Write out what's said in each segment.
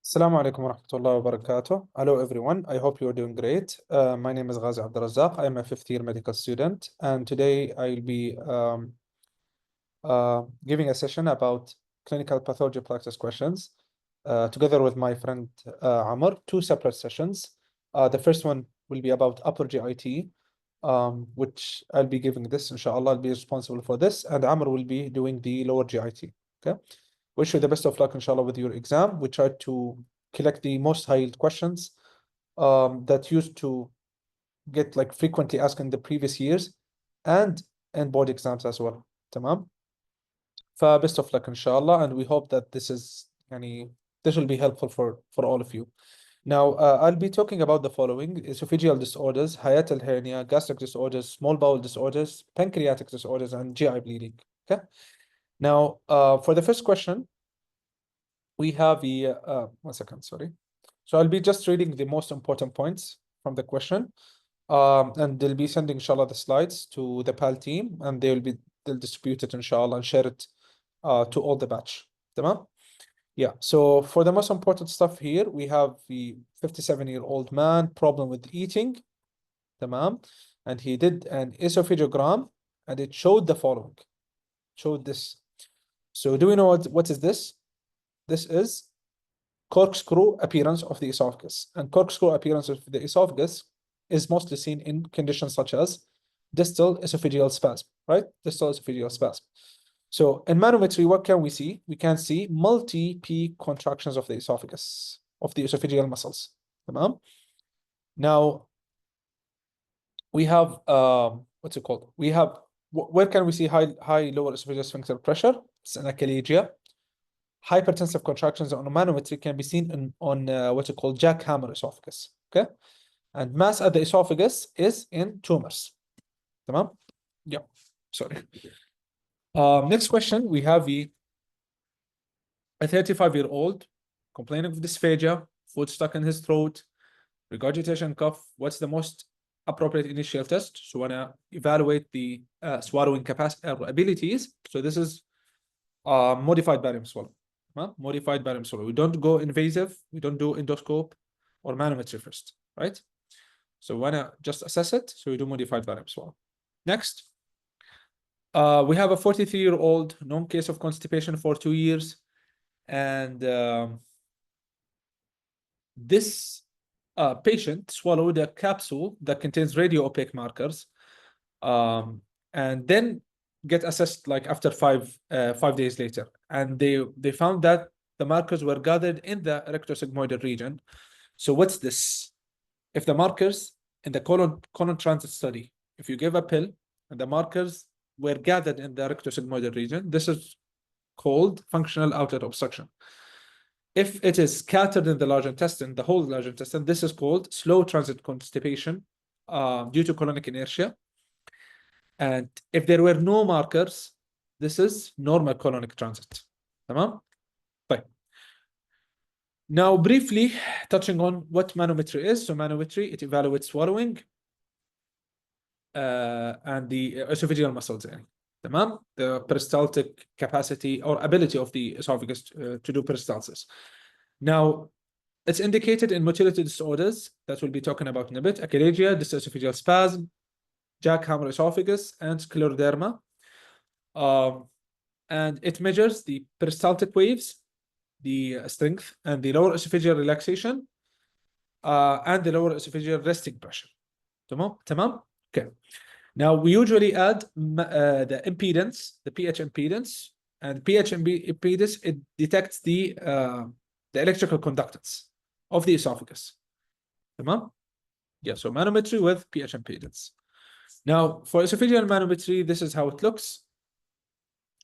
Assalamu alaikum wa rahmatullahi wa barakatuh. Hello everyone, I hope you're doing great. My name is Ghazi Razzak. I am a fifth year medical student, and today I'll be giving a session about clinical pathology practice questions together with my friend Amr, two separate sessions. The first one will be about upper GIT, which I'll be giving this, inshallah. I'll be responsible for this, and Amr will be doing the lower GIT. Okay. Wish you the best of luck, inshallah, with your exam. We tried to collect the most high-yield questions that used to get like frequently asked in the previous years and in board exams as well. Tamam. Best of luck, inshallah, and we hope that this will be helpful for all of you. Now, I'll be talking about the following: esophageal disorders, hiatal hernia, gastric disorders, small bowel disorders, pancreatic disorders, and GI bleeding. Okay. Now, for the first question, we have the, one second, sorry. So I'll be just reading the most important points from the question. And they'll be sending, inshallah, the slides to the PAL team, and they'll distribute it, inshallah, and share it to all the batch. Tamam? Yeah, so for the most important stuff here, we have the 57-year-old man, problem with eating. Tamam? And he did an esophagogram, and it showed the following. Showed this. So do we know what is this? This is corkscrew appearance of the esophagus. And corkscrew appearance of the esophagus is mostly seen in conditions such as distal esophageal spasm, right? Distal esophageal spasm. So in manometry, what can we see? We can see multi-peak contractions of the esophagus, of the esophageal muscles. Now, we have, what's it called? We have, where can we see high lower esophageal sphincter pressure? It's an achalasia. Hypertensive contractions on a manometry can be seen on what's it called, jackhammer esophagus. Okay, and mass at the esophagus is in tumors. Tamam? Yeah. Sorry. Next question, we have a 35-year-old complaining of dysphagia, food stuck in his throat, regurgitation, cough. What's the most appropriate initial test? So, wanna evaluate the swallowing capacity abilities. So this is modified barium swallow. Modified barium swallow. We don't go invasive. We don't do endoscope or manometry first, right? So wanna just assess it. So we do modified barium swallow. Next, we have a 43-year-old known case of constipation for 2 years, and this patient swallowed a capsule that contains radio-opaque markers, and then get assessed like after 5 days later, and they found that the markers were gathered in the rectosigmoidal region. So what's this? If the markers in the colon transit study, if you give a pill and the markers were gathered in the rectosigmoidal region, this is called functional outlet obstruction. If it is scattered in the large intestine, the whole large intestine, this is called slow transit constipation due to colonic inertia. And if there were no markers, this is normal colonic transit. Tamam? Right. Now, briefly touching on what manometry is. So manometry, it evaluates swallowing and the esophageal muscles. Tamam? The peristaltic capacity or ability of the esophagus to do peristalsis. Now, it's indicated in motility disorders that we'll be talking about in a bit: achalasia, distal esophageal spasm, jackhammer esophagus, and scleroderma. And it measures the peristaltic waves, the strength, and the lower esophageal relaxation, and the lower esophageal resting pressure. Tamam? Okay. Now, we usually add the impedance, the pH impedance, and pH impedance, it detects the electrical conductance of the esophagus. Tamam? Yeah, so manometry with pH impedance. Now, for esophageal manometry, this is how it looks.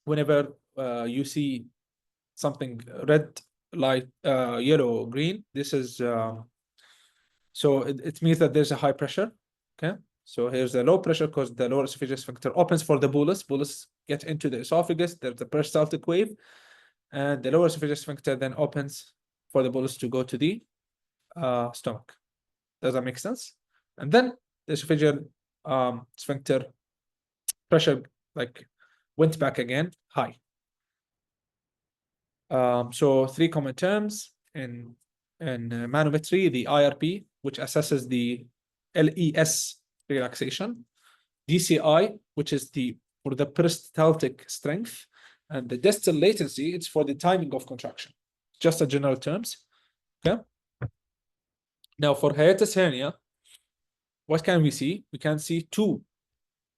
Whenever you see something red, light, yellow, green, this is so it means that there's a high pressure. Okay, so here's the low pressure because the lower esophageal sphincter opens for the bolus. Bolus get into the esophagus. There's the peristaltic wave, and the lower esophageal sphincter then opens for the bolus to go to the stomach. Does that make sense? And then the esophageal sphincter pressure like went back again high. So 3 common terms in in manometry, the IRP, which assesses the LES relaxation, DCI, which is for the peristaltic strength, and the distal latency, it's for the timing of contraction. Just a general terms. Okay. Now for hiatus hernia, what can we see? We can see two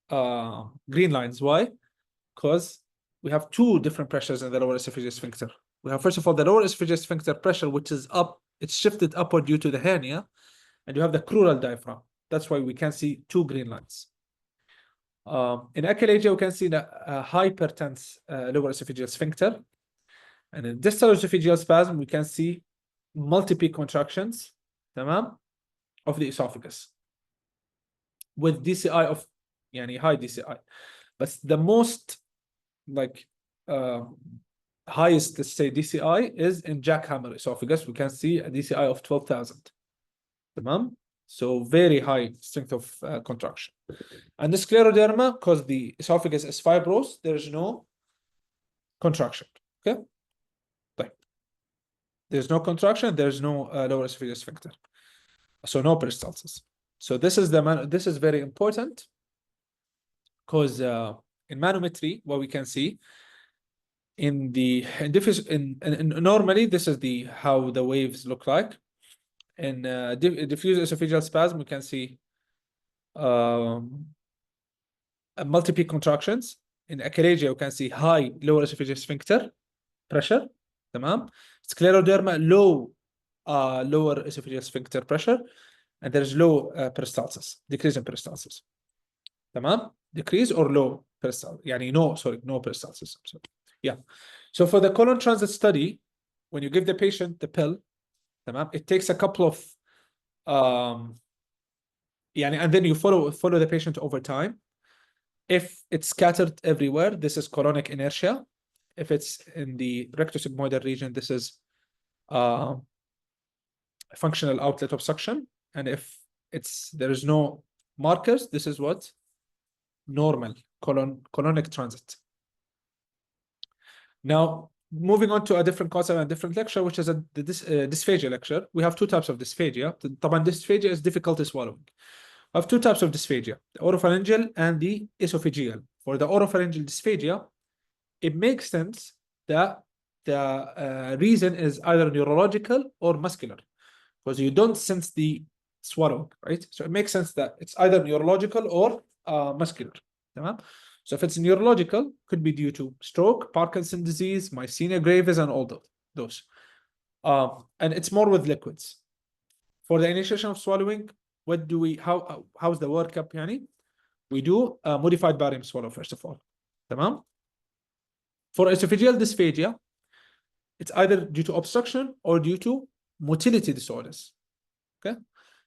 green lines. Why? Because we have two different pressures in the lower esophageal sphincter. We have, first of all, the lower esophageal sphincter pressure, which is up, it's shifted upward due to the hernia, and you have the crural diaphragm. That's why we can see two green lines. In achalasia, we can see the hypertense lower esophageal sphincter. And in distal esophageal spasm, we can see multi-peak contractions, tamam, of the esophagus with DCI of high DCI. But the most highest, let's say, DCI is in jackhammer esophagus. We can see a DCI of 12,000. Tamam? So very high strength of contraction. And the scleroderma, because the esophagus is fibrous, there's no contraction. Okay? There's no contraction, there's no lower esophageal sphincter. So no peristalsis. So this is this is very important because in manometry, what we can see normally this is how the waves look like. In diffuse esophageal spasm, we can see multi-peak contractions. In achalasia, we can see high lower esophageal sphincter pressure. Tamam. Scleroderma, low lower esophageal sphincter pressure, and there's low peristalsis, decrease in peristalsis. Tamam? Decrease or low peristalsis? No peristalsis. Yeah. So for the colon transit study, when you give the patient the pill, tamam, it takes a couple of and then you follow the patient over time. If it's scattered everywhere, this is colonic inertia. If it's in the rectosigmoidal region, this is functional outlet obstruction. And if there is no markers, this is what? Normal colonic transit. Now, moving on to a different concept and different lecture, which is the dysphagia lecture. We have two types of dysphagia. Dysphagia is difficulty swallowing. We have two types of dysphagia, the oropharyngeal and the esophageal. For the oropharyngeal dysphagia, it makes sense that the reason is either neurological or muscular, because you don't sense the swallowing, right? So it makes sense that it's either neurological or muscular. So if it's neurological, could be due to stroke, Parkinson's disease, myasthenia gravis, and all those. And it's more with liquids. For the initiation of swallowing, how's the workup? We do a modified barium swallow first of all. Tamam? For esophageal dysphagia, it's either due to obstruction or due to motility disorders. Okay?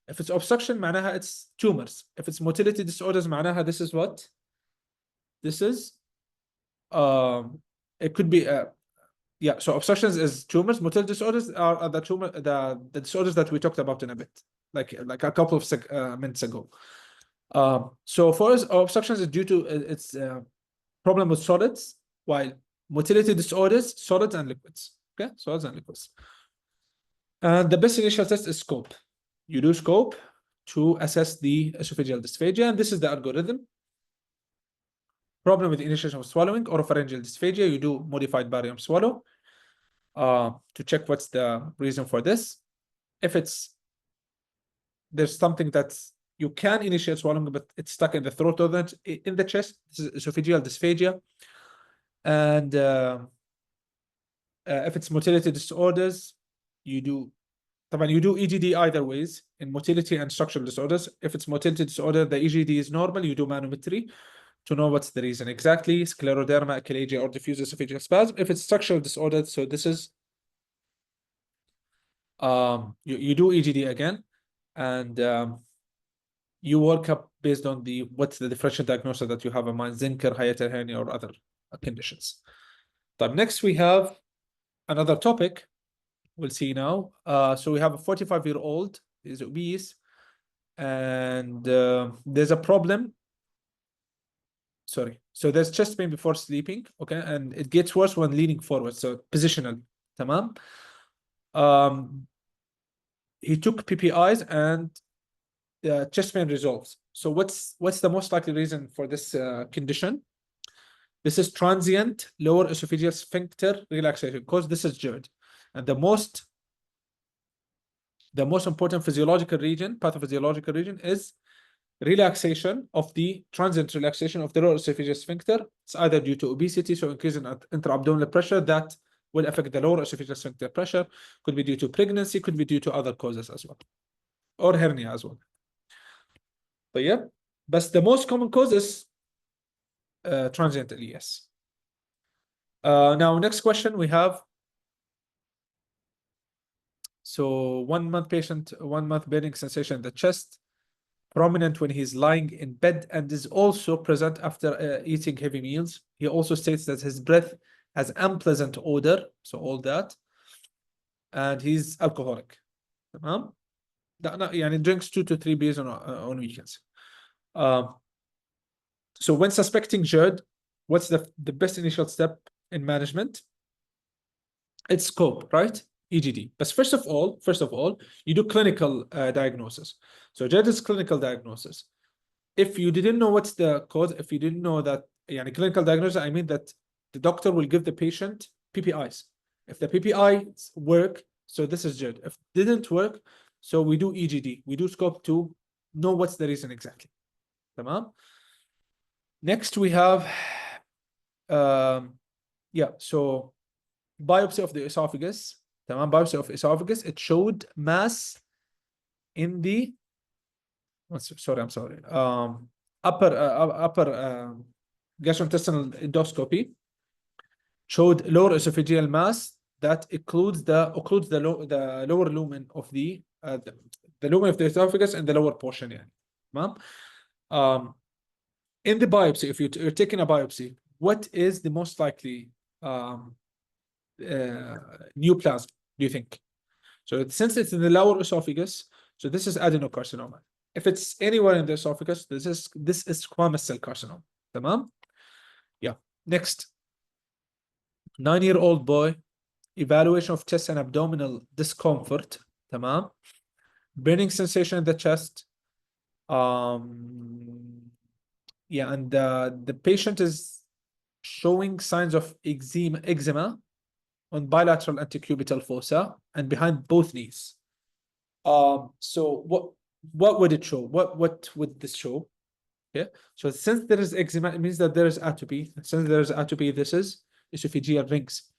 If it's obstruction, معناها it's tumors. If it's motility disorders, معناها this is what? This is it could be so obstructions is tumors. Motility disorders are the disorders that we talked about in a bit, like a couple of minutes ago. So for us, obstructions is due to it's problem with solids, while motility disorders, solids and liquids. Okay, solids and liquids. And the best initial test is scope. You do scope to assess the esophageal dysphagia, and this is the algorithm. Problem with initiation of swallowing, oropharyngeal dysphagia, you do modified barium swallow to check what's the reason for this. If there's something that you can initiate swallowing, but it's stuck in the throat or in the chest, this is esophageal dysphagia. And if it's motility disorders, you do EGD either ways in motility and structural disorders. If it's motility disorder, the EGD is normal, you do manometry to know what's the reason exactly, scleroderma, achalasia, or diffuse esophageal spasm. If it's structural disorder, so this is you do EGD again, and you work up based on what's the differential diagnosis that you have in mind, Zinker, hiatal hernia, or other conditions. But next we have another topic we'll see now. So we have a 45-year-old, is obese, and there's a problem. Sorry. So there's chest pain before sleeping, okay? And it gets worse when leaning forward, so positional, tamam? he took PPIs and chest pain resolves. So what's the most likely reason for this condition? This is transient lower esophageal sphincter relaxation, because this is GERD. And the most important physiological region, pathophysiological region, is relaxation of the transient relaxation of the lower esophageal sphincter. It's either due to obesity, so increase in intra-abdominal pressure that will affect the lower esophageal sphincter pressure. Could be due to pregnancy, could be due to other causes as well, or hernia as well. But yeah, but the most common cause is transient LES. Now, next question we have. So 1 month patient, 1 month burning sensation in the chest, prominent when he's lying in bed, and is also present after eating heavy meals. He also states that his breath has unpleasant odor, so all that, and he's alcoholic. تمام؟ يعني drinks 2 to 3 beers on weekends. So when suspecting GERD, what's the best initial step in management? It's scope, right? EGD. But first of all, you do clinical diagnosis. So GERD is clinical diagnosis. If you didn't know what's the cause, if you didn't know that, clinical diagnosis, I mean that the doctor will give the patient PPIs. If the PPIs work, so this is GERD. If it didn't work, so we do EGD. We do scope to know what's the reason exactly. Tamam? Next, we have, so biopsy of the esophagus. Tamam? Biopsy of esophagus. It showed mass in the, sorry, upper gastrointestinal endoscopy. Showed lower esophageal mass that occludes the lower lumen of the lumen of the esophagus and the lower portion. In the biopsy, if you're taking a biopsy, what is the most likely neoplasm, do you think? So since it's in the lower esophagus, so this is adenocarcinoma. If it's anywhere in the esophagus, this is squamous cell carcinoma. Tamam? Yeah. Next. 9-year-old boy, evaluation of chest and abdominal discomfort. Tamam? Burning sensation in the chest. And the patient is showing signs of eczema on bilateral antecubital fossa and behind both knees. So what would it show? What would this show? Okay, so since there is eczema, it means that there is atopy. Since there is atopy, this is esophageal rings,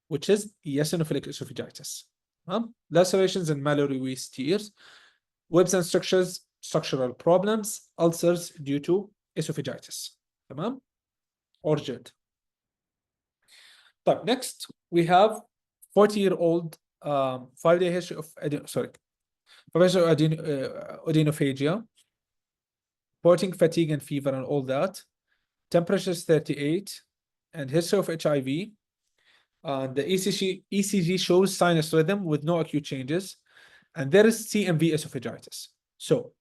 which is eosinophilic esophagitis. Lacerations and Mallory-Weiss tears, webs and structural problems, ulcers due to esophagitis. Tamam? Or GERD. But next, we have 40-year-old 5-day history of adenophagia, reporting fatigue and fever and all that. Temperature is 38, and history of HIV. The ECG shows sinus rhythm with no acute changes, and there is CMV esophagitis. So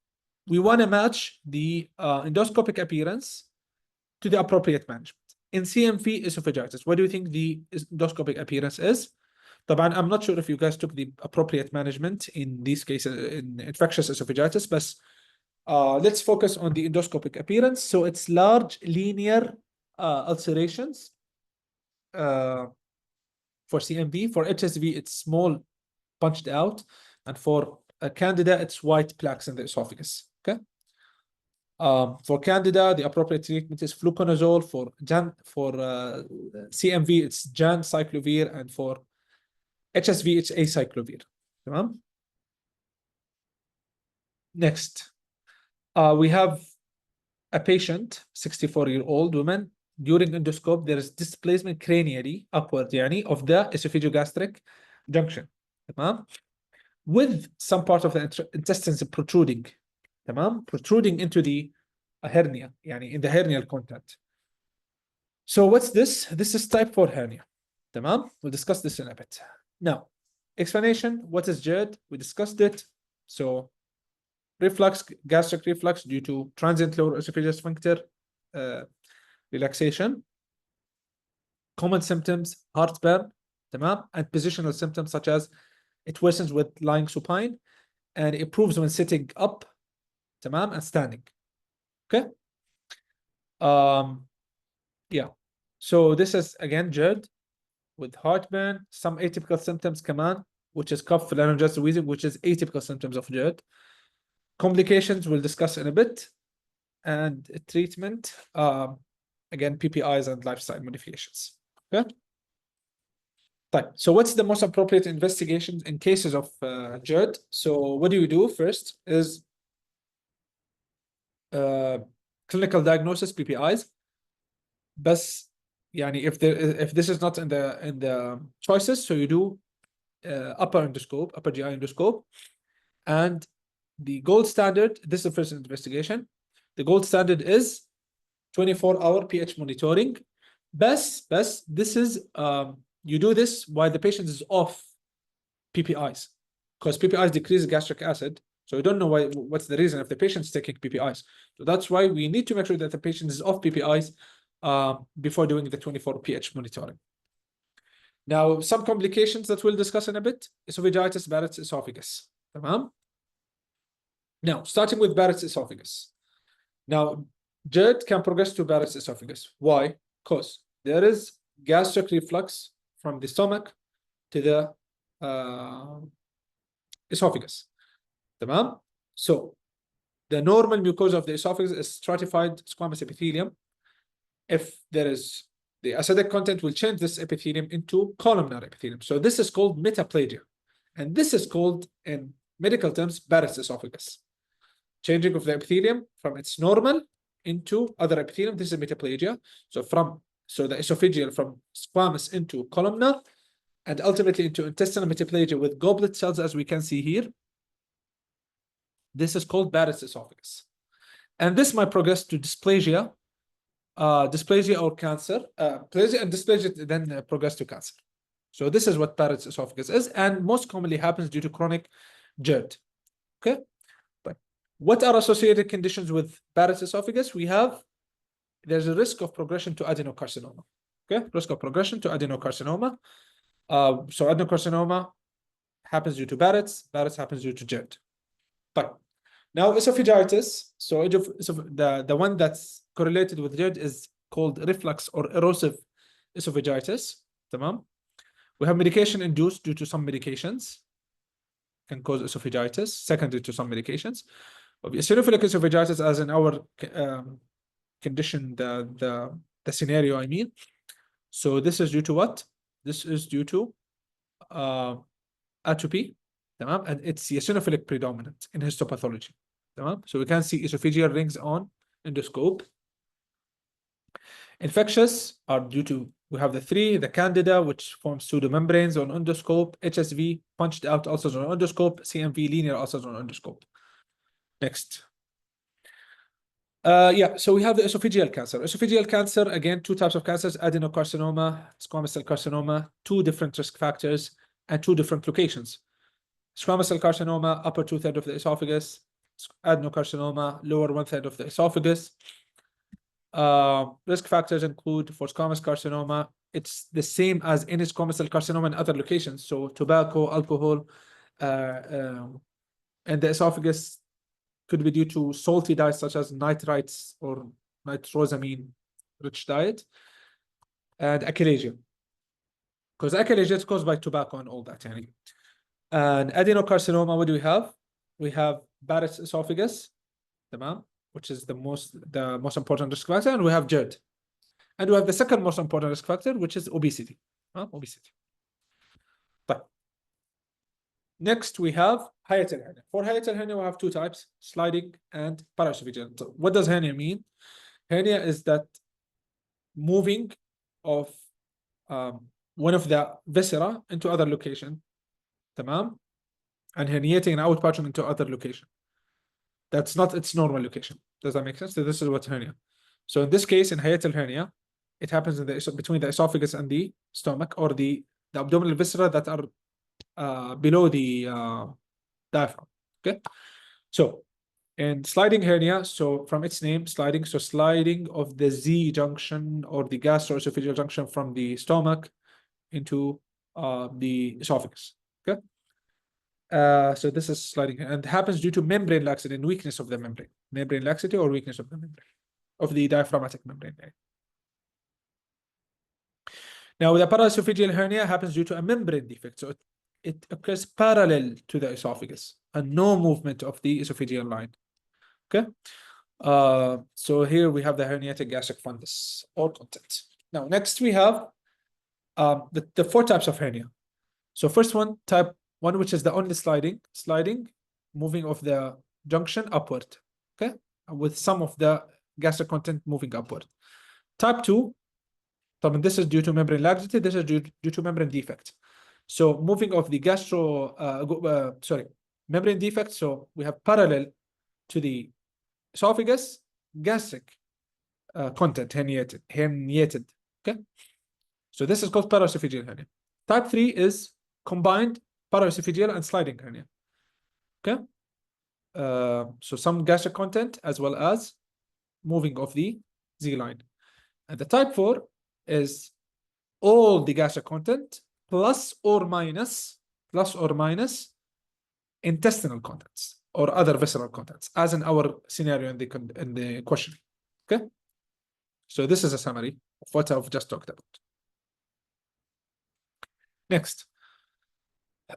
we want to match the endoscopic appearance to the appropriate management. In CMV esophagitis, what do you think the endoscopic appearance is? I'm not sure if you guys took the appropriate management in these cases in infectious esophagitis, but let's focus on the endoscopic appearance. So it's large linear ulcerations for CMV. For HSV, it's small, punched out, and for Candida, it's white plaques in the esophagus. Okay. For Candida, the appropriate treatment is fluconazole. For CMV, it's Jancyclovir, and for HSV, it's acyclovir. Next, we have a patient, 64-year-old woman. During endoscope, there is displacement cranially upward, of the esophagogastric junction, with some part of the intestines protruding, protruding into the hernia, in the hernial content. So what's this? This is type 4 hernia. We'll discuss this in a bit. Now, explanation, what is GERD? We discussed it. So reflux, gastric reflux due to transient lower esophageal sphincter relaxation. Common symptoms, heartburn, and positional symptoms such as it worsens with lying supine, and it improves when sitting up, تمام, and standing. Okay. Yeah. So this is again GERD with heartburn, some atypical symptoms كمان, which is cough, laryngitis, wheezing, which is atypical symptoms of GERD. Complications we'll discuss in a bit, and treatment, again, PPIs and lifestyle modifications. Okay. Right. So what's the most appropriate investigation in cases of GERD? So what do you do first is clinical diagnosis, PPIs. But يعني if this is not in the choices, so you do upper endoscope, upper GI endoscope, and the gold standard. This is the first investigation. The gold standard is 24-hour pH monitoring. Best this is you do this while the patient is off PPIs, because PPIs decrease gastric acid. So we don't know what's the reason if the patient is taking PPIs. So that's why we need to make sure that the patient is off PPIs before doing the 24 pH monitoring. Now, some complications that we'll discuss in a bit: esophagitis, Barrett's esophagus. Tamam? Now, starting with Barrett's esophagus. Now, GERD can progress to Barrett's esophagus. Why? Because there is gastric reflux from the stomach to the esophagus. Tamam? So, the normal mucosa of the esophagus is stratified squamous epithelium. If there is the acidic content, will change this epithelium into columnar epithelium. So this is called metaplasia. And this is called, in medical terms, Barrett's esophagus. Changing of the epithelium from its normal into other epithelium. This is metaplasia. So the esophageal from squamous into columnar, and ultimately into intestinal metaplasia with goblet cells, as we can see here. This is called Barrett's esophagus. And this might progress to dysplasia, dysplasia or cancer, plasia and dysplasia then progress to cancer. So this is what Barrett's esophagus is, and most commonly happens due to chronic GERD. Okay, but what are associated conditions with Barrett's esophagus? There's a risk of progression to adenocarcinoma. Okay, risk of progression to adenocarcinoma. So adenocarcinoma happens due to Barrett's happens due to GERD. But now esophagitis, so the one that's correlated with GERD is called reflux or erosive esophagitis. Tamam? We have medication induced due to some medications can cause esophagitis, secondary to some medications. Eosinophilic esophagitis, as in our condition, the scenario, I mean. So this is due to what? This is due to atopy, and it's eosinophilic predominant in histopathology. So we can see esophageal rings on endoscope. Infectious are due to, we have the Candida, which forms pseudomembranes on endoscope, HSV, punched out ulcers on endoscope, CMV, linear ulcers on endoscope. Next. So we have the esophageal cancer. Esophageal cancer, again, two types of cancers: adenocarcinoma, squamous cell carcinoma, two different risk factors and two different locations. Squamous cell carcinoma, upper 2/3 of the esophagus. Adenocarcinoma, lower 1/3 of the esophagus. Risk factors include, for squamous carcinoma, it's the same as any squamous cell carcinoma in other locations. So tobacco, alcohol, and the esophagus could be due to salty diets such as nitrites or nitrosamine-rich diet, and achalasia. Because achalasia is caused by tobacco and all that. And adenocarcinoma, what do we have? We have Barrett's esophagus, which is the most important risk factor, and we have GERD. And we have the second most important risk factor, which is obesity. Obesity. But next, we have hiatal hernia. For hiatal hernia, we have two types: sliding and paraesophageal. So what does hernia mean? Hernia is that moving of one of the viscera into other location, and herniating and outpouching into other location. That's not its normal location. Does that make sense? So this is what's hernia. So in this case, in hiatal hernia, it happens in between the esophagus and the stomach, or the abdominal viscera that are below the diaphragm. Okay. So in sliding hernia, so from its name, sliding, so sliding of the Z junction or the gastroesophageal junction from the stomach into the esophagus. Okay. So this is sliding and happens due to membrane laxity and weakness of the membrane laxity or weakness of the membrane of the diaphragmatic membrane. Now, the paraesophageal hernia happens due to a membrane defect. So it occurs parallel to the esophagus and no movement of the esophageal line. Okay. So here we have the herniated gastric fundus or content. Now, next we have the four types of hernia. So first one, type 1, which is the only sliding, moving of the junction upward, okay, with some of the gastric content moving upward. Type 2, this is due to membrane laxity, this is due to membrane defect. So moving of the membrane defect, so we have parallel to the esophagus, gastric content, herniated, okay? So this is called paraesophageal hernia. Type 3 is combined paraesophageal and sliding hernia, okay? So some gastric content as well as moving of the Z-line. And the type 4 is all the gastric content plus or minus intestinal contents or other visceral contents, as in our scenario in the question. Okay. So this is a summary of what I've just talked about. Next,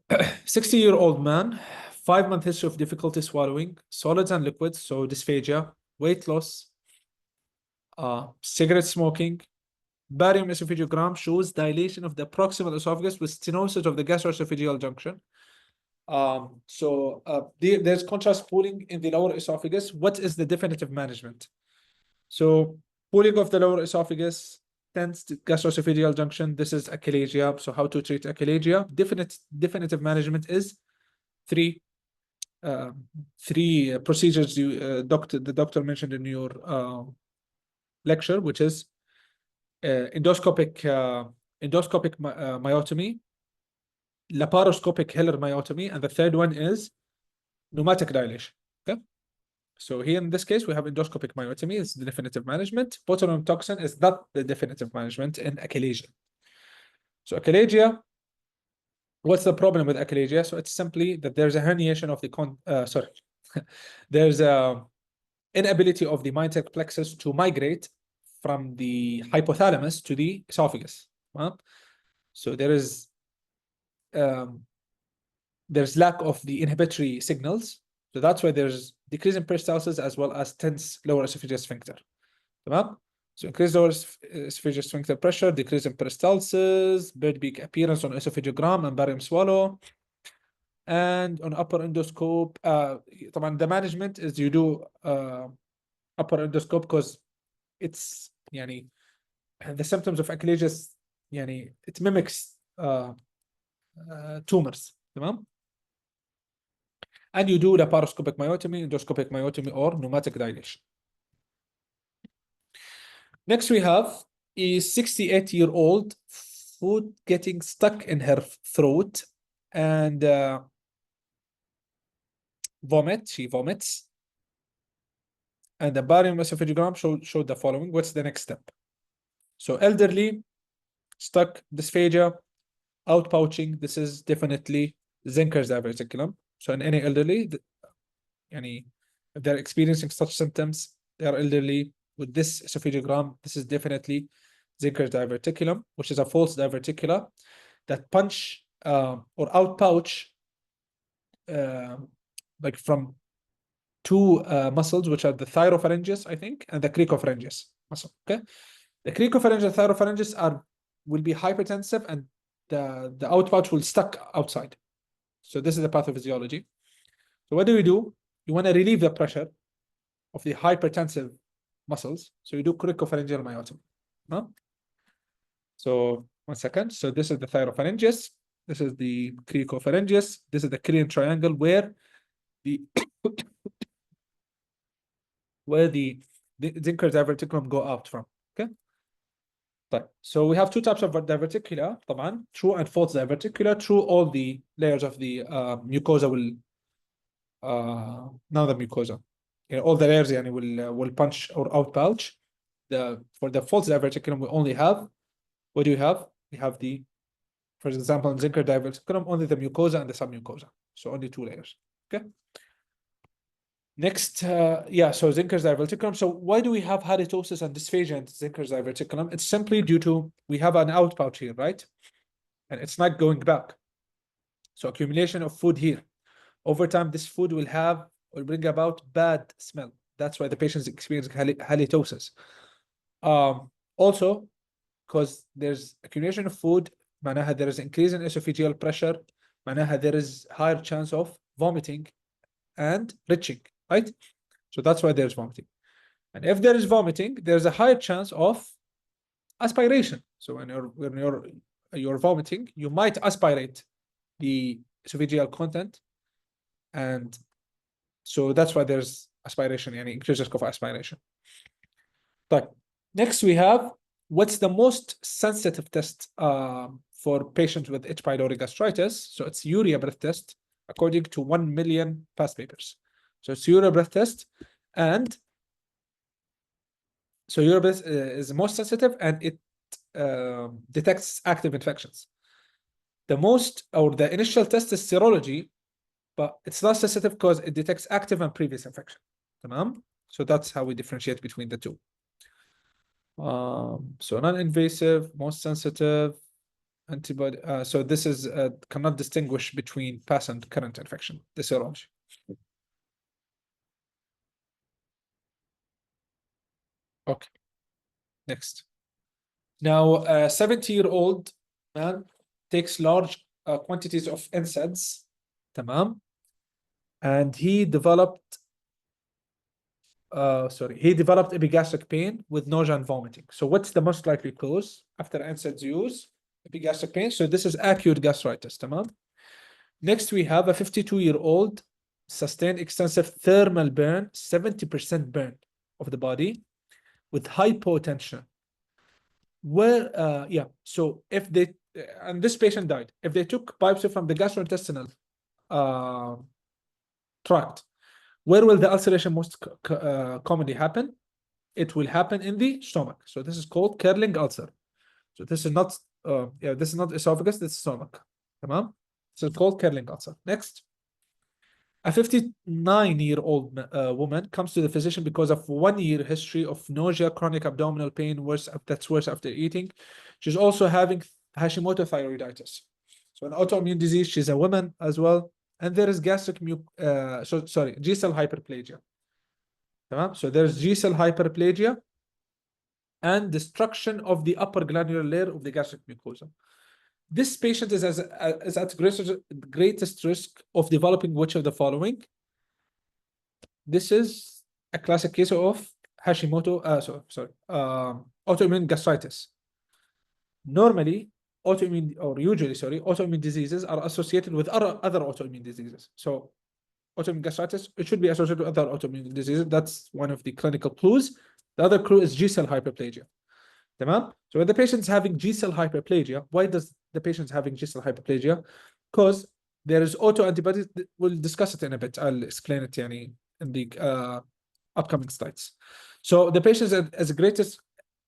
60-year-old man, 5-month history of difficulty swallowing, solids and liquids, so dysphagia, weight loss, cigarette smoking, barium esophagogram shows dilation of the proximal esophagus with stenosis of the gastroesophageal junction. There's contrast pooling in the lower esophagus. What is the definitive management? So pooling of the lower esophagus tends to gastroesophageal junction. This is achalasia. So how to treat achalasia? Definitive management is three procedures the doctor mentioned in your lecture, which is endoscopic myotomy, laparoscopic Heller myotomy, and the third one is pneumatic dilation. Okay. So here in this case, we have endoscopic myotomy is the definitive management. Botulinum toxin is not the definitive management in achalasia. So achalasia, what's the problem with achalasia? So it's simply that there's a herniation of the there's a inability of the myotonic plexus to migrate from the hypothalamus to the esophagus. So there's lack of the inhibitory signals. So that's why there's decrease in peristalsis as well as tense lower esophageal sphincter. So increased lower esophageal sphincter pressure, decrease in peristalsis, bird beak appearance on esophagogram and barium swallow. And on upper endoscope, the management is you do upper endoscope because it's the symptoms of achalasia it mimics tumors. And you do laparoscopic myotomy, endoscopic myotomy, or pneumatic dilation. Next, we have a 68-year-old food getting stuck in her throat and she vomits. And the barium esophagogram showed the following. What's the next step? So elderly, stuck, dysphagia, outpouching. This is definitely Zenker's diverticulum. So in any elderly, if they're experiencing such symptoms, they are elderly with this esophagogram. This is definitely Zenker's diverticulum, which is a false diverticula that punch or outpouch like from two muscles, which are the thyropharyngeus, I think, and the cricopharyngeus muscle. Okay, the cricopharyngeus, thyropharyngeus will be hypertensive, and the outpouch will stuck outside. So this is the pathophysiology. So what do? You want to relieve the pressure of the hypertensive muscles. So you do cricopharyngeal myotomy. No? So 1 second. So this is the thyropharyngeus. This is the cricopharyngeus. This is the cranial triangle where the Zenker's diverticulum go out from. Okay. So we have two types of diverticula, true and false diverticula. True, all the layers of the mucosa will now the mucosa, all the layers will punch or outpouch. For the false diverticulum, we only have, what do you have? We have the For example, in Zinker diverticulum, only the mucosa and the submucosa. So only 2 layers. Okay. Next, so Zinker's diverticulum. So why do we have halitosis and dysphagia in Zinker's diverticulum? It's simply due to we have an outpouch here, right? And it's not going back. So accumulation of food here. Over time, this food will bring about bad smell. That's why the patients experience halitosis. Also, because there's accumulation of food, معناها there is increase in esophageal pressure, معناها there is higher chance of vomiting and retching, right? So that's why there's vomiting. And if there is vomiting, there's a higher chance of aspiration. So when you're vomiting, you might aspirate the esophageal content, and so that's why there's aspiration, يعني increased risk of aspiration. But next we have what's the most sensitive test for patients with H. pylori gastritis. So it's urea breath test according to 1 million past papers. So it's urea breath test, and so urea breath is the most sensitive, and it detects active infections. The initial test is serology, but it's not sensitive because it detects active and previous infection. تمام? So that's how we differentiate between the two. So non-invasive, most sensitive, antibody. So this is cannot distinguish between past and current infection, the serology. Okay. Next. Now, a 70-year-old man takes large quantities of NSAIDs, tamam, and he developed epigastric pain with nausea and vomiting. So what's the most likely cause after NSAIDs use? Epigastric pain. So this is acute gastritis, tamam. Next, we have a 52-year-old sustained extensive thermal burn, 70% burn of the body with hypotension. So if they, and this patient died, if they took biopsy from the gastrointestinal tract, where will the ulceration most commonly happen? It will happen in the stomach. So this is called curling ulcer. So this is not, this is not esophagus, this is stomach. Tamam? So it's called curling ulcer. Next. A 59-year-old woman comes to the physician because of 1 year history of nausea, chronic abdominal pain, that's worse after eating. She's also having Hashimoto thyroiditis. So an autoimmune disease, she's a woman as well. And there is G-cell hyperplasia. So there's G-cell hyperplasia and destruction of the upper glandular layer of the gastric mucosa. This patient is at greatest risk of developing which of the following? This is a classic case of Hashimoto, autoimmune gastritis. Usually, autoimmune diseases are associated with other autoimmune diseases. So autoimmune gastritis, it should be associated with other autoimmune diseases. That's one of the clinical clues. The other clue is G-cell hyperplasia. تمام? So when the patient's having G-cell hyperplasia, why does the patient's having G-cell hyperplasia? Because there is autoantibodies. We'll discuss it in a bit. I'll explain it in the upcoming slides. So the patient has the greatest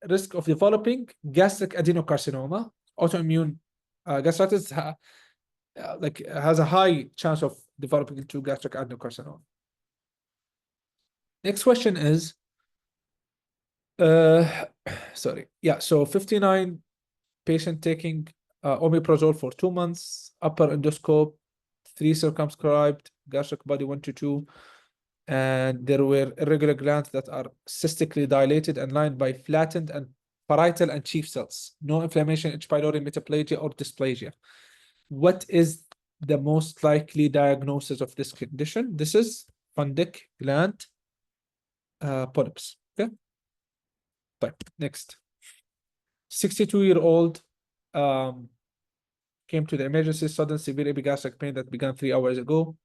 risk of developing gastric adenocarcinoma. Autoimmune gastritis has a high chance of developing into gastric adenocarcinoma. Next question is, so 59 patient taking omeprazole for 2 months, upper endoscope, 3 circumscribed, gastric body 1 to 2, and there were irregular glands that are cystically dilated and lined by flattened and parietal and chief cells. No inflammation, H. pylori, metaplasia, or dysplasia. What is the most likely diagnosis of this condition? This is fundic gland polyps. Okay. Next. 62-year-old came to the emergency, sudden severe epigastric pain that began 3 hours ago.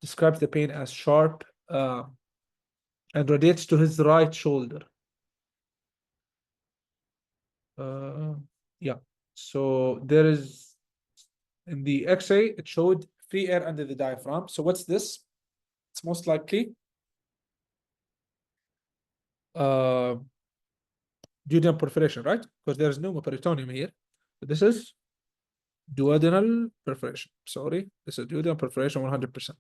Describes the pain as sharp and radiates to his right shoulder. So there is, in the X-ray, it showed free air under the diaphragm. So what's this? It's most likely duodenal perforation, right? Because there's pneumoperitoneum here. So this is duodenal perforation. Sorry, this is duodenal perforation 100%.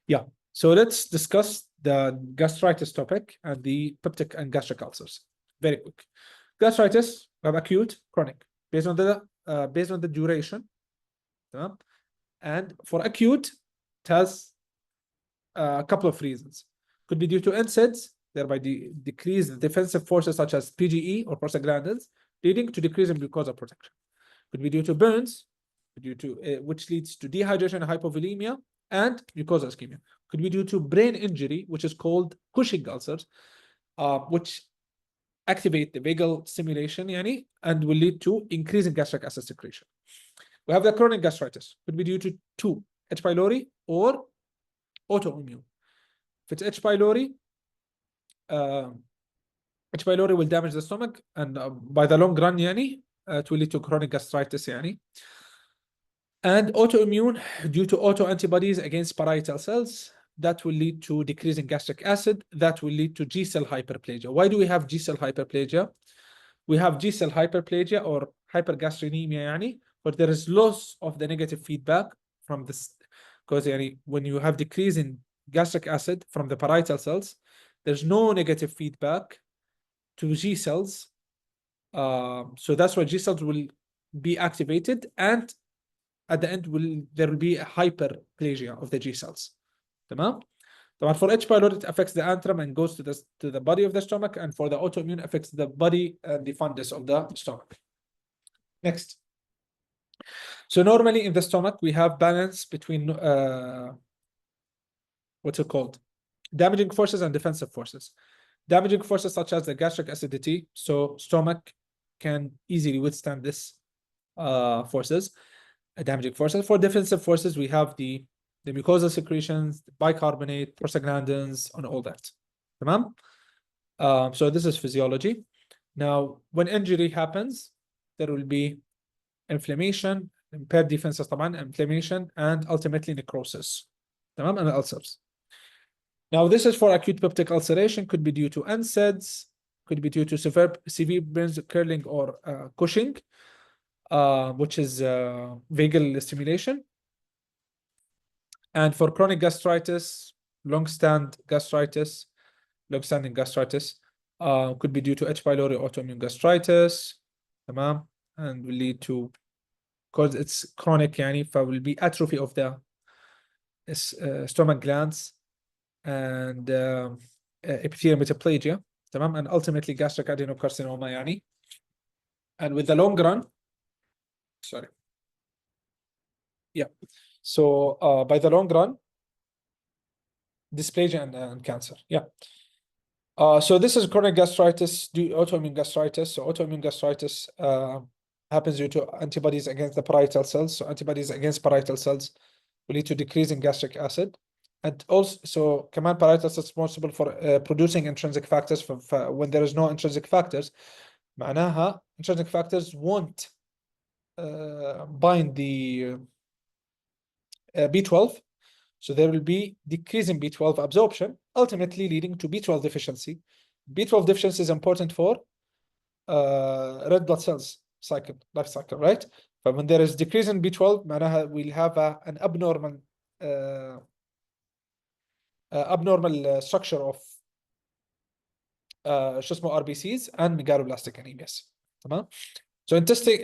Yeah. So let's discuss the gastritis topic and the peptic and gastric ulcers. Very quick. Gastritis, we have acute, chronic, based on the duration. And for acute, it has a couple of reasons. Could be due to NSAIDs, thereby decrease the defensive forces such as PGE or prostaglandins, leading to decrease in mucosal protection. Could be due to burns, which leads to dehydration and hypovolemia and mucosal ischemia. Could be due to brain injury, which is called Cushing ulcers, which activate the vagal stimulation, and will lead to increase in gastric acid secretion. We have the chronic gastritis. Could be due to two, H. pylori or autoimmune. If it's H. pylori, H. pylori will damage the stomach, and by the long run, it will lead to chronic gastritis, And autoimmune, due to autoantibodies against parietal cells, that will lead to decrease in gastric acid, that will lead to G cell hyperplasia. Why do we have G cell hyperplasia? We have G cell hyperplasia or hypergastrinemia, but there is loss of the negative feedback from this, because when you have decrease in gastric acid from the parietal cells, there's no negative feedback to G cells. So that's why G cells will be activated, and at the end there will be a hyperplasia of the G cells. تمام. For H. pylori, it affects the antrum and goes to the body of the stomach, and for the autoimmune affects the body and the fundus of the stomach. Next. So normally in the stomach we have balance between what's it called? Damaging forces and defensive forces. Damaging forces such as the gastric acidity, so stomach can easily withstand this forces, damaging forces. For defensive forces, we have the mucosal secretions, the bicarbonate, prostaglandins, and all that. Tamam? So this is physiology. Now, when injury happens, there will be inflammation, impaired defenses, inflammation, and ultimately necrosis. Tamam? And ulcers. Now, this is for acute peptic ulceration, could be due to NSAIDs, could be due to severe burns, curling, or Cushing, which is vagal stimulation. And for chronic gastritis, long-standing gastritis, could be due to H. pylori autoimmune gastritis, and will lead to, because it's chronic, will be atrophy of the stomach glands and epithelial metaplasia, and ultimately gastric adenocarcinoma, and with the long run, so by the long run, dysplasia and cancer. So this is chronic gastritis, autoimmune gastritis. So autoimmune gastritis happens due to antibodies against the parietal cells. So antibodies against parietal cells will lead to decrease in gastric acid. And also, so command parietal cells responsible for producing intrinsic factors when there is no intrinsic factors. معناها intrinsic factors won't bind the B12. So there will be decrease in B12 absorption, ultimately leading to B12 deficiency. B12 deficiency is important for red blood cells life cycle, right? But when there is decrease in B12, معناها we'll have an abnormal structure of RBCs and megaloblastic anemias. تمام? So in testing,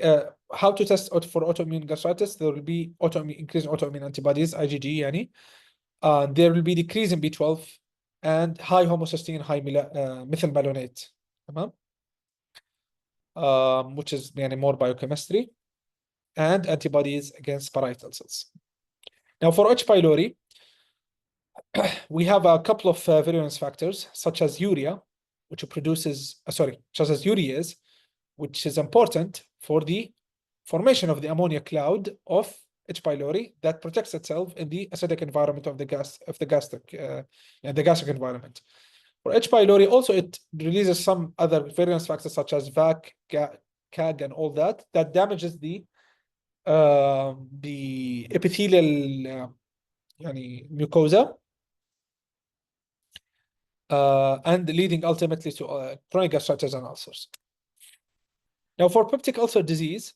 how to test for autoimmune gastritis, there will be increase in autoimmune antibodies, IgG, there will be decrease in B12 and high homocysteine, high methylmalonate, which is more biochemistry, and antibodies against parietal cells. Now for H. pylori, we have a couple of virulence factors, such as urea, which produces, urease, which is important for the formation of the ammonia cloud of H. pylori that protects itself in the acidic environment of the gastric environment. For H. pylori, also it releases some other virulence factors such as VAC, CAG, and all that damages the epithelial mucosa, and leading ultimately to chronic gastritis and ulcers. Now, for peptic ulcer disease,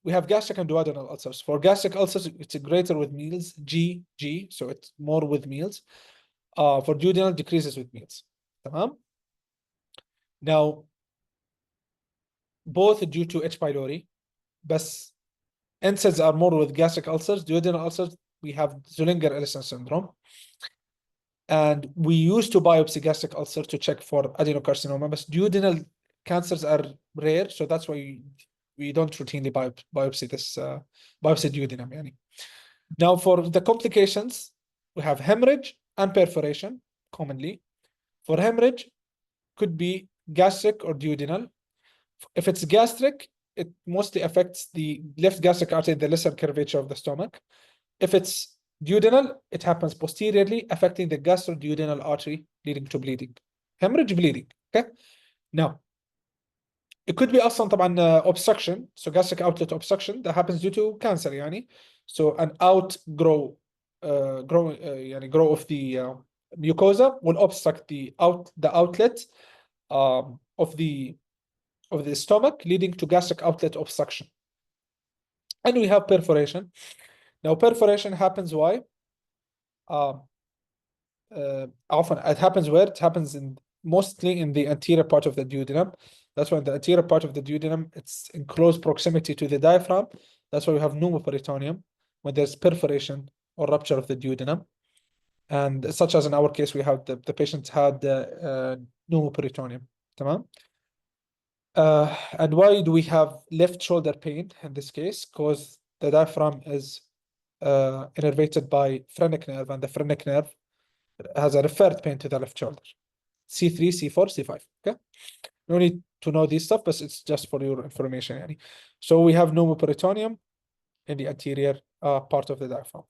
we have gastric and duodenal ulcers. For gastric ulcers, it's greater with meals, G, so it's more with meals. For duodenal, decreases with meals. تمام. Now, both due to H. pylori, but NSAIDs are more with gastric ulcers. Duodenal ulcers, we have Zollinger-Ellison syndrome. And we used to biopsy gastric ulcer to check for adenocarcinoma, but duodenal cancers are rare, so that's why we don't routinely biopsy this biopsy duodenum. Yani. Now, for the complications, we have hemorrhage and perforation commonly. For hemorrhage, could be gastric or duodenal. If it's gastric, it mostly affects the left gastric artery, the lesser curvature of the stomach. If it's duodenal, it happens posteriorly, affecting the gastroduodenal artery, leading to bleeding. Hemorrhage, bleeding. Okay. Now, it could be also obstruction, so gastric outlet obstruction that happens due to cancer, yani. So an outgrow, grow of the mucosa will obstruct the outlet of the stomach, leading to gastric outlet obstruction. And we have perforation. Now, perforation happens why? Often it happens where? It happens mostly in the anterior part of the duodenum. That's why the anterior part of the duodenum, it's in close proximity to the diaphragm. That's why we have pneumoperitoneum when there's perforation or rupture of the duodenum. And such as in our case, we have the patient had pneumoperitoneum. Tamam? And why do we have left shoulder pain in this case? Because the diaphragm is innervated by phrenic nerve, and the phrenic nerve has a referred pain to the left shoulder. C3, C4, C5. Okay. No need to know this stuff, but it's just for your information. Yani. So we have pneumoperitoneum in the anterior part of the diaphragm.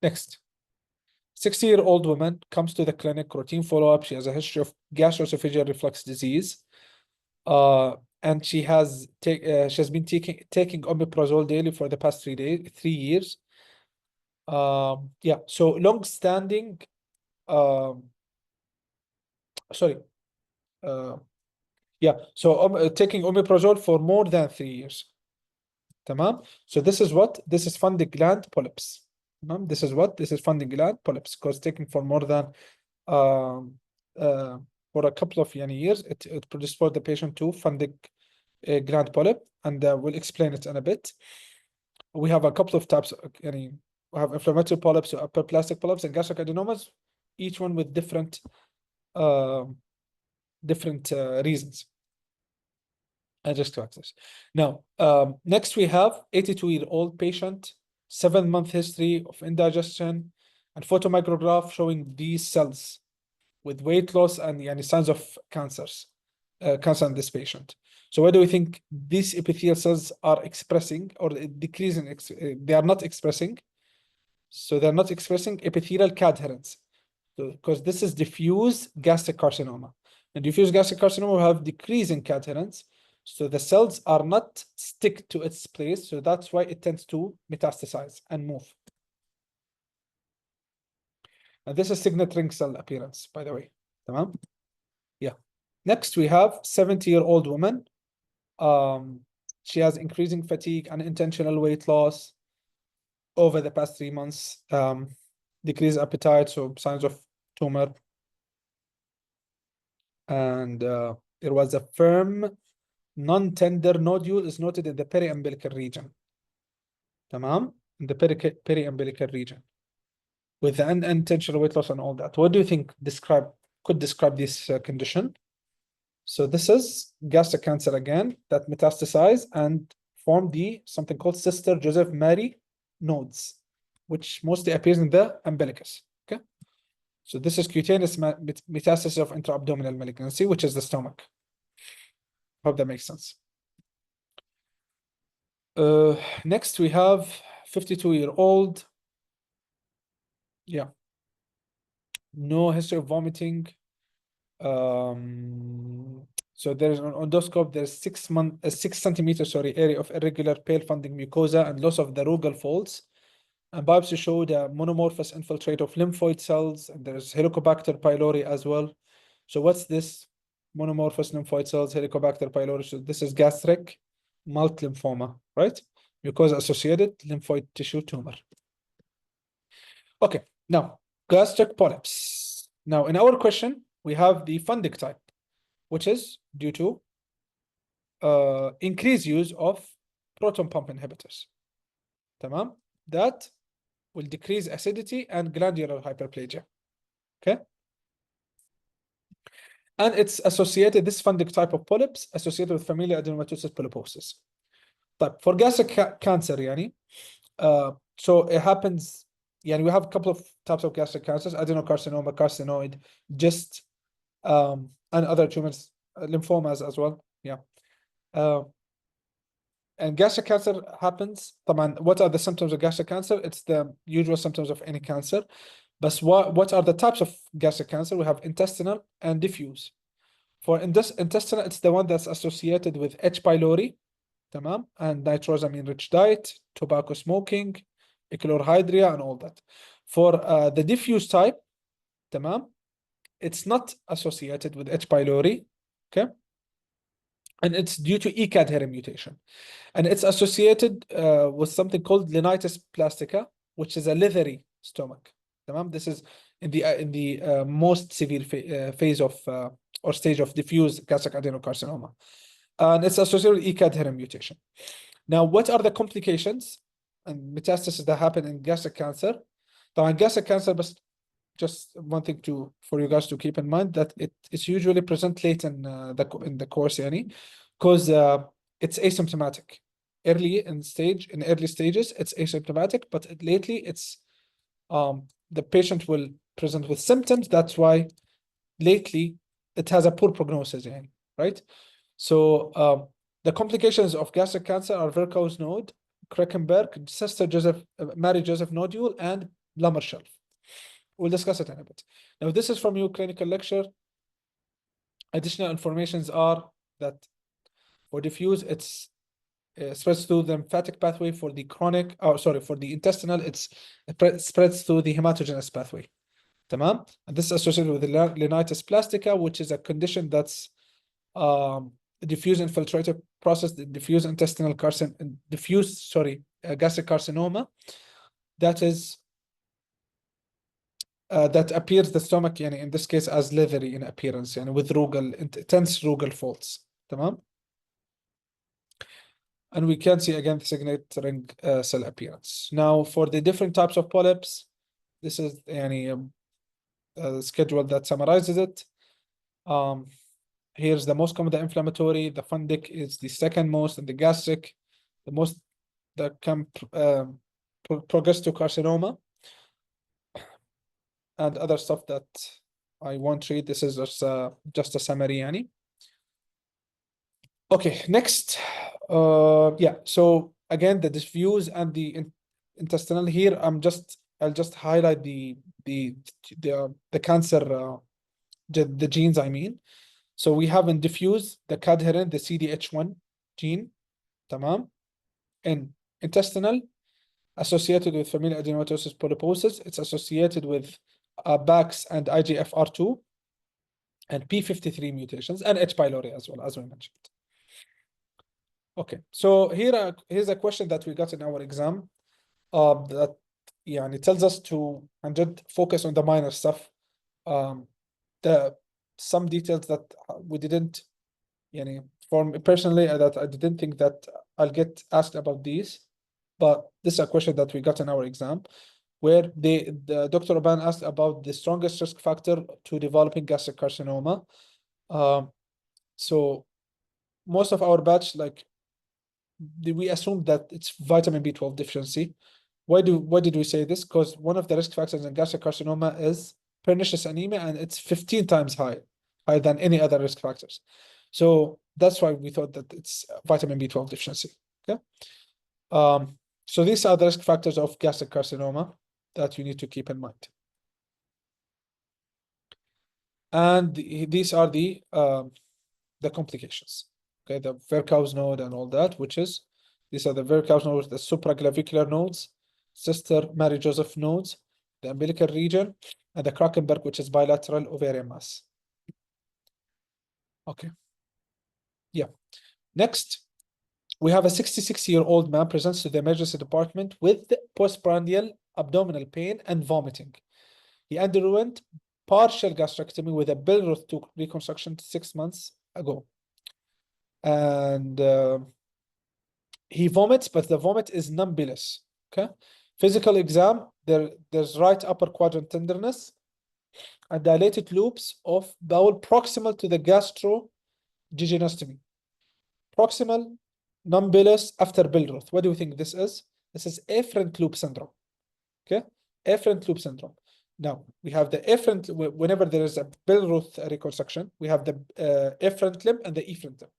Next. 60-year-old woman comes to the clinic, routine follow-up. She has a history of gastroesophageal reflux disease. And she has been taking omeprazole daily for the past 3 years. Yeah, so long-standing, yeah, so taking omeprazole for more than 3 years. Tamam? So this is what? This is funding gland polyps. Tamam? This is what? This is funding gland polyps, because taking for more than for a couple of years, it predisposes the patient to funding gland polyp, and we'll explain it in a bit. We have a couple of types. We have inflammatory polyps, so apoplastic polyps, and gastric adenomas, each one with different reasons. And just to access. Now, next we have 82-year-old patient, 7-month history of indigestion, and photomicrograph showing these cells with weight loss and signs of cancer in this patient. So what do we think these epithelial cells are expressing or decreasing? They are not expressing. So they're not expressing epithelial cadherins. Because this is diffuse gastric carcinoma. And diffuse gastric carcinoma will have decreasing cadherins. So the cells are not stick to its place. So that's why it tends to metastasize and move. And this is signet ring cell appearance, by the way. Tamam? Yeah. Next, we have 70-year-old woman. She has increasing fatigue, unintentional weight loss over the past 3 months, decreased appetite, so signs of tumor. And there was a firm non-tender nodule is noted in the periumbilical region. Tamam? In the periumbilical region. With the unintentional weight loss and all that. What do you think could describe this condition? So this is gastric cancer again that metastasize and form something called sister Joseph Mary nodes, which mostly appears in the umbilicus. Okay. So this is cutaneous metastasis of intra-abdominal malignancy, which is the stomach. Hope that makes sense. Next, we have 52-year-old. Yeah. No history of vomiting. So there's an endoscope. There's 6 centimeter area of irregular pale funding mucosa and loss of the rugal folds. And biopsy showed a monomorphous infiltrate of lymphoid cells, and there's Helicobacter pylori as well. So what's this? monomorphous lymphoid cells, Helicobacter pylori. So this is gastric multilymphoma, right? Mucosa-associated lymphoid tissue tumor. Okay, now gastric polyps. Now in our question, we have the fundic type, which is due to increased use of proton pump inhibitors. Tamam? That will decrease acidity and glandular hyperplasia. Okay? And it's associated, this fundic type of polyps, associated with familial adenomatosis polyposis. But for gastric cancer, so it happens, we have a couple of types of gastric cancers: adenocarcinoma, carcinoid, GIST, and other tumors, lymphomas as well. And gastric cancer happens. What are the symptoms of gastric cancer? It's the usual symptoms of any cancer. But what are the types of gastric cancer? We have intestinal and diffuse. For intestinal, it's the one that's associated with H. pylori, tamam, and nitrosamine-rich diet, tobacco smoking, echlorhydria, and all that. For the diffuse type, tamam, it's not associated with H. pylori, okay? And it's due to ECAD mutation. And it's associated with something called Linitis plastica, which is a leathery stomach. Tamam? This is in the most severe phase of or stage of diffuse gastric adenocarcinoma. And it's associated with ECAD mutation. Now, what are the complications and metastases that happen in gastric cancer? Now, in gastric cancer, but just one thing for you guys to keep in mind, that it's usually present late in the course, because it's asymptomatic. In early stages, it's asymptomatic, but lately it's the patient will present with symptoms. That's why lately it has a poor prognosis, right? So the complications of gastric cancer are Virchow's node, Kreckenberg, Mary Joseph nodule, and Lummer shelf. We'll discuss it in a bit. Now, this is from your clinical lecture. Additional informations are that for diffuse, it's spreads through the lymphatic pathway. For the for the intestinal, it spreads through the hematogenous pathway. Tamam? And this is associated with the Linitis plastica, which is a condition that's diffuse infiltrative process, the diffuse intestinal gastric carcinoma. That is that appears the stomach, in this case, as leathery in appearance, with intense rugal folds. Tamam? And we can see again the signet ring cell appearance. Now, for the different types of polyps, this is a schedule that summarizes it. Here's the most common, the inflammatory. The fundic is the second most, and the gastric, the most that can progress to carcinoma and other stuff that I won't read. This is just a summary, Okay, next. So again, the diffuse and the intestinal here, I'll just highlight the cancer, the genes, So we have in diffuse the cadherin, the CDH1 gene, tamam. In intestinal, associated with familial adenomatosis polyposis, it's associated with BAX and IGFR2 and P53 mutations and H. pylori as well, as we mentioned. Okay, so here's a question that we got in our exam that it tells us to focus on the minor stuff. Some details that we didn't, for me personally, that I didn't think that I'll get asked about these, but this is a question that we got in our exam, where the Dr. Oban asked about the strongest risk factor to developing gastric carcinoma. So most of our batch, we assume that it's vitamin B12 deficiency. Why did we say this? Because one of the risk factors in gastric carcinoma is pernicious anemia, and it's 15 times higher than any other risk factors. So that's why we thought that it's vitamin B12 deficiency. Okay. So these are the risk factors of gastric carcinoma that you need to keep in mind. And these are the complications. Okay, the Virchow's node and all that, these are the Virchow's nodes, the supraclavicular nodes, sister Mary Joseph nodes, the umbilical region, and the Kreckenberg, which is bilateral ovarian mass. Okay. Yeah. Next, we have a 66-year-old man presents to the emergency department with postprandial abdominal pain and vomiting. He underwent partial gastrectomy with a Billroth tooth reconstruction 6 months ago. And he vomits, but the vomit is non-bilious. Okay. Physical exam, there's right upper quadrant tenderness and dilated loops of bowel proximal to the gastrojejunostomy. Proximal, non-bilious after Billroth. What do you think this is? This is afferent loop syndrome. Okay, afferent loop syndrome. Now we have the afferent. Whenever there is a Billroth reconstruction, we have the afferent limb and the efferent limb.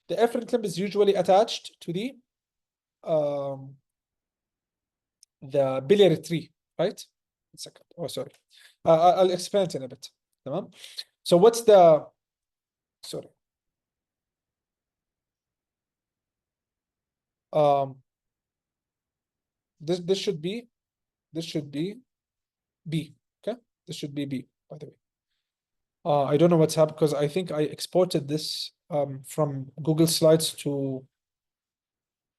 The afferent limb is usually attached to the biliary tree, right? One second. Oh, sorry. I'll explain it in a bit. Tamam? So what's the, sorry. This should be B. Okay, this should be B, by the way. I don't know what's happened because I think I exported this from Google Slides to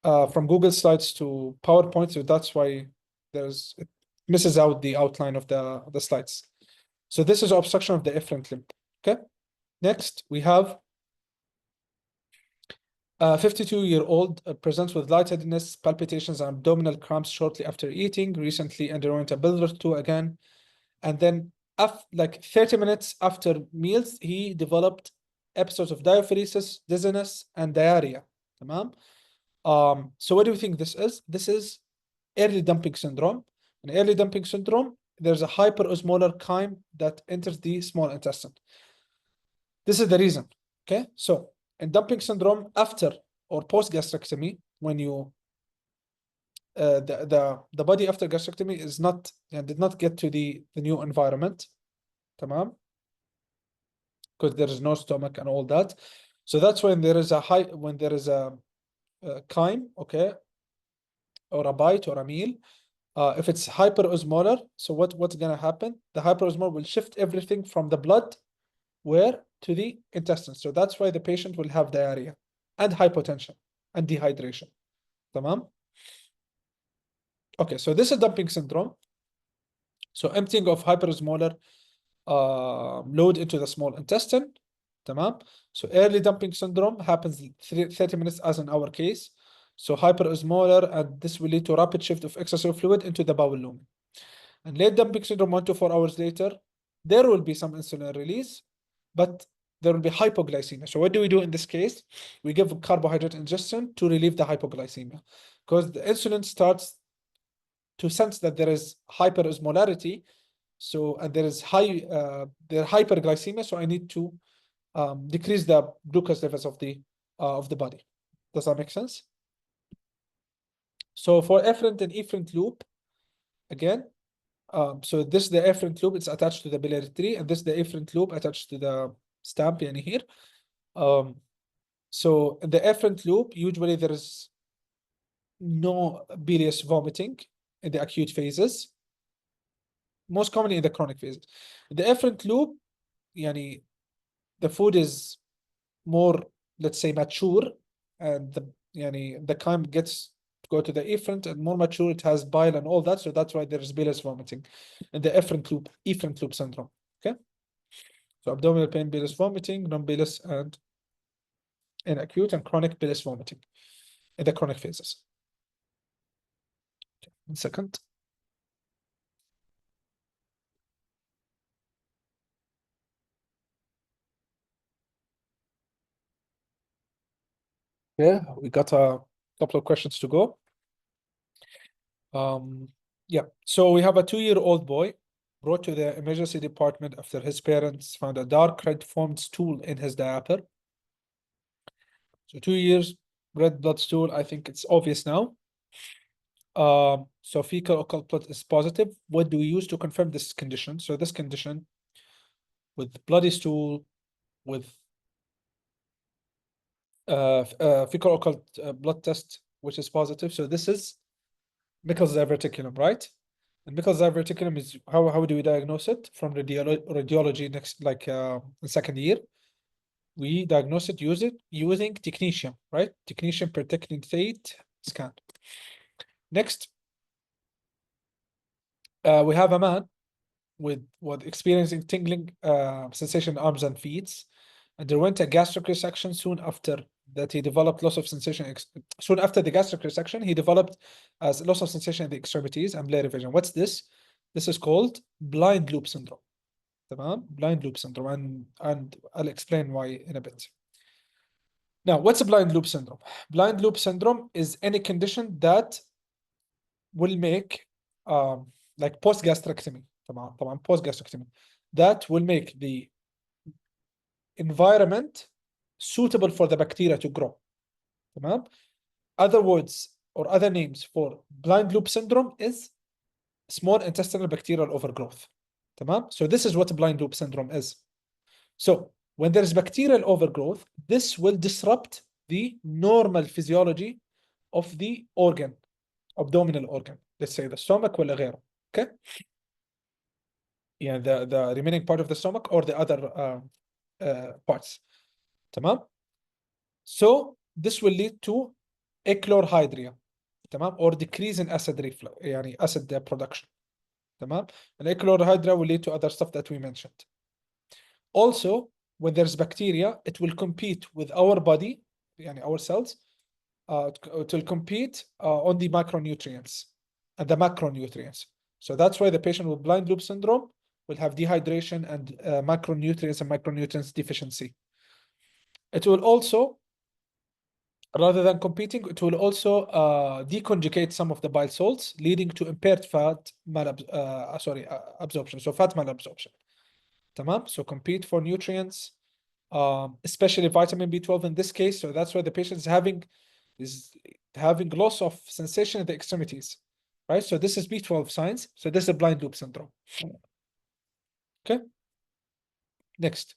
PowerPoint, so that's why it misses out the outline of the slides. So this is obstruction of the efferent limb. Okay. Next, we have a 52-year-old presents with lightheadedness, palpitations, and abdominal cramps shortly after eating. Recently underwent a Billroth 2 again, and then like 30 minutes after meals, he developed episodes of diaphoresis, dizziness, and diarrhea. Tamam? So what do you think this is? This is early dumping syndrome. In early dumping syndrome, there's a hyperosmolar chyme that enters the small intestine. This is the reason. Okay, so in dumping syndrome, after or post gastrectomy, when you the body after gastrectomy is not did not get to the new environment, tamam, because there is no stomach and all that. So that's when there is a chyme, okay, or a bite or a meal. If it's hyperosmolar, so what's gonna happen? The hyperosmolar will shift everything from the blood where to the intestines. So that's why the patient will have diarrhea and hypotension and dehydration. Tamam? Okay, so this is dumping syndrome. So emptying of hyperosmolar load into the small intestine. Tamam? So early dumping syndrome happens 30 minutes as in our case. So hyperosmolar, and this will lead to rapid shift of extracellular fluid into the bowel lumen. And late dumping syndrome 1 to 4 hours later, there will be some insulin release, but there will be hypoglycemia. So what do we do in this case? We give carbohydrate ingestion to relieve the hypoglycemia, because the insulin starts to sense that there is hyperosmolarity, so and there is hyperglycemia. So I need to decrease the glucose levels of the body. Does that make sense? So for efferent and efferent loop, again, so this is the efferent loop, it's attached to the biliary tree, and this is the efferent loop attached to the stamp in here. So in the efferent loop, usually there is no bilious vomiting in the acute phases, most commonly in the chronic phases. The efferent loop, the food is more, let's say, mature, and the chyme gets to go to the efferent, and more mature, it has bile and all that, so that's why there is bilious vomiting in the efferent loop syndrome. Okay, so abdominal pain, bilious vomiting, non-bilious, and in acute and chronic bilious vomiting in the chronic phases. Okay, 1 second. Yeah, we got a couple of questions to go. Yeah, so we have a 2-year-old boy brought to the emergency department after his parents found a dark red formed stool in his diaper. So 2 years, red blood stool, I think it's obvious now. So fecal occult blood is positive. What do we use to confirm this condition? So this condition with bloody stool, with fecal occult blood test, which is positive. So this is Meckel's diverticulum, right? And Meckel's diverticulum is how do we diagnose it? From radiology next, like in second year. We diagnose it using technetium, right? Technetium pertechnetate scan. Next, we have a man with experiencing tingling sensation in arms and feet, underwent a gastric resection soon after that he developed loss of sensation. Soon after the gastric resection, he developed loss of sensation in the extremities and blurry vision. What's this? This is called blind loop syndrome. تمام? Blind loop syndrome, and I'll explain why in a bit. Now, what's a blind loop syndrome? Blind loop syndrome is any condition that will make like post gastrectomy. طبعا post gastrectomy that will make the environment suitable for the bacteria to grow. تمام? Other words or other names for blind loop syndrome is small intestinal bacterial overgrowth. تمام? So this is what blind loop syndrome is. So when there is bacterial overgrowth, this will disrupt the normal physiology of the organ, abdominal organ. Let's say the stomach ولا غيره. Okay? Yeah, the remaining part of the stomach or the other parts. تمام? So this will lead to echlorhydria. تمام? Or decrease in acid reflux, يعني acid production. تمام? And echlorhydria will lead to other stuff that we mentioned. Also, when there's bacteria, it will compete with our body, يعني our cells, it will compete on the macronutrients and the macronutrients. So that's why the patient with blind loop syndrome will have dehydration and macronutrients and micronutrients deficiency. It will also, rather than competing, it will also deconjugate some of the bile salts, leading to impaired fat absorption. So fat malabsorption. تمام? So compete for nutrients, especially vitamin B12 in this case. So that's why the patient is having loss of sensation in the extremities, right? So this is B12 signs. So this is a blind loop syndrome. Okay. Next,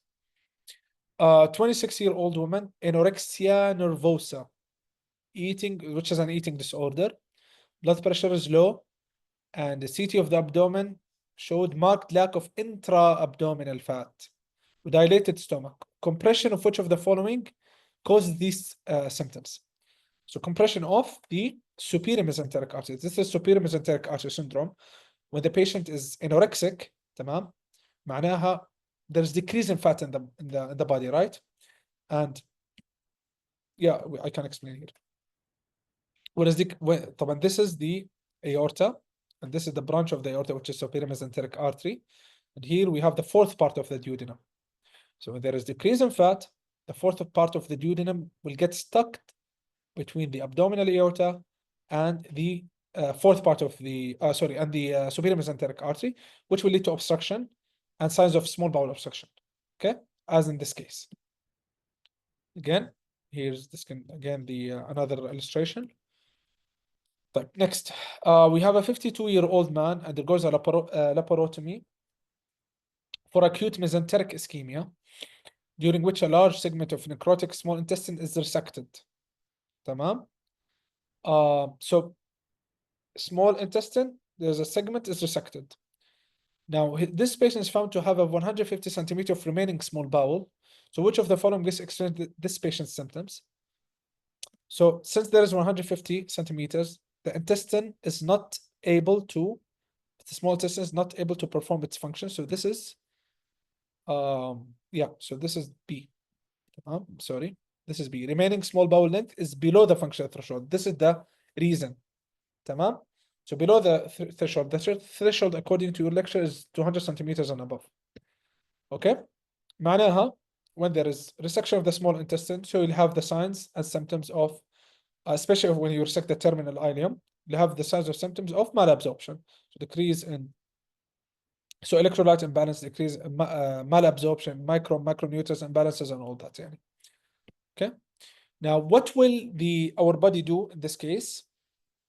26-year-old woman, anorexia nervosa, which is an eating disorder. Blood pressure is low, and the CT of the abdomen showed marked lack of intra-abdominal fat, dilated stomach. Compression of which of the following causes these symptoms? So compression of the superior mesenteric artery. This is superior mesenteric artery syndrome. When the patient is anorexic, تمام, معناها there's decrease in fat in the body, right? And yeah, I can explain here. طبعا this is the aorta, and this is the branch of the aorta, which is superior mesenteric artery. And here we have the fourth part of the duodenum. So when there is decrease in fat, the fourth part of the duodenum will get stuck between the abdominal aorta and the fourth part of the superior mesenteric artery, which will lead to obstruction and signs of small bowel obstruction. Okay, as in this case. Again, here's this another illustration. But next, we have a 52-year-old man undergoes a laparotomy for acute mesenteric ischemia, during which a large segment of necrotic small intestine is resected. تمام? So small intestine, there's a segment is resected. Now, this patient is found to have a 150 centimeter of remaining small bowel. So which of the following explains this patient's symptoms? So since there is 150 centimeters, the intestine is not able to, the small intestine is not able to perform its function. So this is, so this is B. Sorry, this is B. Remaining small bowel length is below the functional threshold. This is the reason. تمام? So below the threshold. The threshold, according to your lecture, is 200 centimeters and above. Okay? معناها, when there is resection of the small intestine, so you'll have the signs and symptoms of, especially when you resect the terminal ileum, you have the signs or symptoms of malabsorption. So decrease in, so electrolyte imbalance, decrease in malabsorption, macronutrients imbalances, and all that. يعني. Okay? Now, what will our body do in this case?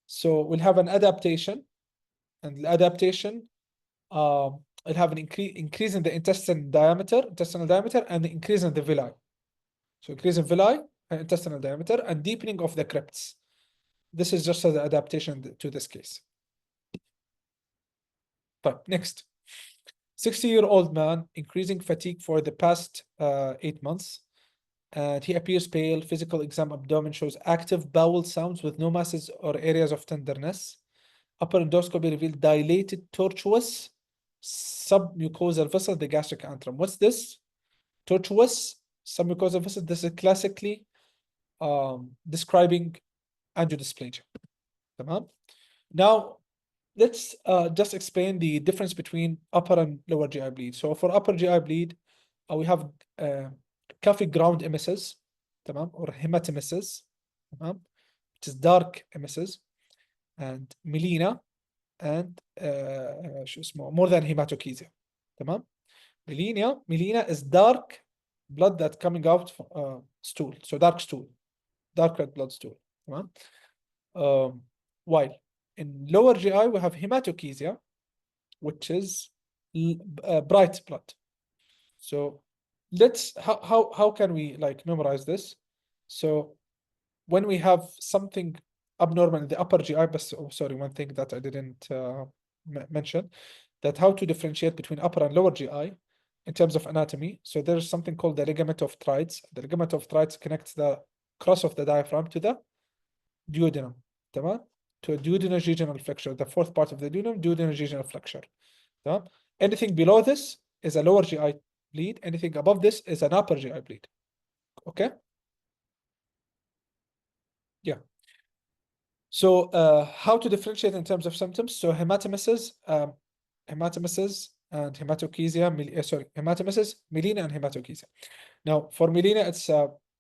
So we'll have an adaptation, and the adaptation, it'll have an increase in the intestinal diameter, and the increase in the villi. So increase in villi and intestinal diameter, and deepening of the crypts. This is just the adaptation to this case. But next, 60-year-old man increasing fatigue for the past 8 months, and he appears pale. Physical exam abdomen shows active bowel sounds with no masses or areas of tenderness. Upper endoscopy revealed dilated, tortuous submucosal vessel, the gastric antrum. What's this? Tortuous submucosal vessel. This is classically describing angiodysplasia. تمام. Now, let's just explain the difference between upper and lower GI bleed. So for upper GI bleed, we have coffee ground emesis, تمام, or hematemesis, تمام, which is dark emesis, and melena, and شو اسمه, more than hematochezia, تمام. Melena is dark blood that's coming out stool, so dark stool, dark red blood stool, تمام. While in lower GI we have hematochezia, which is bright blood. So let's how can we like memorize this? So when we have something abnormal in the upper GI, but sorry, one thing that I didn't mention, that how to differentiate between upper and lower GI in terms of anatomy. So there's something called the ligament of Treitz. The ligament of Treitz connects the cross of the diaphragm to the duodenum, تمام? To a duodenojejunal flexure, the fourth part of the duodenum, duodenojejunal flexure. تمام? Anything below this is a lower GI bleed. Anything above this is an upper GI bleed. Okay? Yeah. So how to differentiate in terms of symptoms? So hematemesis and hematochezia, sorry, hematemesis, melena, and hematochezia. Now for melena, it's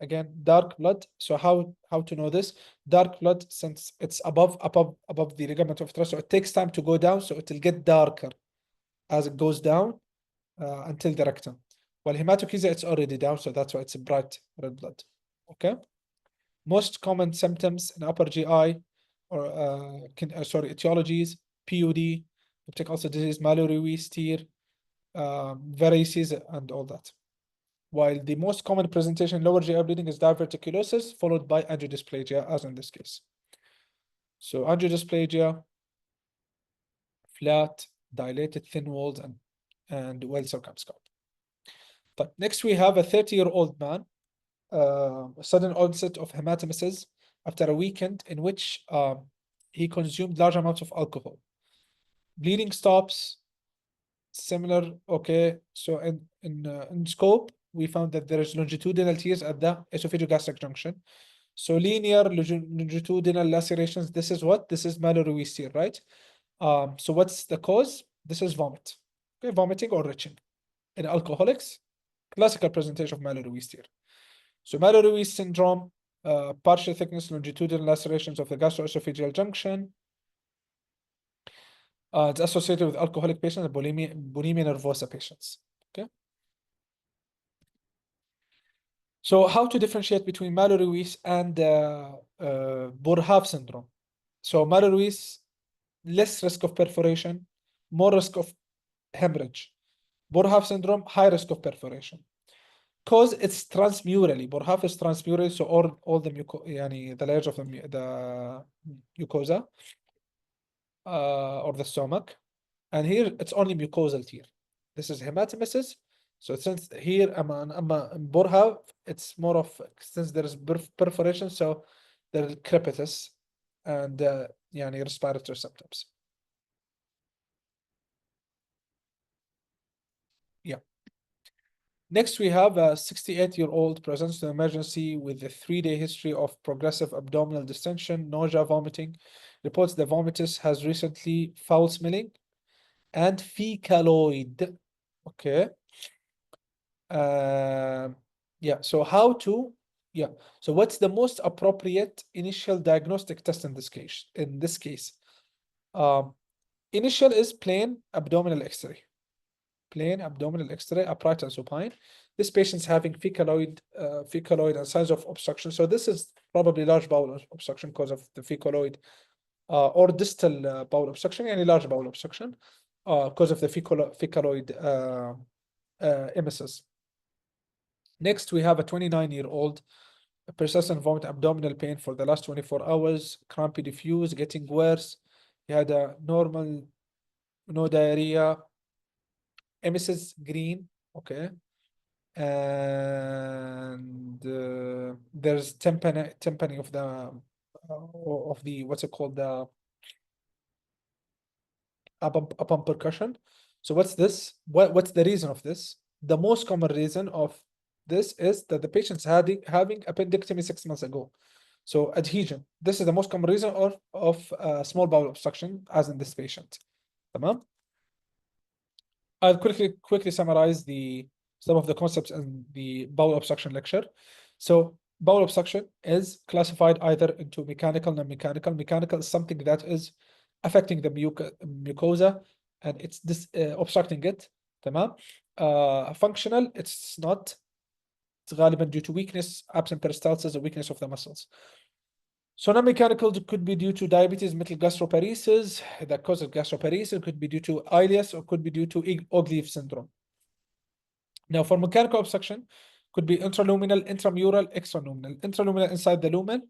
again dark blood. So how to know this? Dark blood, since it's above the ligament of Treitz, so it takes time to go down, so it will get darker as it goes down until the rectum. While hematochezia, it's already down, so that's why it's a bright red blood. Okay. Most common symptoms in upper GI, or etiologies: PUD, peptic ulcer disease, Mallory-Weiss tear, varices, and all that. While the most common presentation in lower GI bleeding is diverticulosis, followed by angiodysplasia, as in this case. So angiodysplasia, flat, dilated, thin walls, and well circumscribed. But next we have a 30-year-old man, sudden onset of hematemesis after a weekend in which he consumed large amounts of alcohol. Bleeding stops, similar. Okay, so in scope, we found that there is longitudinal tears at the esophagogastric junction. So linear longitudinal lacerations. This is what? This is Mallory-Weiss tear, right? So what's the cause? This is vomit. Okay, vomiting or retching. In alcoholics, classical presentation of Mallory-Weiss tear. So Mallory-Weiss syndrome, partial thickness, longitudinal lacerations of the gastroesophageal junction. It's associated with alcoholic patients and bulimia nervosa patients. Okay. So how to differentiate between Mallory-Weiss and Boerhaave syndrome? So Mallory-Weiss, less risk of perforation, more risk of hemorrhage. Boerhaave syndrome, high risk of perforation. Cause it's transmurally. Boerhaave is transmurally, so all the the layers of the mucosa or the stomach, and here it's only mucosal tear. This is hematemesis. So since here Boerhaave, it's more of, since there is perforation, so there is crepitus and respiratory symptoms. Yeah. Next, we have a 68-year-old presents to emergency with a 3-day history of progressive abdominal distension, nausea, vomiting. Reports the vomitus has recently foul smelling and fecaloid. Okay. Yeah. So so what's the most appropriate initial diagnostic test in this case? Initial is plain abdominal X-ray. Plain abdominal X-ray, upright and supine. This patient's having fecaloid and signs of obstruction. So this is probably large bowel obstruction because of the fecaloid, or distal bowel obstruction, any large bowel obstruction, because of the fecaloid emesis. Next, we have a 29-year-old, persistent vomit, abdominal pain for the last 24 hours, crampy diffuse, getting worse. He had a normal, no diarrhea, emesis green, okay. and there's tympani of the what's it called, the upper percussion. So what's this? What's the reason of this? The most common reason of this is that the patient's having appendectomy 6 months ago. So adhesion. This is the most common reason of small bowel obstruction, as in this patient. Tamam? I'll quickly summarize some of the concepts in the bowel obstruction lecture. So bowel obstruction is classified either into mechanical, non-mechanical. Mechanical is something that is affecting the mucosa and it's obstructing it. تمام. Functional, it's not. It's غالبا due to weakness, absent peristalsis, or weakness of the muscles. So non-mechanical could be due to diabetes, metal gastroparesis. That causes gastroparesis could be due to ileus or could be due to Oglev syndrome. Now, for mechanical obstruction, could be intraluminal, intramural, extraluminal. Intraluminal inside the lumen,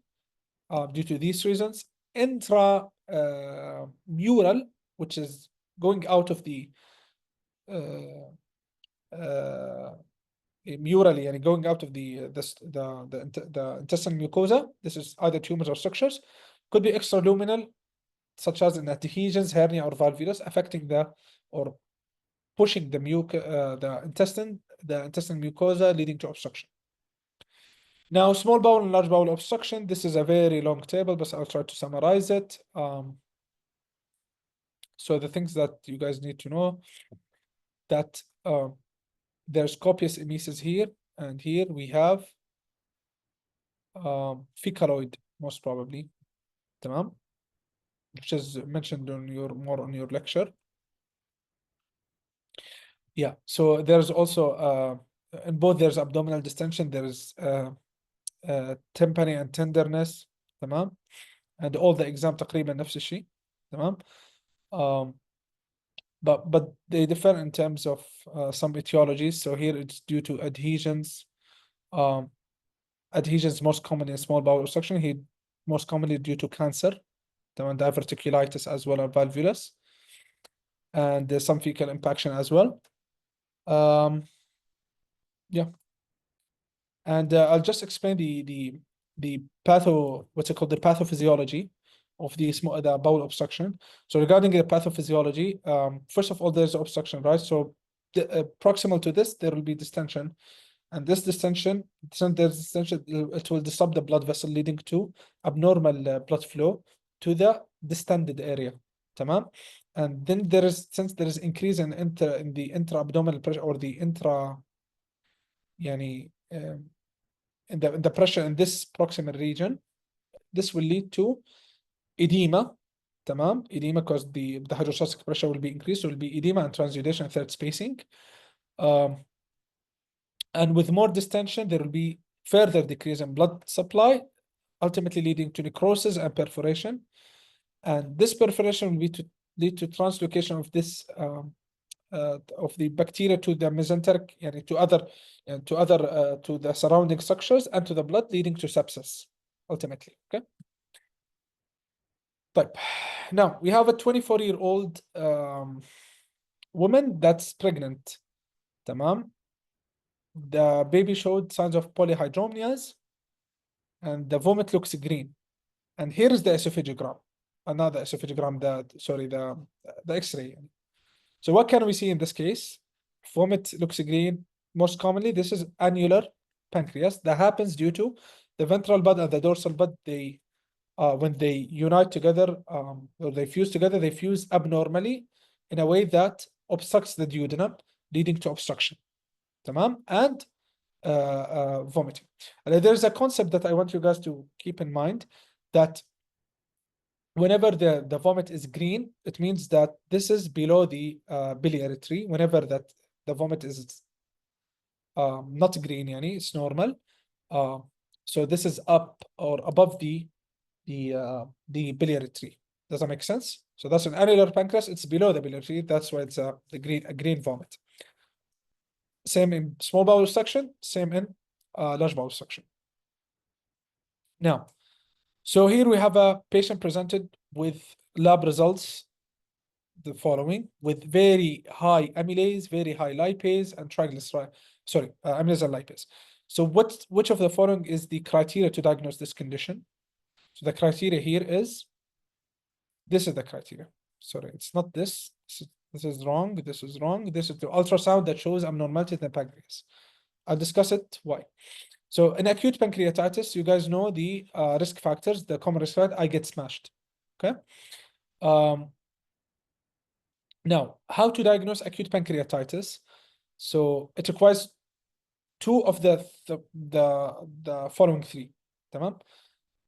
due to these reasons. Intramural, which is going out of the murally, and going out of the intestinal mucosa. This is either tumors or structures. Could be extraluminal, such as in adhesions, hernia, or valvulus, affecting or pushing the intestine mucosa, leading to obstruction. Now, small bowel and large bowel obstruction. This is a very long table, but I'll try to summarize it. So the things that you guys need to know, that there's copious emesis here, and here we have fecaloid, most probably, tamam, which is mentioned on your lecture. Yeah, so there's also in both there's abdominal distension, there's tympani and tenderness, تمام, and all the exam تقريبا نفس الشيء, تمام. But they differ in terms of some etiologies. So here it's due to adhesions. Adhesions most commonly in small bowel obstruction. Here most commonly due to cancer, diverticulitis as well as valvulus, and there's some fecal impaction as well. Yeah, and I'll just explain the what's it called, the pathophysiology of the bowel obstruction. So regarding the pathophysiology, first of all, there's obstruction, right? So proximal to this, there will be distension, and this distension, it will disrupt the blood vessel, leading to abnormal blood flow to the distended area. Tamam? And then since there is increase in the intra-abdominal pressure, or the in the pressure in this proximal region, this will lead to edema. Tamam? Edema, because the hydrostatic pressure will be increased, so will be edema and transudation and third spacing. And with more distension, there will be further decrease in blood supply, ultimately leading to necrosis and perforation. And this perforation will lead to translocation of this of the bacteria to the mesenteric, to the surrounding structures and to the blood, leading to sepsis ultimately. Okay. But now we have a 24-year-old woman that's pregnant. Tamam. The baby showed signs of polyhydramnios, and the vomit looks green. And here is the esophagogram, another esophagogram, the X-ray. So what can we see in this case? Vomit looks green. Most commonly, this is annular pancreas. That happens due to the ventral bud and the dorsal bud. When they unite together, or they fuse together, they fuse abnormally in a way that obstructs the duodenum, leading to obstruction. Tamam? And vomiting. And there's a concept that I want you guys to keep in mind, that whenever the vomit is green, it means that this is below the biliary tree. Whenever that the vomit is not green, it's normal. So this is up or above the biliary tree. Does that make sense? So that's an annular pancreas. It's below the biliary tree. That's why it's a green vomit. Same in small bowel obstruction. Same in large bowel obstruction. Now, so here we have a patient presented with lab results, the following, with very high amylase, very high lipase, and triglyceride. sorry, amylase and lipase. So which of the following is the criteria to diagnose this condition? So the criteria here is, this is the criteria. Sorry, it's not this. This is wrong. This is wrong. This is the ultrasound that shows abnormality in the pancreas. I'll discuss it why. So in acute pancreatitis, you guys know the risk factors, the common risk factor, I get smashed. Okay. Now, how to diagnose acute pancreatitis? So it requires two of the following three. Tamam?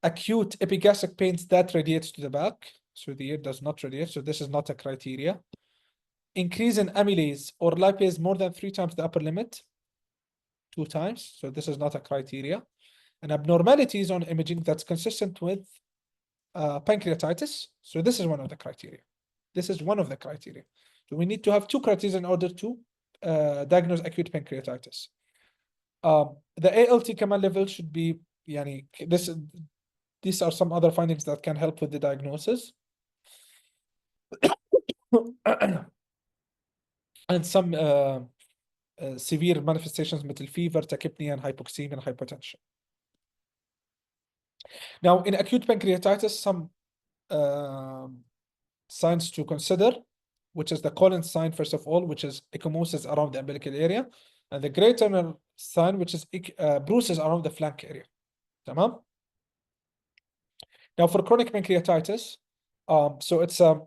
Acute epigastric pains that radiates to the back. So the ear does not radiate. So this is not a criteria. Increase in amylase or lipase more than 3 times the upper limit. 2 times. So this is not a criteria. And abnormalities on imaging that's consistent with pancreatitis. So this is one of the criteria. This is one of the criteria. So we need to have 2 criteria in order to diagnose acute pancreatitis. The ALT Kamal level should be, yani, these are some other findings that can help with the diagnosis. And some severe manifestations, مثل fever, tachypnea, and hypoxemia and hypotension. Now, in acute pancreatitis, some signs to consider, which is the colon sign, first of all, which is ecchymosis around the umbilical area, and the great tunnel sign, which is bruises around the flank area. Tamam? Now, for chronic pancreatitis, so it's a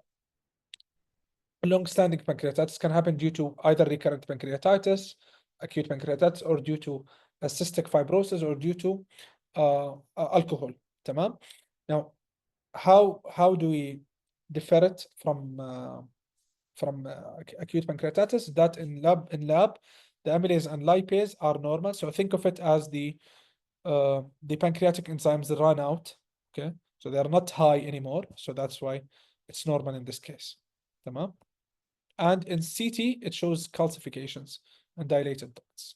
long-standing pancreatitis, can happen due to either recurrent pancreatitis, acute pancreatitis, or due to a cystic fibrosis, or due to alcohol. Tamam? Now, how do we differ it from acute pancreatitis? That in lab, the amylase and lipase are normal. So think of it as the pancreatic enzymes run out. Okay, so they are not high anymore. So that's why it's normal in this case. Tamam? And in CT, it shows calcifications and dilated ducts.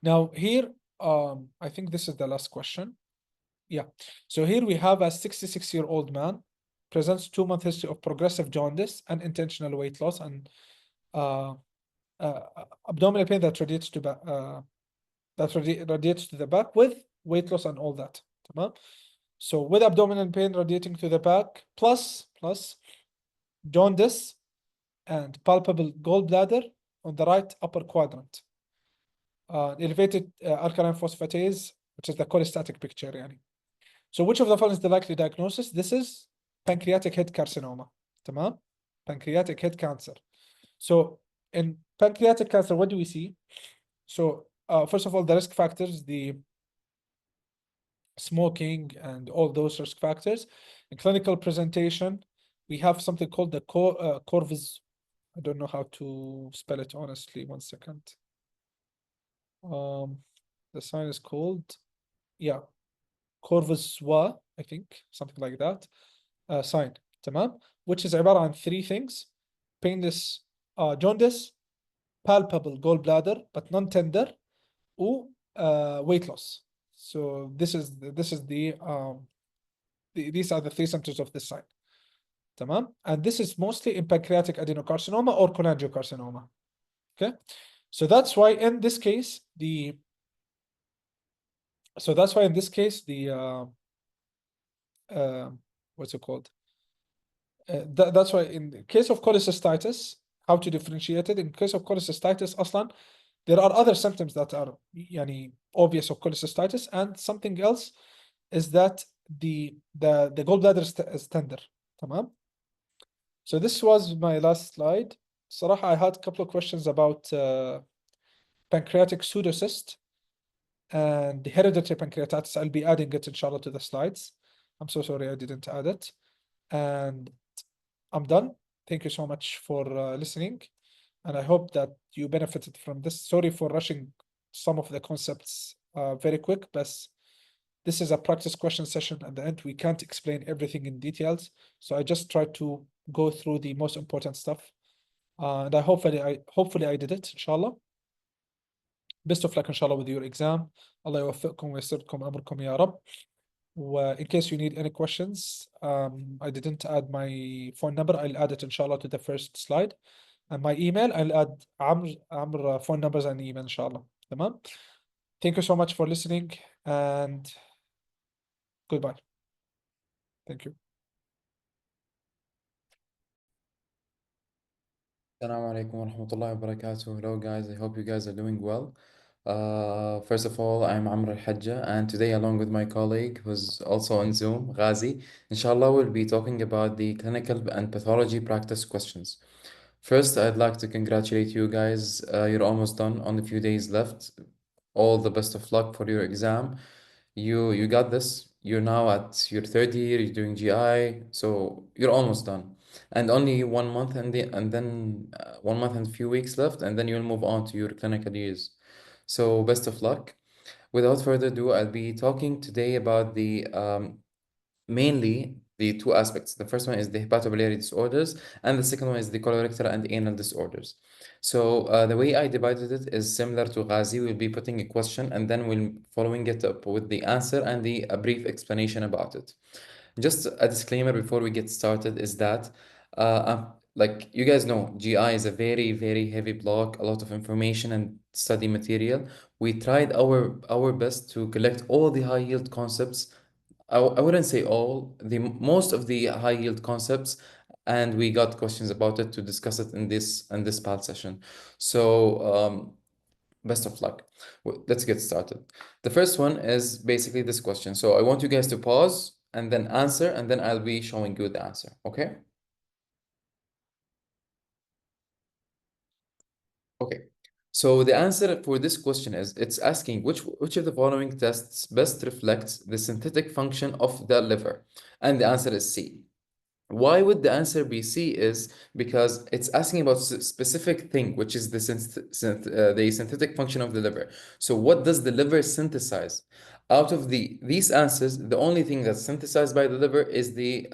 Now here, I think this is the last question. Yeah. So here we have a 66-year-old man, presents 2-month history of progressive jaundice and intentional weight loss, and abdominal pain that radiates to the back with weight loss and all that. Tamam? So with abdominal pain radiating to the back, plus jaundice and palpable gallbladder on the right upper quadrant. Elevated alkaline phosphatase, which is the cholestatic picture. Yani. So which of the following is the likely diagnosis? This is pancreatic head carcinoma. Tamam? Pancreatic head cancer. So in pancreatic cancer, what do we see? So first of all, the risk factors, the smoking and all those risk factors. In clinical presentation, we have something called the Corvus. I don't know how to spell it, honestly. 1 second. The sign is called, yeah, Corvus Wa, I think, something like that. Sign, tamam, which is عبارة عن 3 things: painless jaundice, palpable gallbladder but non-tender, or weight loss. So these are the 3 symptoms of this sign. Tamam? And this is mostly in pancreatic adenocarcinoma or cholangiocarcinoma. Okay, so that's why in this case the what's it called? That's why in the case of cholecystitis, how to differentiate it? In case of cholecystitis, aslan, there are other symptoms that are yani, obvious of cholecystitis, and something else is that the gallbladder is tender. Tamam? So this was my last slide. Sarah, I had a couple of questions about pancreatic pseudocyst and the hereditary pancreatitis. I'll be adding it, inshallah, to the slides. I'm so sorry I didn't add it. And I'm done. Thank you so much for listening. And I hope that you benefited from this. Sorry for rushing some of the concepts very quick, but this is a practice question session. At the end, we can't explain everything in details. So I just tried to go through the most important stuff. And hopefully I did it, inshallah. Best of luck, inshallah, with your exam. Allah يوفقكم ويسركم أمركم يا رب. In case you need any questions, I didn't add my phone number. I'll add it, inshallah, to the first slide. and my email. I'll add عمرو phone numbers and email inshallah. تمام. Thank you so much for listening and goodbye. Thank you. Assalamu alaikum wa rahmatullahi wa barakatuh. Hello guys, I hope you guys are doing well. First of all, I'm Amr Hajja, and today, along with my colleague who's also on Zoom, Ghazi, inshallah, we'll be talking about the clinical and pathology practice questions. First, I'd like to congratulate you guys. You're almost done, on the few days left. All the best of luck for your exam. You got this. You're now at your third year, you're doing GI, so you're almost done. And only 1 month and then 1 month and a few weeks left, and then you'll move on to your clinical years. So best of luck. Without further ado, I'll be talking today about the mainly the two aspects. The first one is the hepatobiliary disorders, and the second one is the colorectal and anal disorders. So the way I divided it is similar to Ghazi. We'll be putting a question and then we'll following it up with the answer and a brief explanation about it. Just a disclaimer before we get started is that, like you guys know, GI is a very, very heavy block, a lot of information and study material. We tried our best to collect all the high yield concepts. I wouldn't say all, the most of the high yield concepts, and we got questions about it to discuss it in this PAL session. So best of luck. Let's get started. The first one is basically this question. So I want you guys to pause and then answer, and then I'll be showing you the answer. Okay? Okay. So the answer for this question is it's asking which of the following tests best reflects the synthetic function of the liver? And the answer is C. Why would the answer be C is because it's asking about specific thing, which is the synthetic function of the liver. So what does the liver synthesize? Out of these answers, the only thing that's synthesized by the liver is the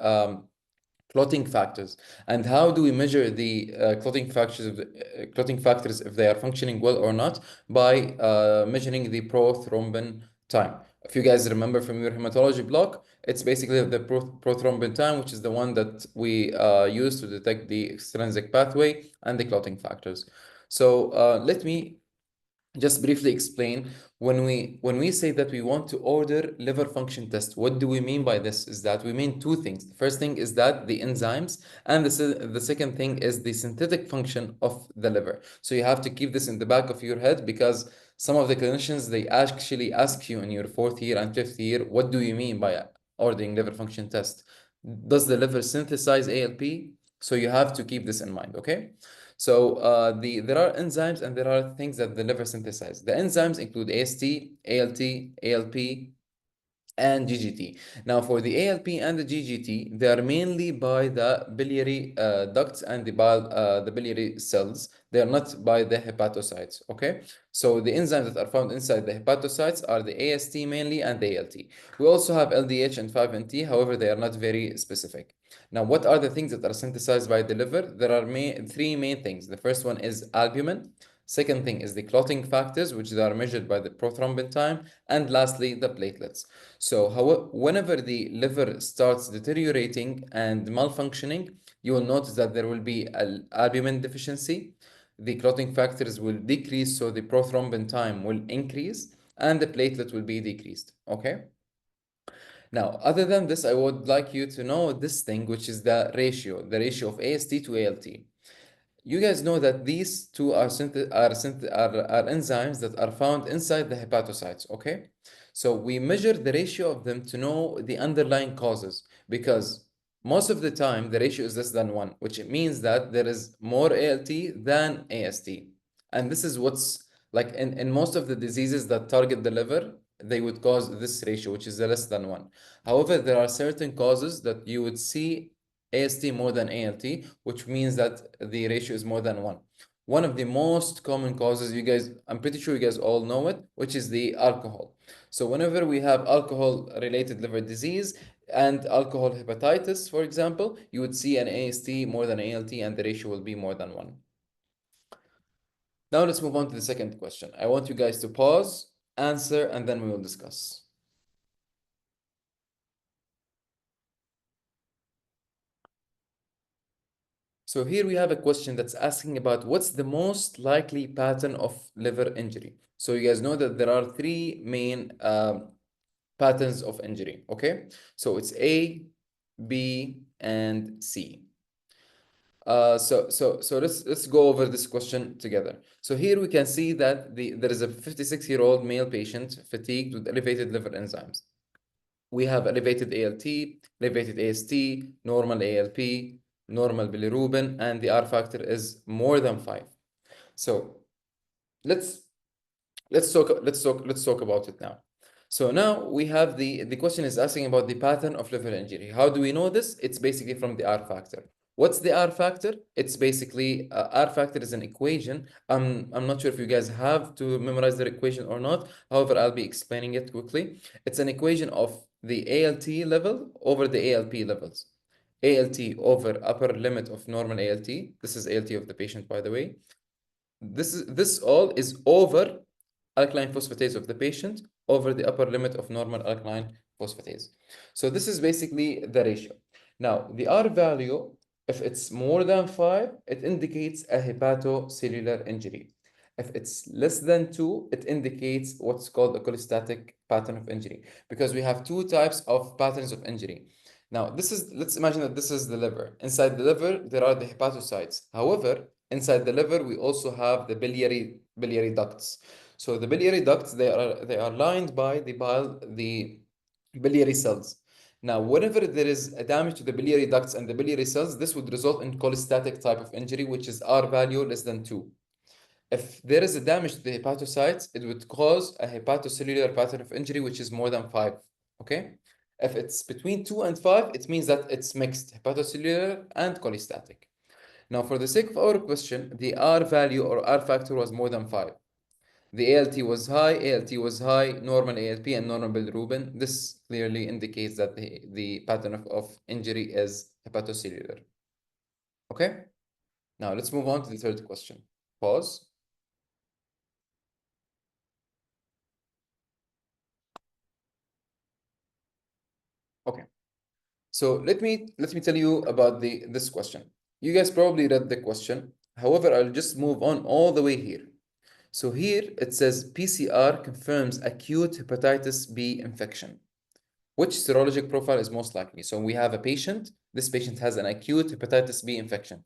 clotting factors. And how do we measure the clotting factors if they are functioning well or not? By measuring the prothrombin time. If you guys remember from your hematology block, it's basically the prothrombin time, which is the one that we use to detect the extrinsic pathway and the clotting factors. So let me just briefly explain. When we say that we want to order liver function test, what do we mean by this? Is that we mean two things. The first thing is that the enzymes, and the second thing is the synthetic function of the liver. So you have to keep this in the back of your head, because some of the clinicians, they actually ask you in your fourth year and fifth year, what do you mean by ordering liver function test? Does the liver synthesize ALP? So you have to keep this in mind, okay? So there are enzymes and there are things that the liver synthesize. The enzymes include AST, ALT, ALP, and GGT. Now, for the ALP and the GGT, they are mainly by the biliary ducts and the biliary cells. They are not by the hepatocytes, okay? So the enzymes that are found inside the hepatocytes are the AST mainly and the ALT. We also have LDH and 5-NT, however, they are not very specific. Now, what are the things that are synthesized by the liver? There are three main things. The first one is albumin. Second thing is the clotting factors, which are measured by the prothrombin time. And lastly, the platelets. So whenever the liver starts deteriorating and malfunctioning, you will notice that there will be an albumin deficiency. The clotting factors will decrease, so the prothrombin time will increase, and the platelet will be decreased. Okay? Now, other than this, I would like you to know this thing, which is the ratio of AST to ALT. You guys know that these two are enzymes that are found inside the hepatocytes, okay? So we measure the ratio of them to know the underlying causes, because most of the time the ratio is less than 1, which means that there is more ALT than AST. And this is what's like in most of the diseases that target the liver, they would cause this ratio, which is less than 1. However, there are certain causes that you would see AST more than ALT, which means that the ratio is more than 1. One of the most common causes, you guys, I'm pretty sure you guys all know it, which is the alcohol. So whenever we have alcohol-related liver disease and alcohol hepatitis, for example, you would see an AST more than ALT, and the ratio will be more than 1. Now let's move on to the second question. I want you guys to pause, answer, and then we will discuss. So here we have a question that's asking about what's the most likely pattern of liver injury. So you guys know that there are three main patterns of injury, okay? So it's A, B, and C. So let's go over this question together. So here we can see that there is a 56-year-old male patient fatigued with elevated liver enzymes. We have elevated ALT, elevated AST, normal ALP, normal bilirubin, and the R factor is more than 5. So let's let's talk about it now. So now we have the question is asking about the pattern of liver injury. How do we know this? It's basically from the R factor. What's the R factor? It's basically R factor is an equation. I'm not sure if you guys have to memorize the equation or not. However, I'll be explaining it quickly. It's an equation of the ALT level over the ALP levels. ALT over upper limit of normal ALT. This is ALT of the patient, by the way. This all is over alkaline phosphatase of the patient over the upper limit of normal alkaline phosphatase. So this is basically the ratio. Now, the R value, if it's more than 5, it indicates a hepatocellular injury. If it's less than 2, it indicates what's called a cholestatic pattern of injury, because we have two types of patterns of injury. Now, let's imagine that this is the liver. Inside the liver, there are the hepatocytes. However, inside the liver, we also have the biliary ducts. So the biliary ducts, they are lined by the biliary cells. Now, whenever there is a damage to the biliary ducts and the biliary cells, this would result in cholestatic type of injury, which is R value less than 2. If there is a damage to the hepatocytes, it would cause a hepatocellular pattern of injury, which is more than 5. Okay? If it's between 2 and 5, it means that it's mixed, hepatocellular and cholestatic. Now, for the sake of our question, the R value or R factor was more than 5. The ALT was high, normal ALP and normal bilirubin. This clearly indicates that the pattern of injury is hepatocellular. Okay? Now, let's move on to the third question. Pause. Okay. So let me tell you about this question. You guys probably read the question. However, I'll just move on all the way here. So here it says PCR confirms acute hepatitis B infection. Which serologic profile is most likely? So we have a patient. This patient has an acute hepatitis B infection.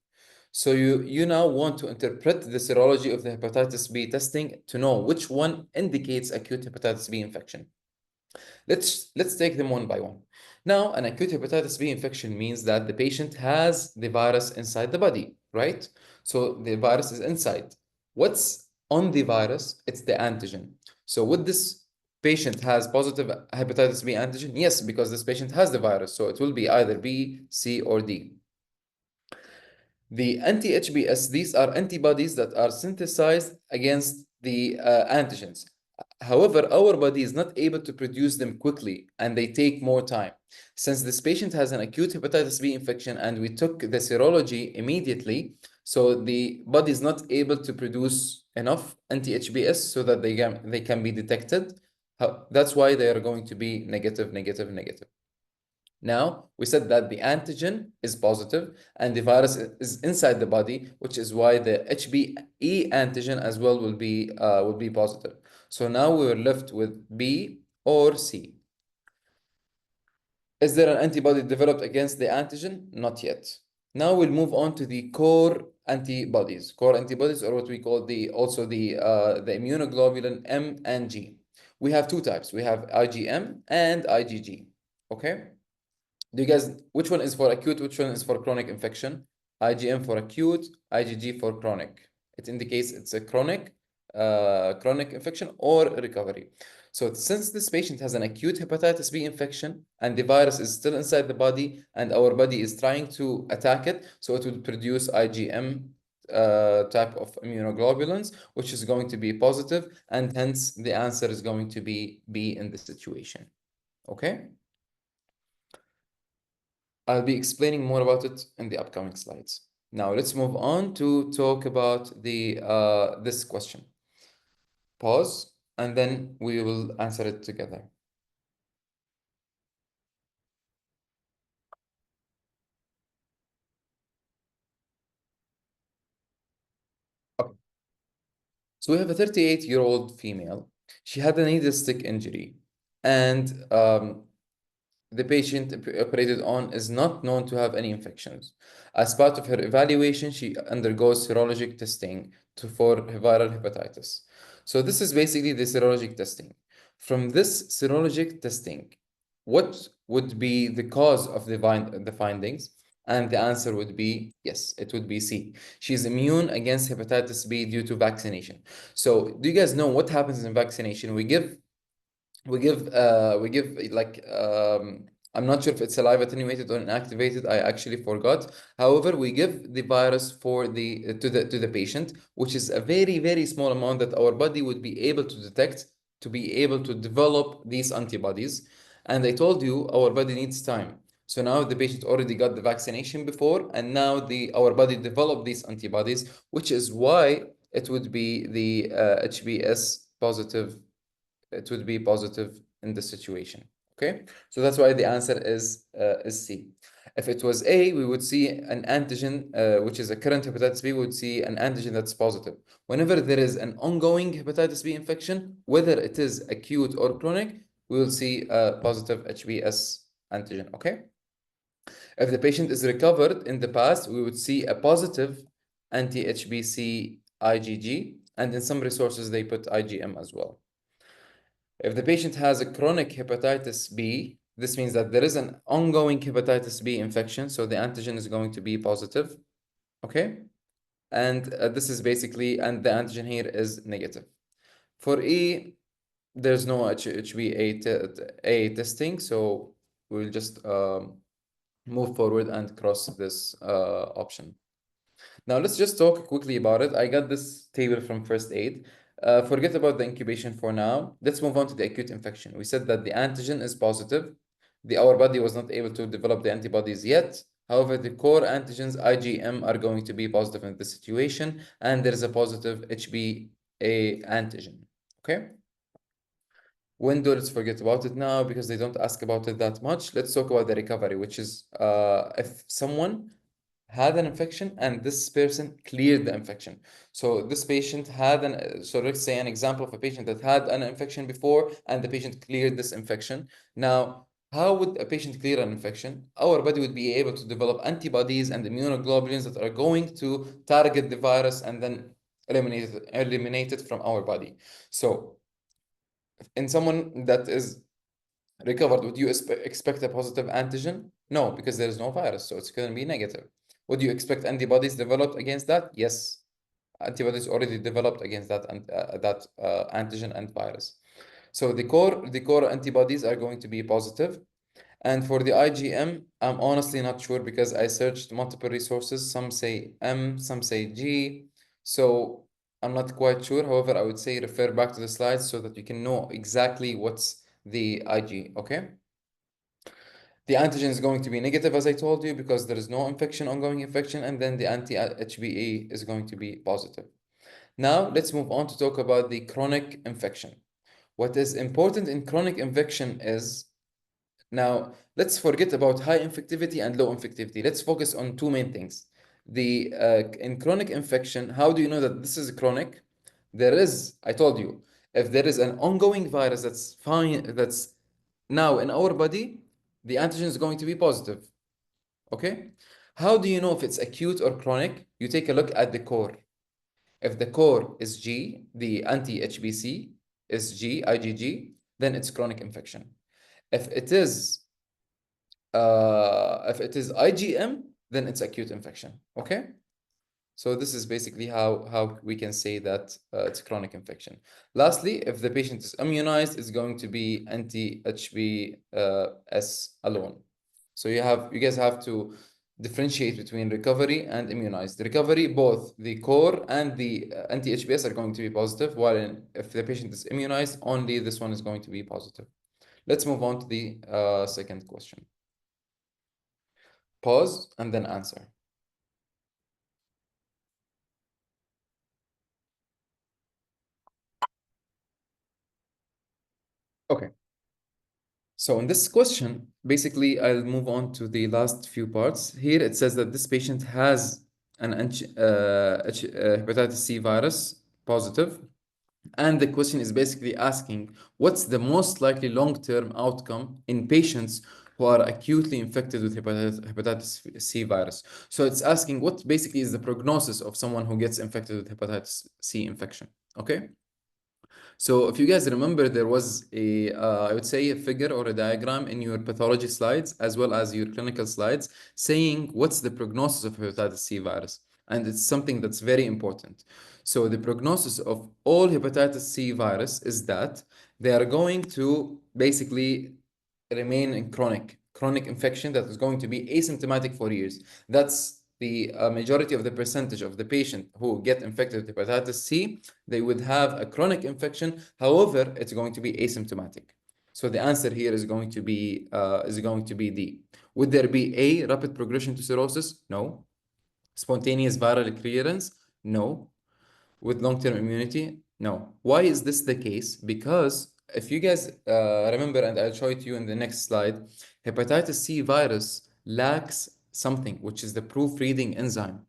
So you now want to interpret the serology of the hepatitis B testing to know which one indicates acute hepatitis B infection. Let's take them one by one. Now, an acute hepatitis B infection means that the patient has the virus inside the body, right? So the virus is inside. What's on the virus? It's the antigen. So would this patient has positive hepatitis B antigen? Yes, because this patient has the virus. So it will be either B, C, or D. The anti-HBs, these are antibodies that are synthesized against the antigens. However, our body is not able to produce them quickly and they take more time. Since this patient has an acute hepatitis B infection and we took the serology immediately, so the body is not able to produce enough anti-HBs so that they can be detected. That's why they are going to be negative, negative, negative. Now, we said that the antigen is positive and the virus is inside the body, which is why the HBe antigen as well will be positive. So now we're left with B or C. Is there an antibody developed against the antigen? Not yet. Now we'll move on to the core antibodies. Core antibodies are what we call the immunoglobulin M and G. We have two types. We have IgM and IgG. Okay? Do you guys, which one is for acute, which one is for chronic infection? IgM for acute, IgG for chronic. It indicates it's a chronic infection or recovery. So since this patient has an acute hepatitis B infection and the virus is still inside the body and our body is trying to attack it, so it will produce IgM type of immunoglobulins, which is going to be positive, and hence the answer is going to be B in this situation. Okay? I'll be explaining more about it in the upcoming slides. Now let's move on to talk about this question. Pause, and then we will answer it together. So we have a 38-year-old female. She had a needle stick injury, and the patient operated on is not known to have any infections. As part of her evaluation, she undergoes serologic testing for viral hepatitis. So this is basically the serologic testing. From this serologic testing, what would be the cause of the findings? And the answer would be yes, it would be C. She's immune against hepatitis B due to vaccination. So do you guys know what happens in vaccination? We give like I'm not sure if it's live attenuated or inactivated. I actually forgot. However, we give the virus for the to the patient, which is a very, very small amount that our body would be able to detect to be able to develop these antibodies. And I told you our body needs time. So now the patient already got the vaccination before, and now our body developed these antibodies, which is why it would be the HBs positive. It would be positive in this situation. Okay, so that's why the answer is C. If it was A, we would see an antigen, which is a current hepatitis B, we would see an antigen that's positive. Whenever there is an ongoing hepatitis B infection, whether it is acute or chronic, we will see a positive HBs antigen. Okay. If the patient is recovered in the past, we would see a positive anti-HBC IgG, and in some resources they put IgM as well. If the patient has a chronic hepatitis B, this means that there is an ongoing hepatitis B infection, so the antigen is going to be positive, okay? And this is basically, and the antigen here is negative. For E, there's no HbA testing, so we'll just move forward and cross this option. Now let's just talk quickly about it. I got this table from first aid. Forget about the incubation for now. Let's move on to the acute infection. We said that the antigen is positive. Our body was not able to develop the antibodies yet. However, the core antigens, IgM, are going to be positive in this situation, and there is a positive HbA antigen. Okay? Window, let's forget about it now because they don't ask about it that much. Let's talk about the recovery, which is if someone had an infection and this person cleared the infection. So this patient had so let's say an example of a patient that had an infection before and the patient cleared this infection. Now, how would a patient clear an infection? Our body would be able to develop antibodies and immunoglobulins that are going to target the virus and then eliminate it from our body. So in someone that is recovered, would you expect a positive antigen? No, because there is no virus, so it's going to be negative. Would you expect antibodies developed against that? Yes, antibodies already developed against that antigen and virus. So the core antibodies are going to be positive. And for the IgM, I'm honestly not sure because I searched multiple resources. Some say M, some say G. So I'm not quite sure. However, I would say refer back to the slides so that you can know exactly what's the Ig, okay? The antigen is going to be negative, as I told you, because there is no ongoing infection, and then the anti-HBE is going to be positive. Now, let's move on to talk about the chronic infection. What is important in chronic infection is, now, let's forget about high infectivity and low infectivity. Let's focus on two main things. In chronic infection, how do you know that this is chronic? I told you, if there is an ongoing virus that's now in our body, the antigen is going to be positive. Okay? How do you know if it's acute or chronic? You take a look at the core. If the core is G, the anti-HBC is G, IgG, then it's chronic infection. If it is IgM, then it's acute infection. Okay? So this is basically how we can say that it's chronic infection. Lastly, if the patient is immunized, it's going to be anti-HBs alone. So you guys have to differentiate between recovery and immunized. The recovery, both the core and the anti-HBs are going to be positive, while if the patient is immunized, only this one is going to be positive. Let's move on to the second question. Pause and then answer. Okay. So in this question, basically, I'll move on to the last few parts. Here it says that this patient has an hepatitis C virus positive. And the question is basically asking what's the most likely long-term outcome in patients who are acutely infected with hepatitis C virus. So it's asking what basically is the prognosis of someone who gets infected with hepatitis C infection. Okay. So if you guys remember, there was I would say a figure or a diagram in your pathology slides as well as your clinical slides saying what's the prognosis of hepatitis C virus. And it's something that's very important. So the prognosis of all hepatitis C virus is that they are going to basically remain in chronic infection that is going to be asymptomatic for years. That's the majority of the percentage of the patient who get infected with hepatitis C, they would have a chronic infection. However, it's going to be asymptomatic. So the answer here is going to be D. Would there be A, rapid progression to cirrhosis? No. Spontaneous viral clearance? No. With long-term immunity? No. Why is this the case? Because if you guys remember, and I'll show it to you in the next slide, hepatitis C virus lacks something, which is the proofreading enzyme.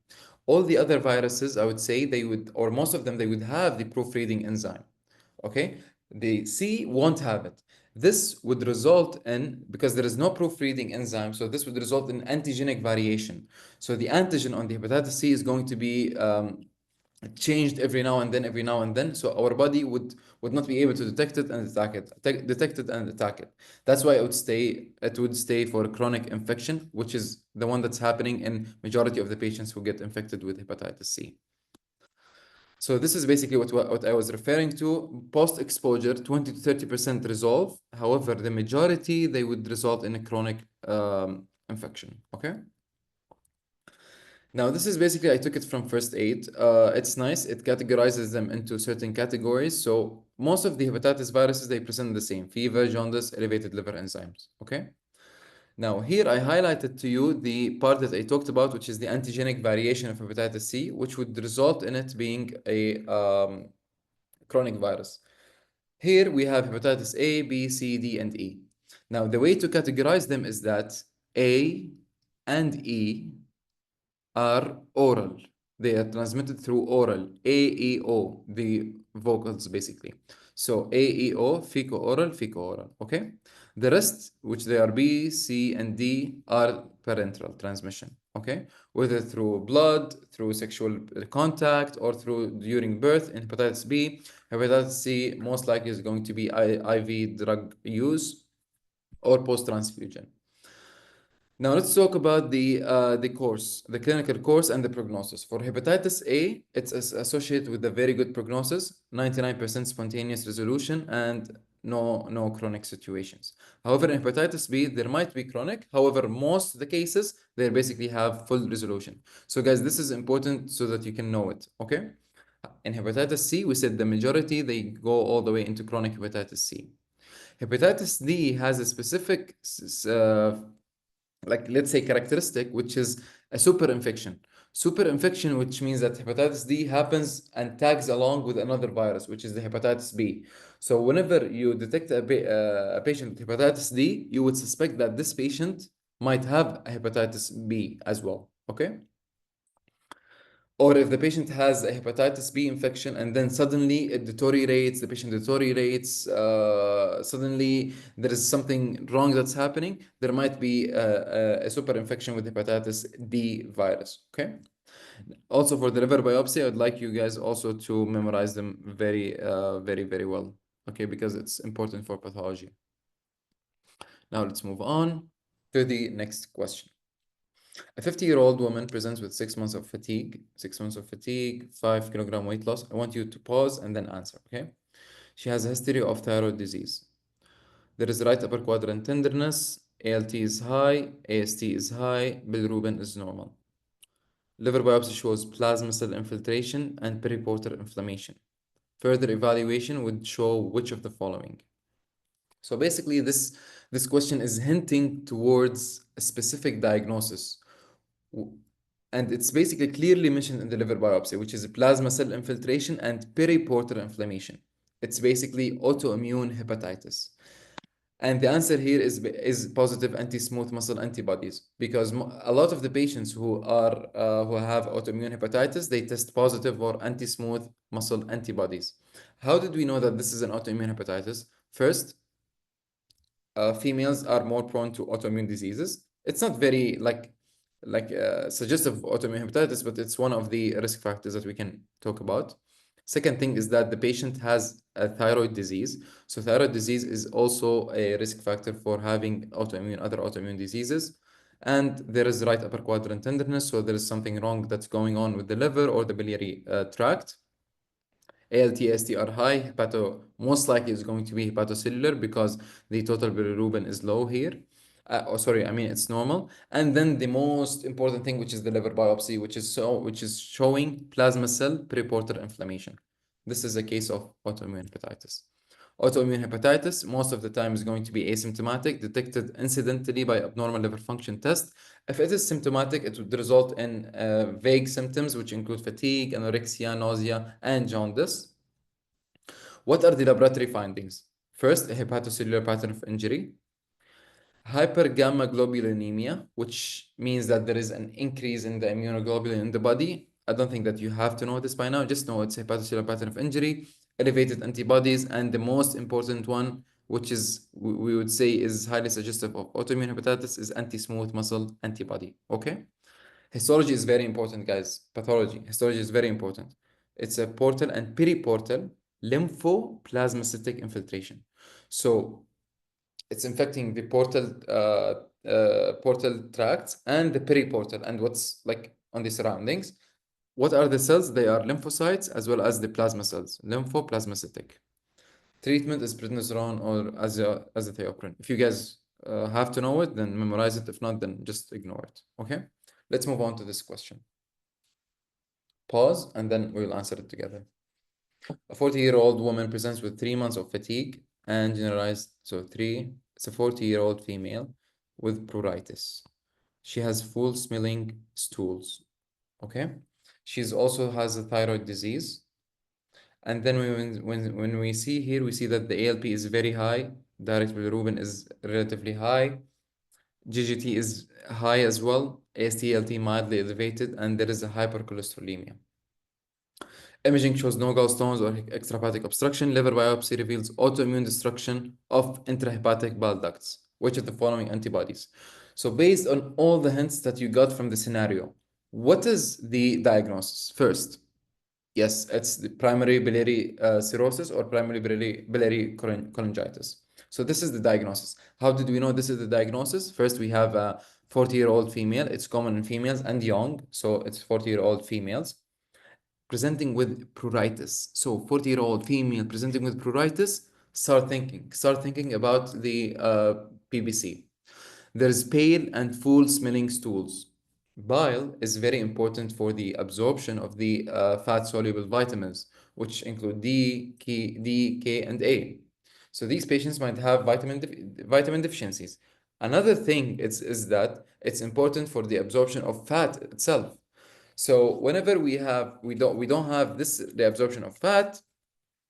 All the other viruses, I would say they would, or most of them, they would have the proofreading enzyme. Okay? The C won't have it. This would result in, because there is no proofreading enzyme, so this would result in antigenic variation. So the antigen on the hepatitis C is going to be changed every now and then, so our body would not be able to detect it and attack it, detect it and attack it. That's why it would stay for chronic infection, which is the one that's happening in majority of the patients who get infected with hepatitis C. So this is basically what I was referring to. Post-exposure, 20 to 30% resolve. However, the majority, they would result in a chronic infection, okay? Now, this is basically, I took it from first aid. It's nice. It categorizes them into certain categories. So most of the hepatitis viruses, they present the same: fever, jaundice, elevated liver enzymes. Okay. Now, here I highlighted to you the part that I talked about, which is the antigenic variation of hepatitis C, which would result in it being a chronic virus. Here we have hepatitis A, B, C, D, and E. Now, the way to categorize them is that A and E are oral. They are transmitted through oral, AEO, the vocals basically. So AEO, fecal-oral, fecal-oral, okay? The rest, which they are B, C, and D, are parenteral transmission, okay? Whether through blood, through sexual contact, or through during birth in hepatitis B. Hepatitis C most likely is going to be IV drug use or post-transfusion. Now let's talk about the course, the clinical course and the prognosis. For hepatitis A, it's associated with a very good prognosis, 99% spontaneous resolution and no chronic situations. However, in hepatitis B, there might be chronic. However, most of the cases, they basically have full resolution. So guys, this is important so that you can know it, okay? In hepatitis C, we said the majority, they go all the way into chronic hepatitis C. Hepatitis D has a specific like let's say characteristic, which is a super infection. Super infection, which means that hepatitis D happens and tags along with another virus, which is the hepatitis B. So whenever you detect a patient with hepatitis D, you would suspect that this patient might have a hepatitis B as well, okay? Or if the patient has a hepatitis B infection and then suddenly it deteriorates, the patient deteriorates, suddenly there is something wrong that's happening, there might be a super infection with hepatitis D virus, okay? Also for the liver biopsy, I'd like you guys also to memorize them very, very well, okay? Because it's important for pathology. Now let's move on to the next question. A 50-year-old woman presents with 6 months of fatigue, 5 kilogram weight loss. I want you to pause and then answer, okay? She has a history of thyroid disease. There is right upper quadrant tenderness, ALT is high, AST is high, bilirubin is normal. Liver biopsy shows plasma cell infiltration and periportal inflammation. Further evaluation would show which of the following. So basically this question is hinting towards a specific diagnosis. And it's basically clearly mentioned in the liver biopsy, which is plasma cell infiltration and periportal inflammation. It's basically autoimmune hepatitis. And the answer here is positive anti-smooth muscle antibodies, because a lot of the patients who have autoimmune hepatitis, they test positive for anti-smooth muscle antibodies. How did we know that this is an autoimmune hepatitis? First, females are more prone to autoimmune diseases. It's not very suggestive of autoimmune hepatitis, but it's one of the risk factors that we can talk about. Second thing is that the patient has a thyroid disease. So thyroid disease is also a risk factor for having other autoimmune diseases. And there is right upper quadrant tenderness, so there is something wrong that's going on with the liver or the biliary tract. ALT, AST are high. Most likely is going to be hepatocellular because the total bilirubin is low here. It's normal. And then the most important thing, which is the liver biopsy, which is showing plasma cell periportal inflammation. This is a case of autoimmune hepatitis. Autoimmune hepatitis, most of the time, is going to be asymptomatic, detected incidentally by abnormal liver function test. If it is symptomatic, it would result in vague symptoms, which include fatigue, anorexia, nausea, and jaundice. What are the laboratory findings? First, a hepatocellular pattern of injury, hypergammaglobulinemia, which means that there is an increase in the immunoglobulin in the body. I don't think that you have to know this by now. Just know it's a hepatocellular pattern of injury, elevated antibodies, and the most important one, which is we would say is highly suggestive of autoimmune hepatitis, is anti-smooth muscle antibody. Okay. Histology is very important, guys. Pathology. Histology is very important. It's a portal and periportal lymphoplasmacytic infiltration. So it's infecting the portal tracts and the periportal and what's like on the surroundings. What are the cells? They are lymphocytes as well as the plasma cells, lymphoplasmacytic. Treatment is prednisolone or azathioprine. If you guys have to know it, then memorize it. If not, then just ignore it. Okay? Let's move on to this question. Pause, and then we'll answer it together. A 40-year-old woman presents with 3 months of fatigue and generalized, it's a 40-year-old female with pruritus. She has full smelling stools, okay? She's also has a thyroid disease. And then when we see here, we see that the ALP is very high, direct bilirubin is relatively high, GGT is high as well, AST/ALT mildly elevated, and there is a hypercholesterolemia. Imaging shows no gallstones or extrahepatic obstruction. Liver biopsy reveals autoimmune destruction of intrahepatic bile ducts. Which of the following antibodies? So based on all the hints that you got from the scenario, what is the diagnosis? First, yes, it's the primary biliary cirrhosis or primary biliary cholangitis. So this is the diagnosis. How did we know this is the diagnosis? First, we have a 40-year-old female. It's common in females and young. So it's 40-year-old females presenting with pruritus. So 40-year-old female presenting with pruritus, start thinking about the PBC. There's pale and full smelling stools. Bile is very important for the absorption of the fat-soluble vitamins, which include D, K, and A. So these patients might have vitamin deficiencies. Another thing is that it's important for the absorption of fat itself. So whenever we don't have the absorption of fat,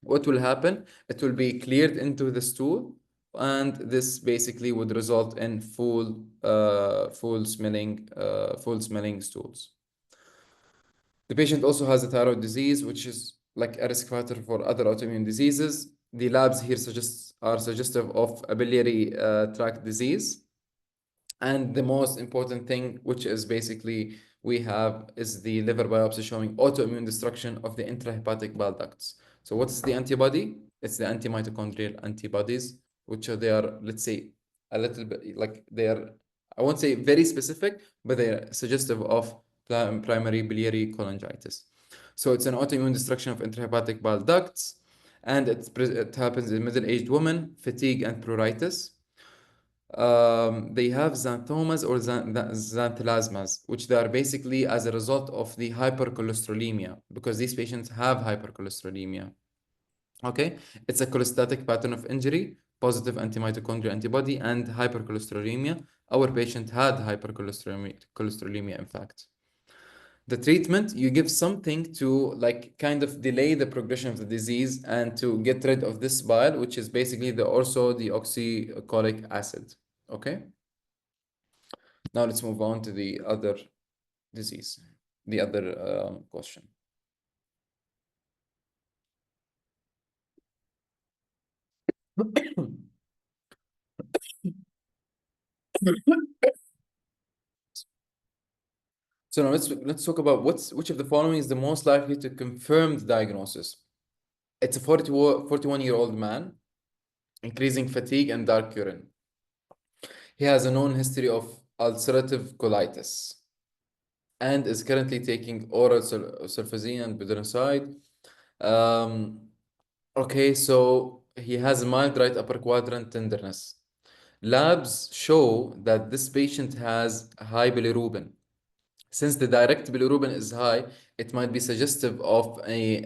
what will happen? It will be cleared into the stool, and this basically would result in full smelling stools. The patient also has a thyroid disease, which is like a risk factor for other autoimmune diseases. The labs here are suggestive of a biliary tract disease. And the most important thing, which is basically we have, is the liver biopsy showing autoimmune destruction of the intrahepatic bile ducts. So what is the antibody? It's the anti-mitochondrial antibodies, which they are, let's say, a little bit like they are, I won't say very specific, but they are suggestive of primary biliary cholangitis. So it's an autoimmune destruction of intrahepatic bile ducts, and it happens in middle-aged women, fatigue and pruritus. They have xanthomas or xanthelasmas, which they are basically as a result of the hypercholesterolemia, because these patients have hypercholesterolemia. Okay, it's a cholestatic pattern of injury, positive anti-mitochondrial antibody, and hypercholesterolemia. Our patient had hypercholesterolemia, in fact. The treatment, you give something to like kind of delay the progression of the disease and to get rid of this bile, which is basically the orthodeoxycholic acid. Okay. Now let's move on to the other disease, the other question. So now let's talk about which of the following is the most likely to confirm the diagnosis. It's a 41-year-old man, increasing fatigue and dark urine. He has a known history of ulcerative colitis and is currently taking oral sulfazine and budesonide. Okay, so he has a mild right upper quadrant tenderness. Labs show that this patient has high bilirubin. Since the direct bilirubin is high, it might be suggestive of a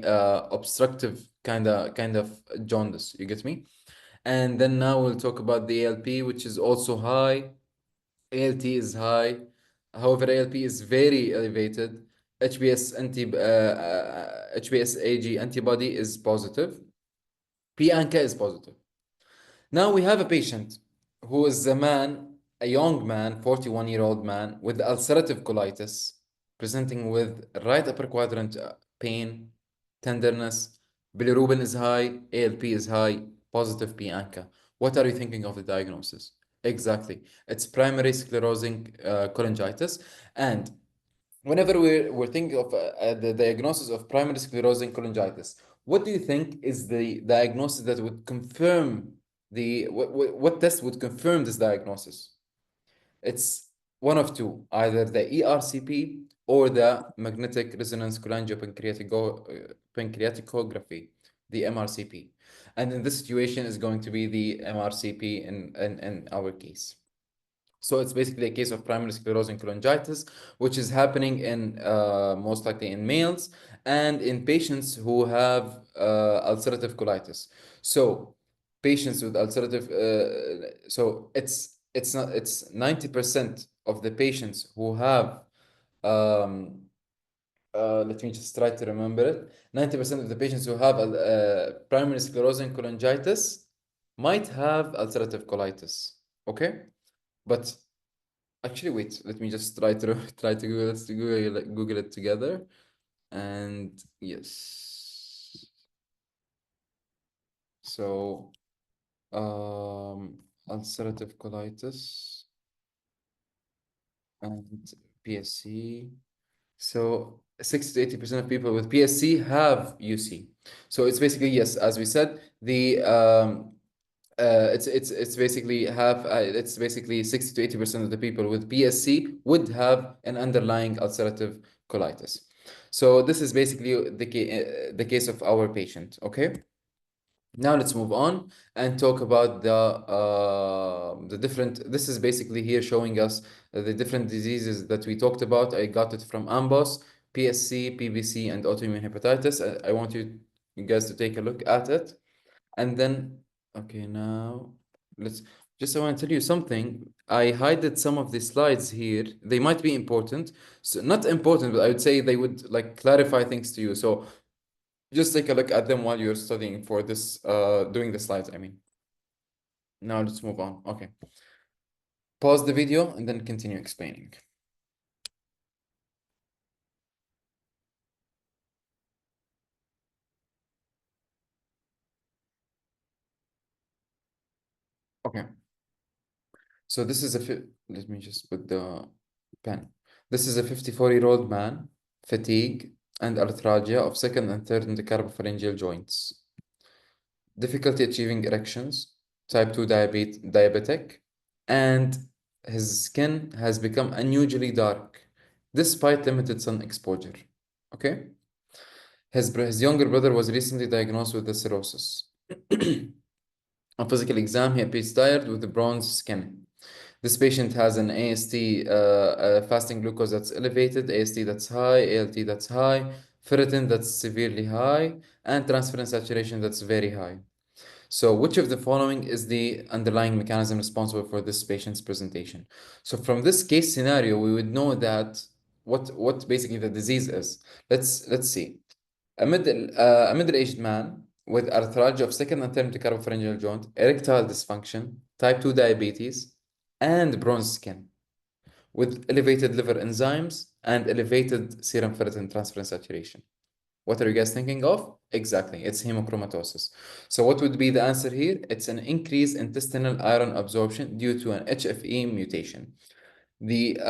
obstructive kind of jaundice. You get me? And then now we'll talk about the ALP, which is also high. ALT is high. However, ALP is very elevated. HBsAg antibody is positive. P-ANCA is positive. Now we have a patient who is a young man, 41-year-old man with ulcerative colitis, presenting with right upper quadrant pain, tenderness, bilirubin is high, ALP is high, positive P-ANCA. What are you thinking of the diagnosis? Exactly. It's primary sclerosing cholangitis. And whenever we're thinking of the diagnosis of primary sclerosing cholangitis, what do you think is the diagnosis that would confirm what test would confirm this diagnosis? It's one of two, either the ERCP or the magnetic resonance cholangiopancreaticography, the MRCP. And in this situation is going to be the MRCP in our case. So it's basically a case of primary sclerosing cholangitis, which is happening in most likely in males and in patients who have ulcerative colitis. So patients with ulcerative, so it's not it's 90% of the patients who have let me just try to remember it. 90% of the patients who have primary sclerosing cholangitis might have ulcerative colitis. Okay, but actually, wait. Let me just try to try to Google it together. And yes. So, ulcerative colitis and PSC. So 60 to 80% of people with PSC have UC. So it's basically, yes, as we said, the it's basically it's basically 60 to 80% of the people with PSC would have an underlying ulcerative colitis. So this is basically the case of our patient. Okay. Now let's move on and talk about the different. This is basically here showing us the different diseases that we talked about. I got it from AMBOS, PSC, PBC, and autoimmune hepatitis. I want you guys to take a look at it. And then, okay, now let's just, I want to tell you something. I hided some of the slides here. They might be important. So not important, but I would say they would like clarify things to you. So just take a look at them while you're studying for this, doing the slides, I mean. Now let's move on. Okay. Pause the video and then continue explaining. Okay. So this is let me just put the pen. This is a 54-year-old man, fatigue and arthralgia of second and third intercarpopharyngeal joints, difficulty achieving erections, type 2 diabetic, and his skin has become unusually dark despite limited sun exposure. Okay? His younger brother was recently diagnosed with the cirrhosis. On physical exam, he appears tired with bronze skin. This patient has an AST, fasting glucose that's elevated, AST that's high, ALT that's high, ferritin that's severely high, and transferrin saturation that's very high. So which of the following is the underlying mechanism responsible for this patient's presentation? So from this case scenario, we would know that what basically the disease is. Let's see. A middle-aged man with arthralgia of second and third metacarpopharyngeal joint, erectile dysfunction, type 2 diabetes, and bronze skin, with elevated liver enzymes and elevated serum ferritin transferrin saturation. What are you guys thinking of? Exactly, it's hemochromatosis. So what would be the answer here? It's an increased intestinal iron absorption due to an HFE mutation. The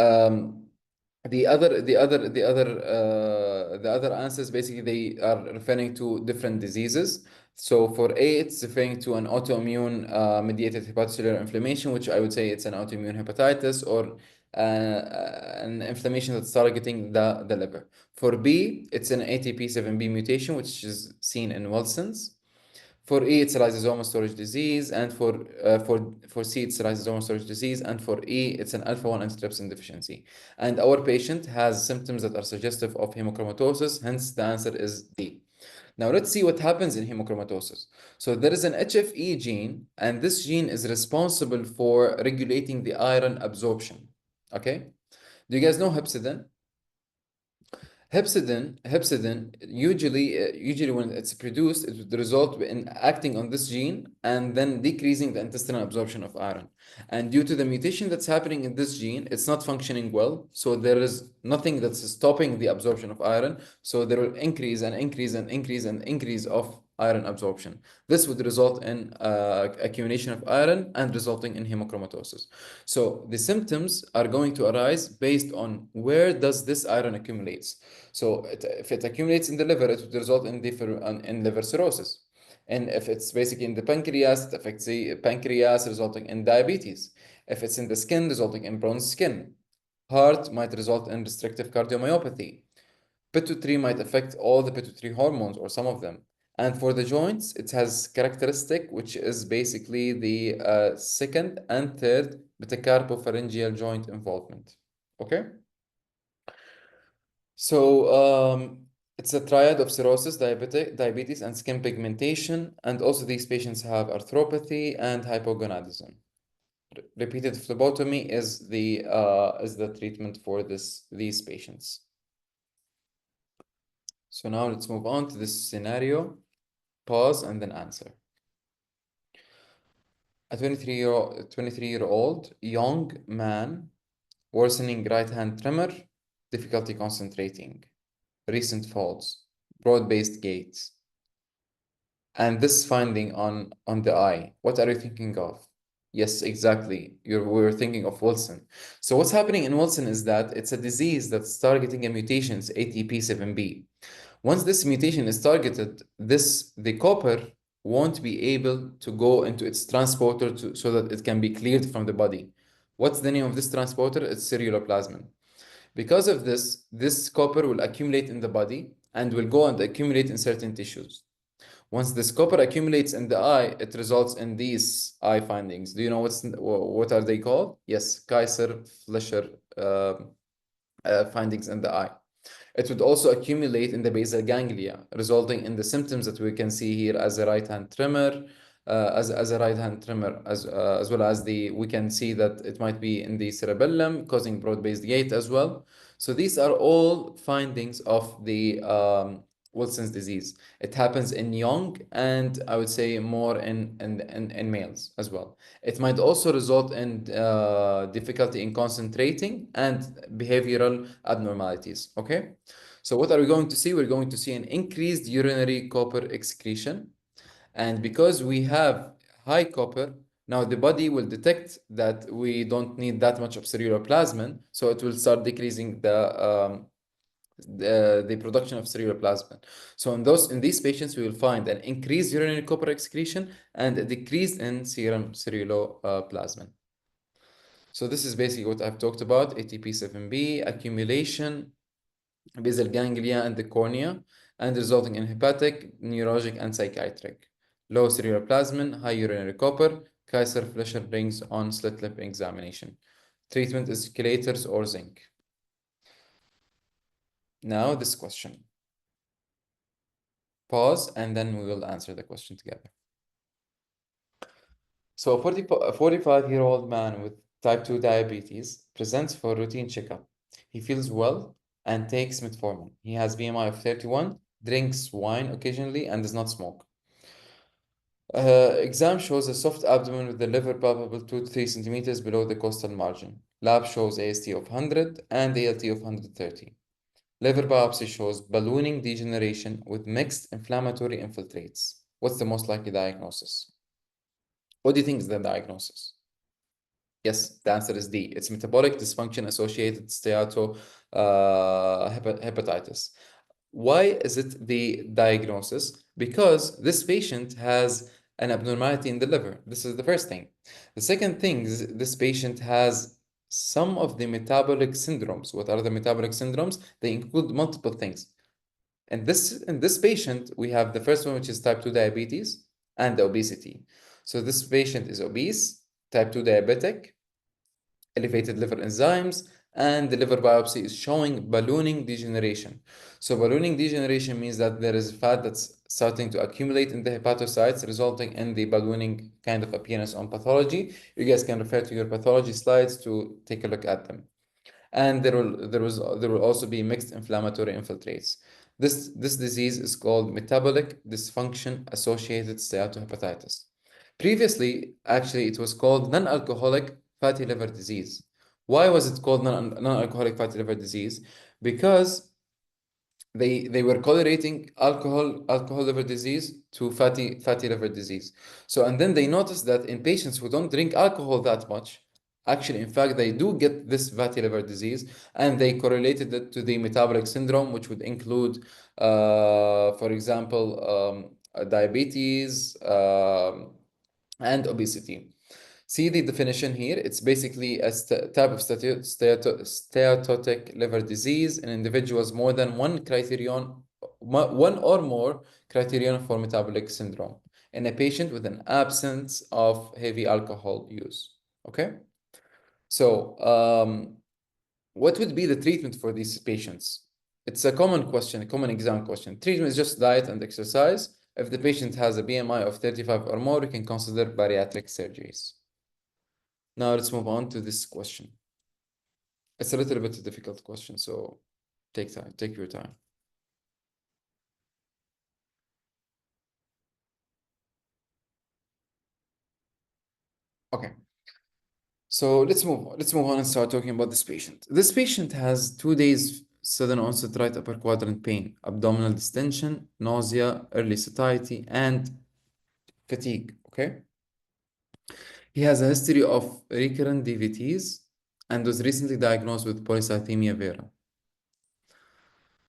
other answers basically they are referring to different diseases. So for A, it's referring to an autoimmune mediated hepatocellular inflammation, which I would say it's an autoimmune hepatitis or an inflammation that's targeting the liver. For B, it's an ATP7B mutation, which is seen in Wilson's. For E, it's lysosomal storage disease, and for C, it's lysosomal storage disease, and for E, it's an alpha-1 antitrypsin deficiency. And our patient has symptoms that are suggestive of hemochromatosis, hence the answer is D. Now let's see what happens in hemochromatosis. So there is an HFE gene, and this gene is responsible for regulating the iron absorption. Okay? Do you guys know hepcidin? Hepcidin usually when it's produced, it would result in acting on this gene and then decreasing the intestinal absorption of iron. And due to the mutation that's happening in this gene, it's not functioning well. So there is nothing that's stopping the absorption of iron. So there will increase and increase and increase and increase of iron absorption. This would result in accumulation of iron and resulting in hemochromatosis. So the symptoms are going to arise based on where does this iron accumulates. So if it accumulates in the liver, it would result in liver cirrhosis. And if it's basically in the pancreas, it affects the pancreas, resulting in diabetes. If it's in the skin, resulting in bronze skin. Heart might result in restrictive cardiomyopathy. Pituitary might affect all the pituitary hormones or some of them. And for the joints, it has characteristic, which is basically the second and third metacarpopharyngeal joint involvement. Okay? So it's a triad of cirrhosis, diabetes, and skin pigmentation. And also these patients have arthropathy and hypogonadism. Repeated phlebotomy is the treatment for these patients. So now let's move on to this scenario. Pause and then answer. A 23-year-old young man, worsening right hand tremor, difficulty concentrating, recent falls, broad-based gaits. And this finding on the eye, what are you thinking of? Yes, exactly. We're thinking of Wilson. So what's happening in Wilson is that it's a disease that's targeting a mutation, it's ATP7B. Once this mutation is targeted, the copper won't be able to go into its transporter so that it can be cleared from the body. What's the name of this transporter? It's ceruloplasmin. Because of this copper will accumulate in the body and will go and accumulate in certain tissues. Once this copper accumulates in the eye, it results in these eye findings. Do you know what are they called? Yes, Kaiser-Fleischer findings in the eye. It would also accumulate in the basal ganglia, resulting in the symptoms that we can see here as a right-hand tremor, as a right-hand tremor, as well as we can see that it might be in the cerebellum, causing broad-based gait as well. So these are all findings of the Wilson's disease. It happens in young and I would say more in males as well. It might also result in difficulty in concentrating and behavioral abnormalities. Okay, so what are we going to see? We're going to see an increased urinary copper excretion, and because we have high copper, now the body will detect that we don't need that much of ceruloplasmin, so it will start decreasing the production of ceruloplasmin. So in these patients, we will find an increased urinary copper excretion and a decrease in serum ceruloplasmin. So this is basically what I've talked about: ATP7B accumulation, basal ganglia, and the cornea, and resulting in hepatic, neurologic, and psychiatric. Low ceruloplasmin, high urinary copper, Kaiser-Fleischer brings on slit lip examination. Treatment is chelators or zinc. Now this question. Pause, and then we will answer the question together. So a 45-year-old man with type 2 diabetes presents for routine checkup. He feels well, and takes metformin. He has BMI of 31, drinks wine occasionally, and does not smoke. Exam shows a soft abdomen with the liver palpable 2 to 3 centimeters below the costal margin. Lab shows AST of 100 and ALT of 130. Liver biopsy shows ballooning degeneration with mixed inflammatory infiltrates. What's the most likely diagnosis? What do you think is the diagnosis? Yes, the answer is D. It's metabolic dysfunction associated steatohepatitis. Why is it the diagnosis? Because this patient has an abnormality in the liver. This is the first thing. The second thing is this patient has some of the metabolic syndromes. What are the metabolic syndromes? They include multiple things. And in this patient, we have the first one, which is type 2 diabetes and obesity. So this patient is obese, type 2 diabetic, elevated liver enzymes, and the liver biopsy is showing ballooning degeneration. So ballooning degeneration means that there is fat that's starting to accumulate in the hepatocytes, resulting in the ballooning kind of appearance on pathology. You guys can refer to your pathology slides to take a look at them. And there will also be mixed inflammatory infiltrates. This disease is called metabolic dysfunction associated steatohepatitis. Previously, actually, it was called non-alcoholic fatty liver disease. Why was it called non-alcoholic fatty liver disease? Because they were correlating alcohol liver disease to fatty liver disease. So, and then they noticed that in patients who don't drink alcohol that much, actually, in fact, they do get this fatty liver disease, and they correlated it to the metabolic syndrome, which would include, for example, diabetes and obesity. See the definition here. It's basically a type of steatotic liver disease in individuals more than one or more criterion for metabolic syndrome in a patient with an absence of heavy alcohol use. Okay? So, what would be the treatment for these patients? It's a common question, a common exam question. Treatment is just diet and exercise. If the patient has a BMI of 35 or more, we can consider bariatric surgeries. Now let's move on to this question. It's a little bit a difficult question, so take your time. Okay. So let's move on and start talking about this patient. This patient has 2 days sudden onset right upper quadrant pain, abdominal distension, nausea, early satiety, and fatigue. Okay. He has a history of recurrent DVTs and was recently diagnosed with polycythemia vera.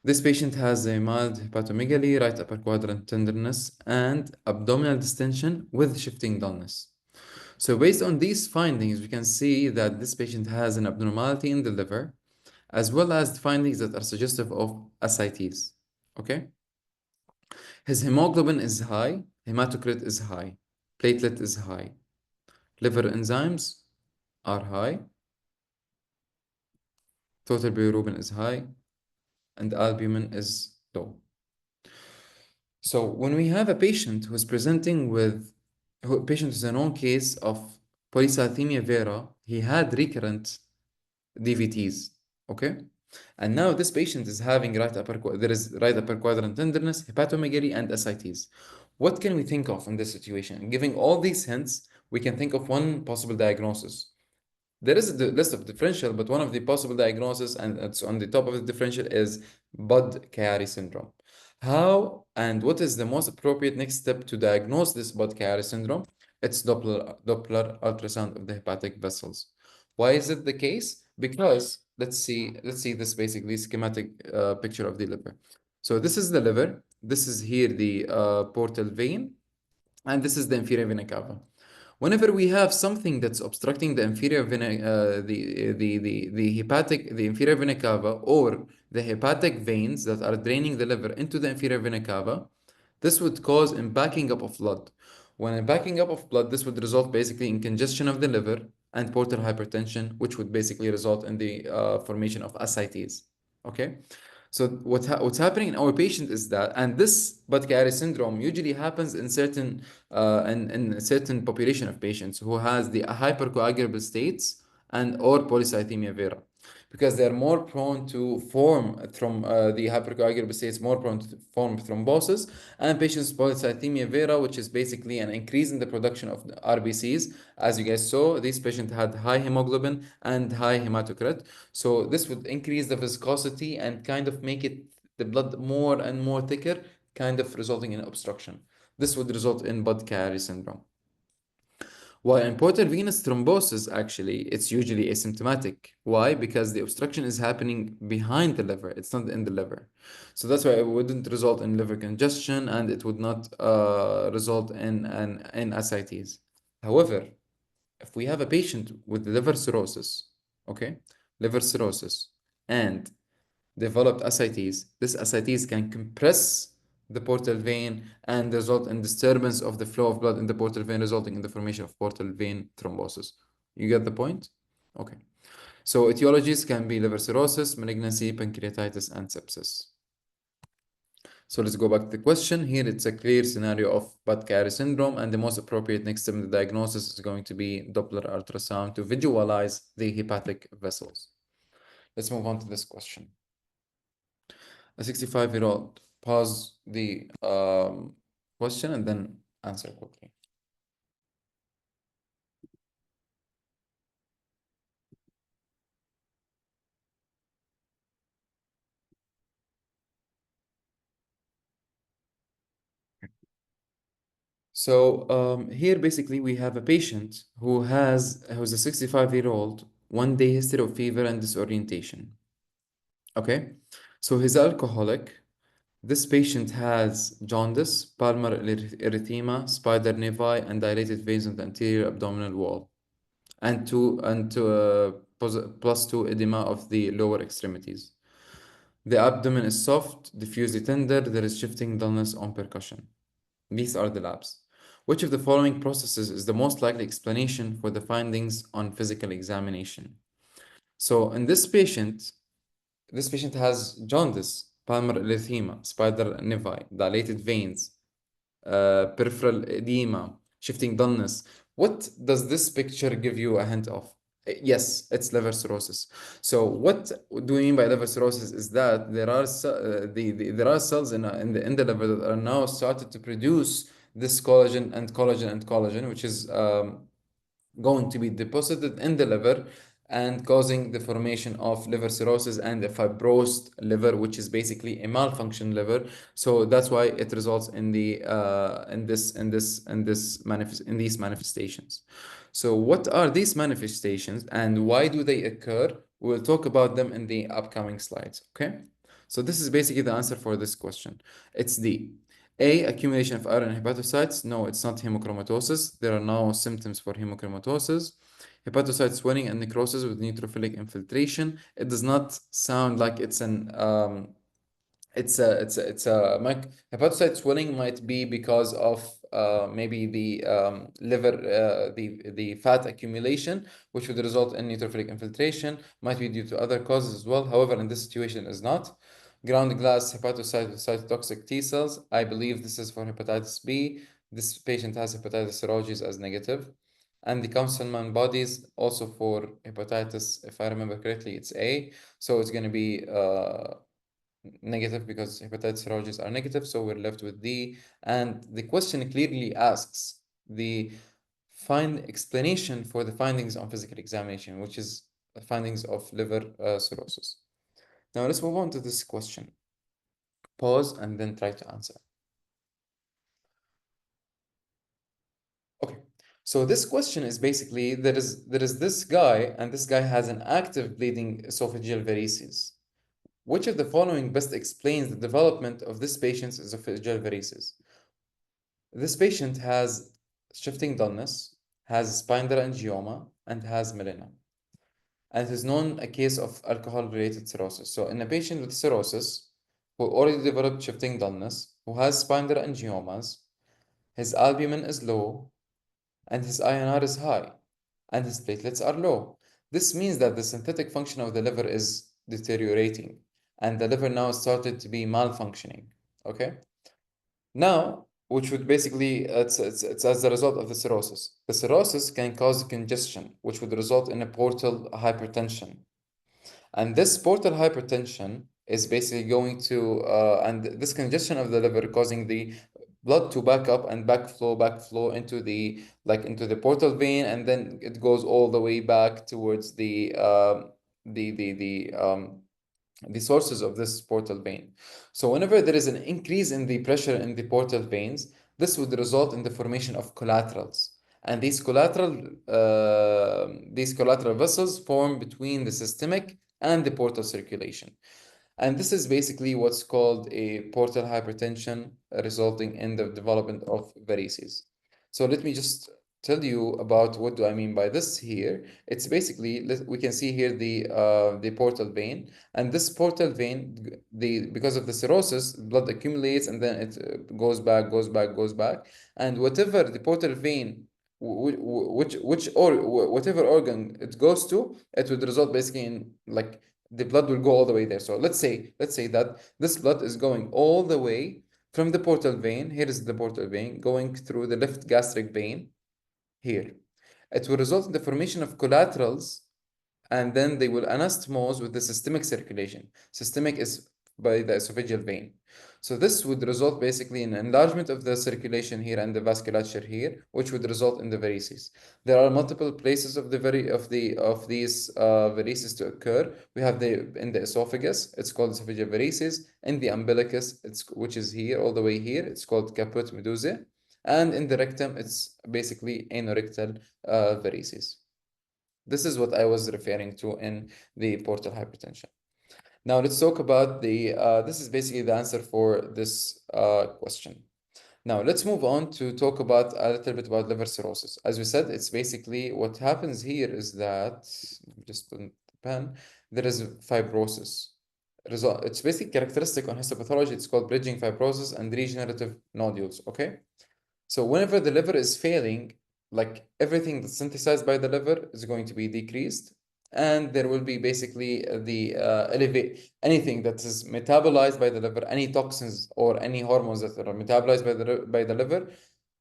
This patient has a mild hepatomegaly, right upper quadrant tenderness, and abdominal distension with shifting dullness. So based on these findings, we can see that this patient has an abnormality in the liver, as well as findings that are suggestive of ascites. Okay? His hemoglobin is high, hematocrit is high, platelet is high, liver enzymes are high, total bilirubin is high, and albumin is low. So when we have a patient who's presenting with, patient is a known case of polycythemia vera, he had recurrent DVTs, okay? And now this patient is having there is right upper quadrant tenderness, hepatomegaly, and ascites. What can we think of in this situation? Giving all these hints, we can think of one possible diagnosis. There is a list of differential, but one of the possible diagnoses, and it's on the top of the differential, is Budd-Chiari syndrome. How and what is the most appropriate next step to diagnose this Budd-Chiari syndrome? It's Doppler ultrasound of the hepatic vessels. Why is it the case? Because let's see this basically schematic picture of the liver. So this is the liver. This is here the portal vein, and this is the inferior vena cava. Whenever we have something that's obstructing the inferior vena, the inferior vena cava, or the hepatic veins that are draining the liver into the inferior vena cava, this would cause a backing up of blood. When a backing up of blood, this would result basically in congestion of the liver and portal hypertension, which would basically result in the formation of ascites. Okay. So what's happening in our patient is that, and this Budd-Chiari syndrome usually happens in certain in a certain population of patients who has the hypercoagulable states and or polycythemia vera. because they are more prone to form the hypercoagulable state is more prone to form thrombosis, and patients with polycythemia vera, which is basically an increase in the production of the RBCs. As you guys saw, these patients had high hemoglobin and high hematocrit, so this would increase the viscosity and kind of make it the blood more and more thicker, kind of resulting in obstruction. This would result in Budd-Chiari syndrome. While in portal venous thrombosis, actually, it's usually asymptomatic. Why? Because the obstruction is happening behind the liver, it's not in the liver. So that's why it wouldn't result in liver congestion, and it would not result in ascites. However, if we have a patient with liver cirrhosis, okay, liver cirrhosis, and developed ascites, this ascites can compress the portal vein and result in disturbance of the flow of blood in the portal vein, resulting in the formation of portal vein thrombosis. You get the point? Okay. So etiologies can be liver cirrhosis, malignancy, pancreatitis, and sepsis. So let's go back to the question. Here it's a clear scenario of Budd-Chiari syndrome, and the most appropriate next step in the diagnosis is going to be Doppler ultrasound to visualize the hepatic vessels. Let's move on to this question. A 65-year-old, pause the question and then answer quickly. So here basically we have a patient who's a 65-year-old, 1-day history of fever and disorientation. Okay, so he's alcoholic. This patient has jaundice, palmar erythema, spider nevi, and dilated veins on the anterior abdominal wall, and +2 edema of the lower extremities. The abdomen is soft, diffusely tender. There is shifting dullness on percussion. These are the labs. Which of the following processes is the most likely explanation for the findings on physical examination? So in this patient has jaundice, palmar erythema, spider nevi, dilated veins, peripheral edema, shifting dullness. What does this picture give you a hint of? Yes, it's liver cirrhosis. So what do we mean by liver cirrhosis is that there are there are cells in the liver that are now started to produce this collagen, which is going to be deposited in the liver and causing the formation of liver cirrhosis and a fibrosed liver, which is basically a malfunction liver. So that's why it results in these manifestations. So what are these manifestations and why do they occur? We'll talk about them in the upcoming slides. Okay. So this is basically the answer for this question. It's D. A, accumulation of iron in hepatocytes. No, it's not hemochromatosis. There are no symptoms for hemochromatosis. Hepatocyte swelling and necrosis with neutrophilic infiltration. It does not sound like it's an hepatocyte swelling might be because of maybe the liver the fat accumulation, which would result in neutrophilic infiltration. Might be due to other causes as well. However, in this situation, is not. Ground glass hepatocytotoxic T cells. I believe this is for hepatitis B. This patient has hepatitis cirrhosis as negative. And the Councilman bodies also for hepatitis, if I remember correctly, it's A. So it's going to be negative because hepatitis cirrhosis are negative. So we're left with D. And the question clearly asks the explanation for the findings on physical examination, which is the findings of liver cirrhosis. Now let's move on to this question. Pause and then try to answer. Okay, so this question is basically there is this guy, and this guy has an active bleeding esophageal varices. Which of the following best explains the development of this patient's esophageal varices? This patient has shifting dullness, has spinal angioma, and has melena. And it is known a case of alcohol-related cirrhosis. So in a patient with cirrhosis who already developed shifting dullness, who has spinal angiomas, his albumin is low, and his INR is high, and his platelets are low. This means that the synthetic function of the liver is deteriorating, and the liver now started to be malfunctioning. Okay? Now, which would basically, it's as a result of the cirrhosis. The cirrhosis can cause congestion, which would result in a portal hypertension. And this portal hypertension is basically going to, and this congestion of the liver causing the blood to back up and backflow into the into the portal vein, and then it goes all the way back towards the the the um the sources of this portal vein. So whenever there is an increase in the pressure in the portal veins, this would result in the formation of collaterals. And these collateral vessels form between the systemic and the portal circulation. And this is basically what's called a portal hypertension, resulting in the development of varices. So let me just tell you about what do I mean by this here. It's basically, we can see here the portal vein, and this portal vein, because of the cirrhosis, blood accumulates and then it goes back, and whatever the portal vein, or whatever organ it goes to, it would result basically in the blood will go all the way there. So let's say that this blood is going all the way from the portal vein. Here is the portal vein going through the left gastric vein here. It will result in the formation of collaterals, and then they will anastomose with the systemic circulation. Systemic is by the esophageal vein. So this would result basically in enlargement of the circulation here and the vasculature here, which would result in the varices. There are multiple places of these varices to occur. We have in the esophagus, it's called esophageal varices. In the umbilicus, which is here all the way here, it's called caput medusae. And in the rectum, it's basically anorectal varices. This is what I was referring to in the portal hypertension. Now let's talk about this is basically the answer for this question. Now let's move on to talk about a little bit about liver cirrhosis. As we said, it's basically what happens here is that, just put the pen, there is fibrosis. It's basically characteristic on histopathology. It's called bridging fibrosis and regenerative nodules, okay? So whenever the liver is failing, everything that's synthesized by the liver is going to be decreased, and there will be basically anything that is metabolized by the liver, any toxins or any hormones that are metabolized by the liver,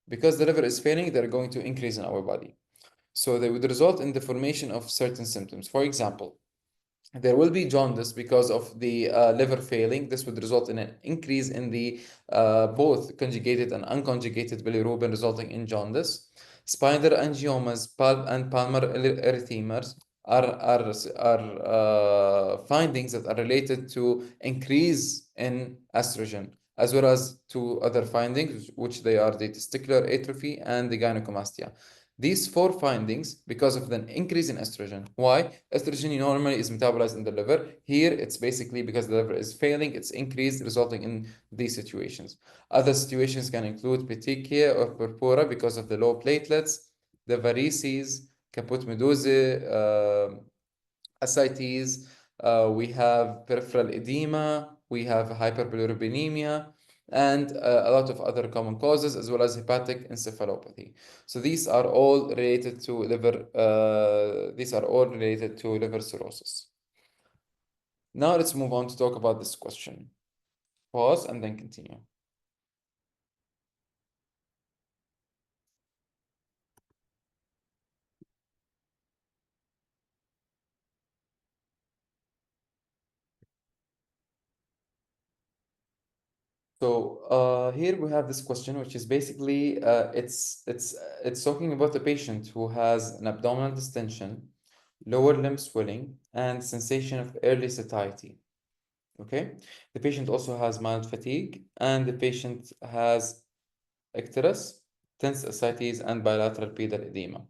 because the liver is failing, they're going to increase in our body. So they would result in the formation of certain symptoms. For example, there will be jaundice because of the liver failing. This would result in an increase in the both conjugated and unconjugated bilirubin, resulting in jaundice. Spinal angiomas, and palmar erythemas are findings that are related to increase in estrogen, as well as to other findings, which they are the testicular atrophy and the gynecomastia. These four findings because of the increase in estrogen. Why? Estrogen normally is metabolized in the liver. Here, it's basically because the liver is failing, it's increased, resulting in these situations. Other situations can include petechia or purpura because of the low platelets, the varices, caput medusae, ascites. We have peripheral edema, we have hyperbilirubinemia, and a lot of other common causes, as well as hepatic encephalopathy. So these are all related to liver cirrhosis. Now let's move on to talk about this question. Pause and then continue. So here we have this question, which is basically it's talking about a patient who has an abdominal distension, lower limb swelling, and sensation of early satiety. Okay, the patient also has mild fatigue, and the patient has icterus, tense ascites, and bilateral pedal edema.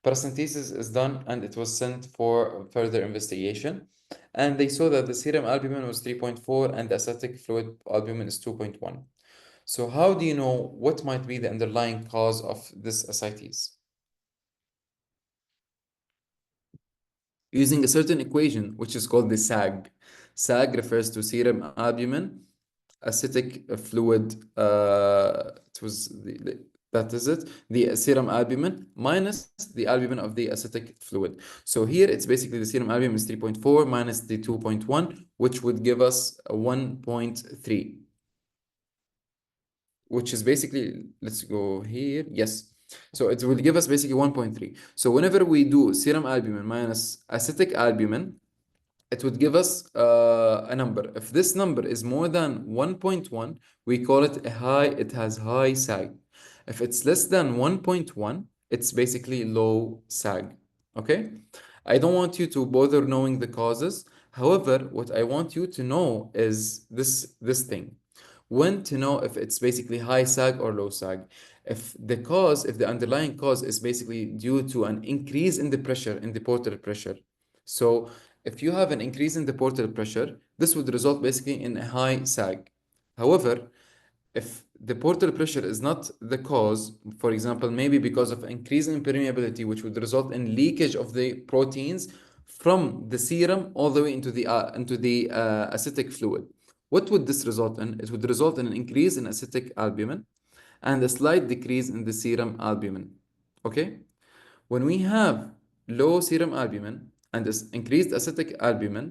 Paracentesis is done, and it was sent for further investigation. And they saw that the serum albumin was 3.4 and the ascitic fluid albumin is 2.1. So how do you know what might be the underlying cause of this ascites? Using a certain equation, which is called the SAG. SAG refers to serum albumin, acidic fluid, that is it, the serum albumin minus the albumin of the acetic fluid. So here it's basically the serum albumin is 3.4 minus the 2.1, which would give us a 1.3, which is basically, let's go here, yes. So it will give us basically 1.3. So whenever we do serum albumin minus acetic albumin, it would give us a number. If this number is more than 1.1, we call it a high, it has high sag. If it's less than 1.1, it's basically low sag. Okay? I don't want you to bother knowing the causes. However, what I want you to know is this thing. When to know if it's basically high sag or low sag. If the underlying cause is basically due to an increase in the pressure, in the portal pressure. So if you have an increase in the portal pressure, this would result basically in a high sag. However, if the portal pressure is not the cause, for example, maybe because of increase in permeability, which would result in leakage of the proteins from the serum all the way into the acidic fluid. What would this result in? It would result in an increase in acetic albumin and a slight decrease in the serum albumin. Okay? When we have low serum albumin and this increased acetic albumin,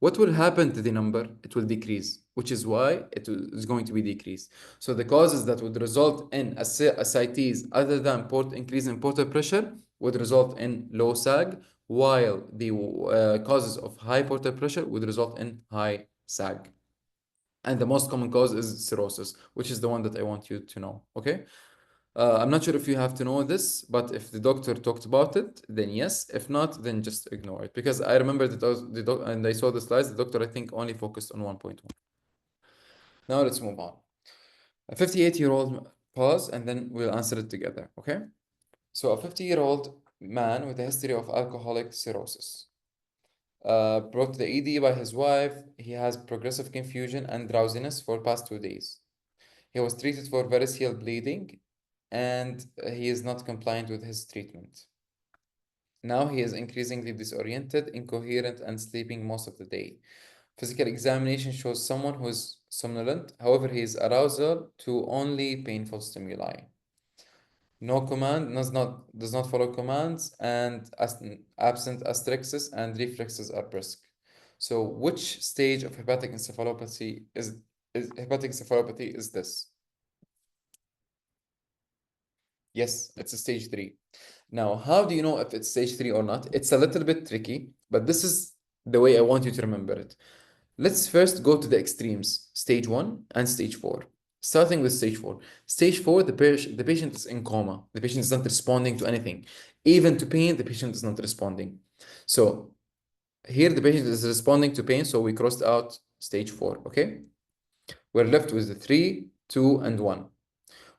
what will happen to the number? It will decrease, which is why it is going to be decreased. So the causes that would result in ascites other than increase in portal pressure would result in low sag, while the causes of high portal pressure would result in high sag. And the most common cause is cirrhosis, which is the one that I want you to know, okay? I'm not sure if you have to know this, but if the doctor talked about it, then yes. If not, then just ignore it. Because I remember that and I saw the slides, the doctor, I think, only focused on 1.1. Now let's move on. A 58-year-old, pause, and then we'll answer it together, okay? So a 50-year-old man with a history of alcoholic cirrhosis. Brought to the ED by his wife. He has progressive confusion and drowsiness for past 2 days. He was treated for variceal bleeding and he is not compliant with his treatment. Now he is increasingly disoriented, incoherent, and sleeping most of the day. Physical examination shows someone who is somnolent. However, he is arousal to only painful stimuli. No command, does not follow commands, and absent asterixis and reflexes are brisk. So, which stage of hepatic encephalopathy is this? Yes, it's a stage 3. Now, how do you know if it's stage 3 or not? It's a little bit tricky, but this is the way I want you to remember it. Let's first go to the extremes, stage 1 and stage 4. Starting with stage 4. Stage 4, the patient is in coma. The patient is not responding to anything. Even to pain, the patient is not responding. So here the patient is responding to pain, so we crossed out stage 4, okay? We're left with the 3, 2, and 1.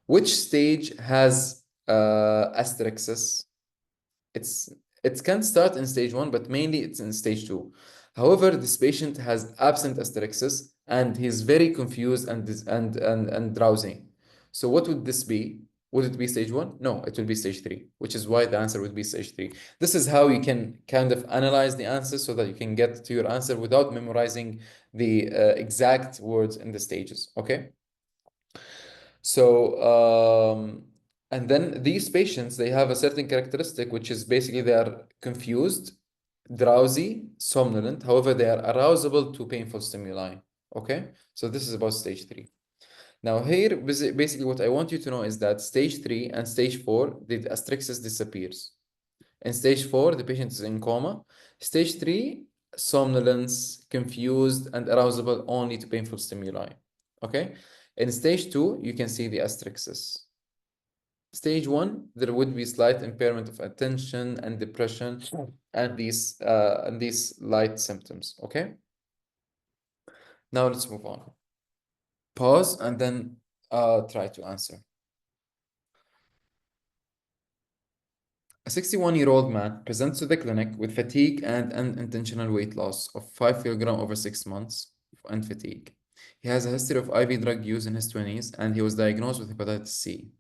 Which stage has asterixis? It can start in stage 1, but mainly it's in stage 2. However, this patient has absent asterixis and he's very confused and drowsy. So what would this be? Would it be stage 1? No, it will be stage 3, which is why the answer would be stage 3. This is how you can kind of analyze the answer so that you can get to your answer without memorizing the exact words in the stages, okay? So, and then these patients, they have a certain characteristic, which is basically they are confused, drowsy, somnolent. However, they are arousable to painful stimuli. Okay, so this is about stage 3. Now here, basically what I want you to know is that stage 3 and stage 4, the asterixis disappears. In stage 4, the patient is in coma. Stage 3, somnolence, confused, and arousable only to painful stimuli. Okay? In stage 2, you can see the asterixis. Stage 1, there would be slight impairment of attention and depression and these light symptoms. Okay? Now let's move on. Pause and then try to answer. A 61-year-old man presents to the clinic with fatigue and unintentional weight loss of 5 kg over 6 months and fatigue. He has a history of IV drug use in his 20s and he was diagnosed with hepatitis C.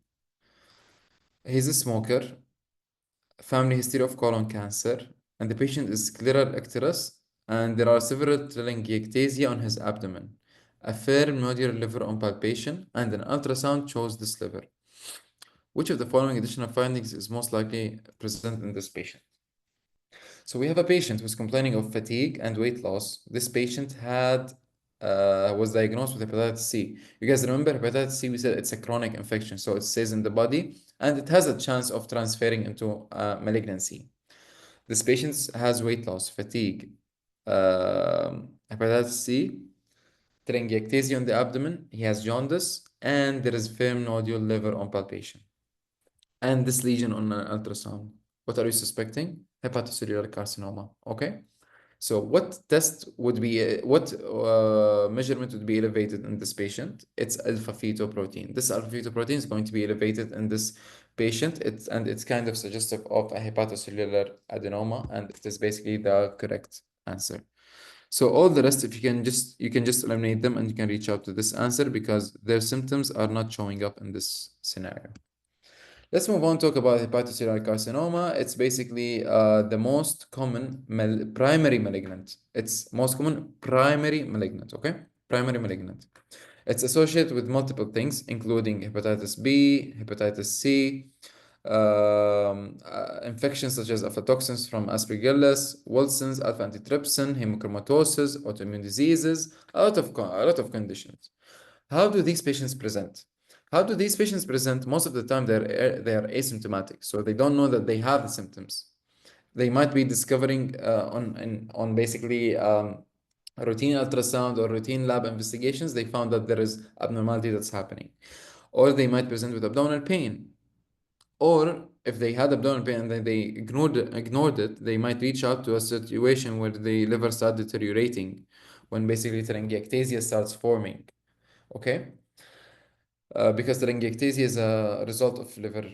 He's a smoker, family history of colon cancer, and the patient is scleral icterus, and there are several telangiectasia on his abdomen. A firm nodular liver on palpation and an ultrasound shows this liver. Which of the following additional findings is most likely present in this patient? So we have a patient who's complaining of fatigue and weight loss. This patient was diagnosed with hepatitis C. You guys remember hepatitis C, we said it's a chronic infection, so it stays in the body and it has a chance of transferring into malignancy. This patient has weight loss, fatigue, hepatitis C, telangiectasia on the abdomen, he has jaundice, and there is firm nodule liver on palpation. And this lesion on an ultrasound. What are you suspecting? Hepatocellular carcinoma. Okay. So what test would be, what measurement would be elevated in this patient? It's alpha-fetoprotein. This alpha-fetoprotein is going to be elevated in this patient. It's kind of suggestive of a hepatocellular adenoma, and it is basically the correct answer. So all the rest, if you can just eliminate them and you can reach out to this answer because their symptoms are not showing up in this scenario. Let's move on, talk about hepatocellular carcinoma. It's basically the most common primary malignant. It's most common primary malignant, okay? Primary malignant. It's associated with multiple things, including hepatitis B, hepatitis C, infections such as aflatoxins from Aspergillus, Wilson's, alpha antitrypsin, hemochromatosis, autoimmune diseases, a lot of conditions. How do these patients present? How do these patients present? Most of the time, they are asymptomatic, so they don't know that they have the symptoms. They might be discovering on basically routine ultrasound or routine lab investigations. They found that there is abnormality that's happening, or they might present with abdominal pain, or if they had abdominal pain and then they ignored it, they might reach out to a situation where the liver starts deteriorating, when basically telangiectasia starts forming. Okay. Because the telangiectasia is a result of liver,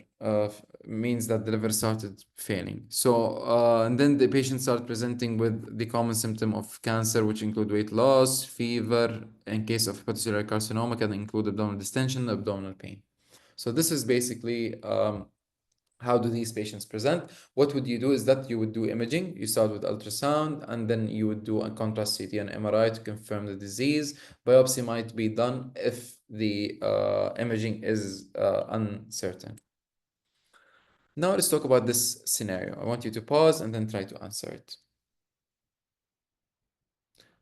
means that the liver started failing. So, and then the patient starts presenting with the common symptom of cancer, which include weight loss, fever. In case of hepatocellular carcinoma, can include abdominal distension, abdominal pain. So this is basically how do these patients present? What would you do is that you would do imaging. You start with ultrasound, and then you would do a contrast CT and MRI to confirm the disease. Biopsy might be done if the imaging is uncertain. Now let's talk about this scenario. I want you to pause and then try to answer it.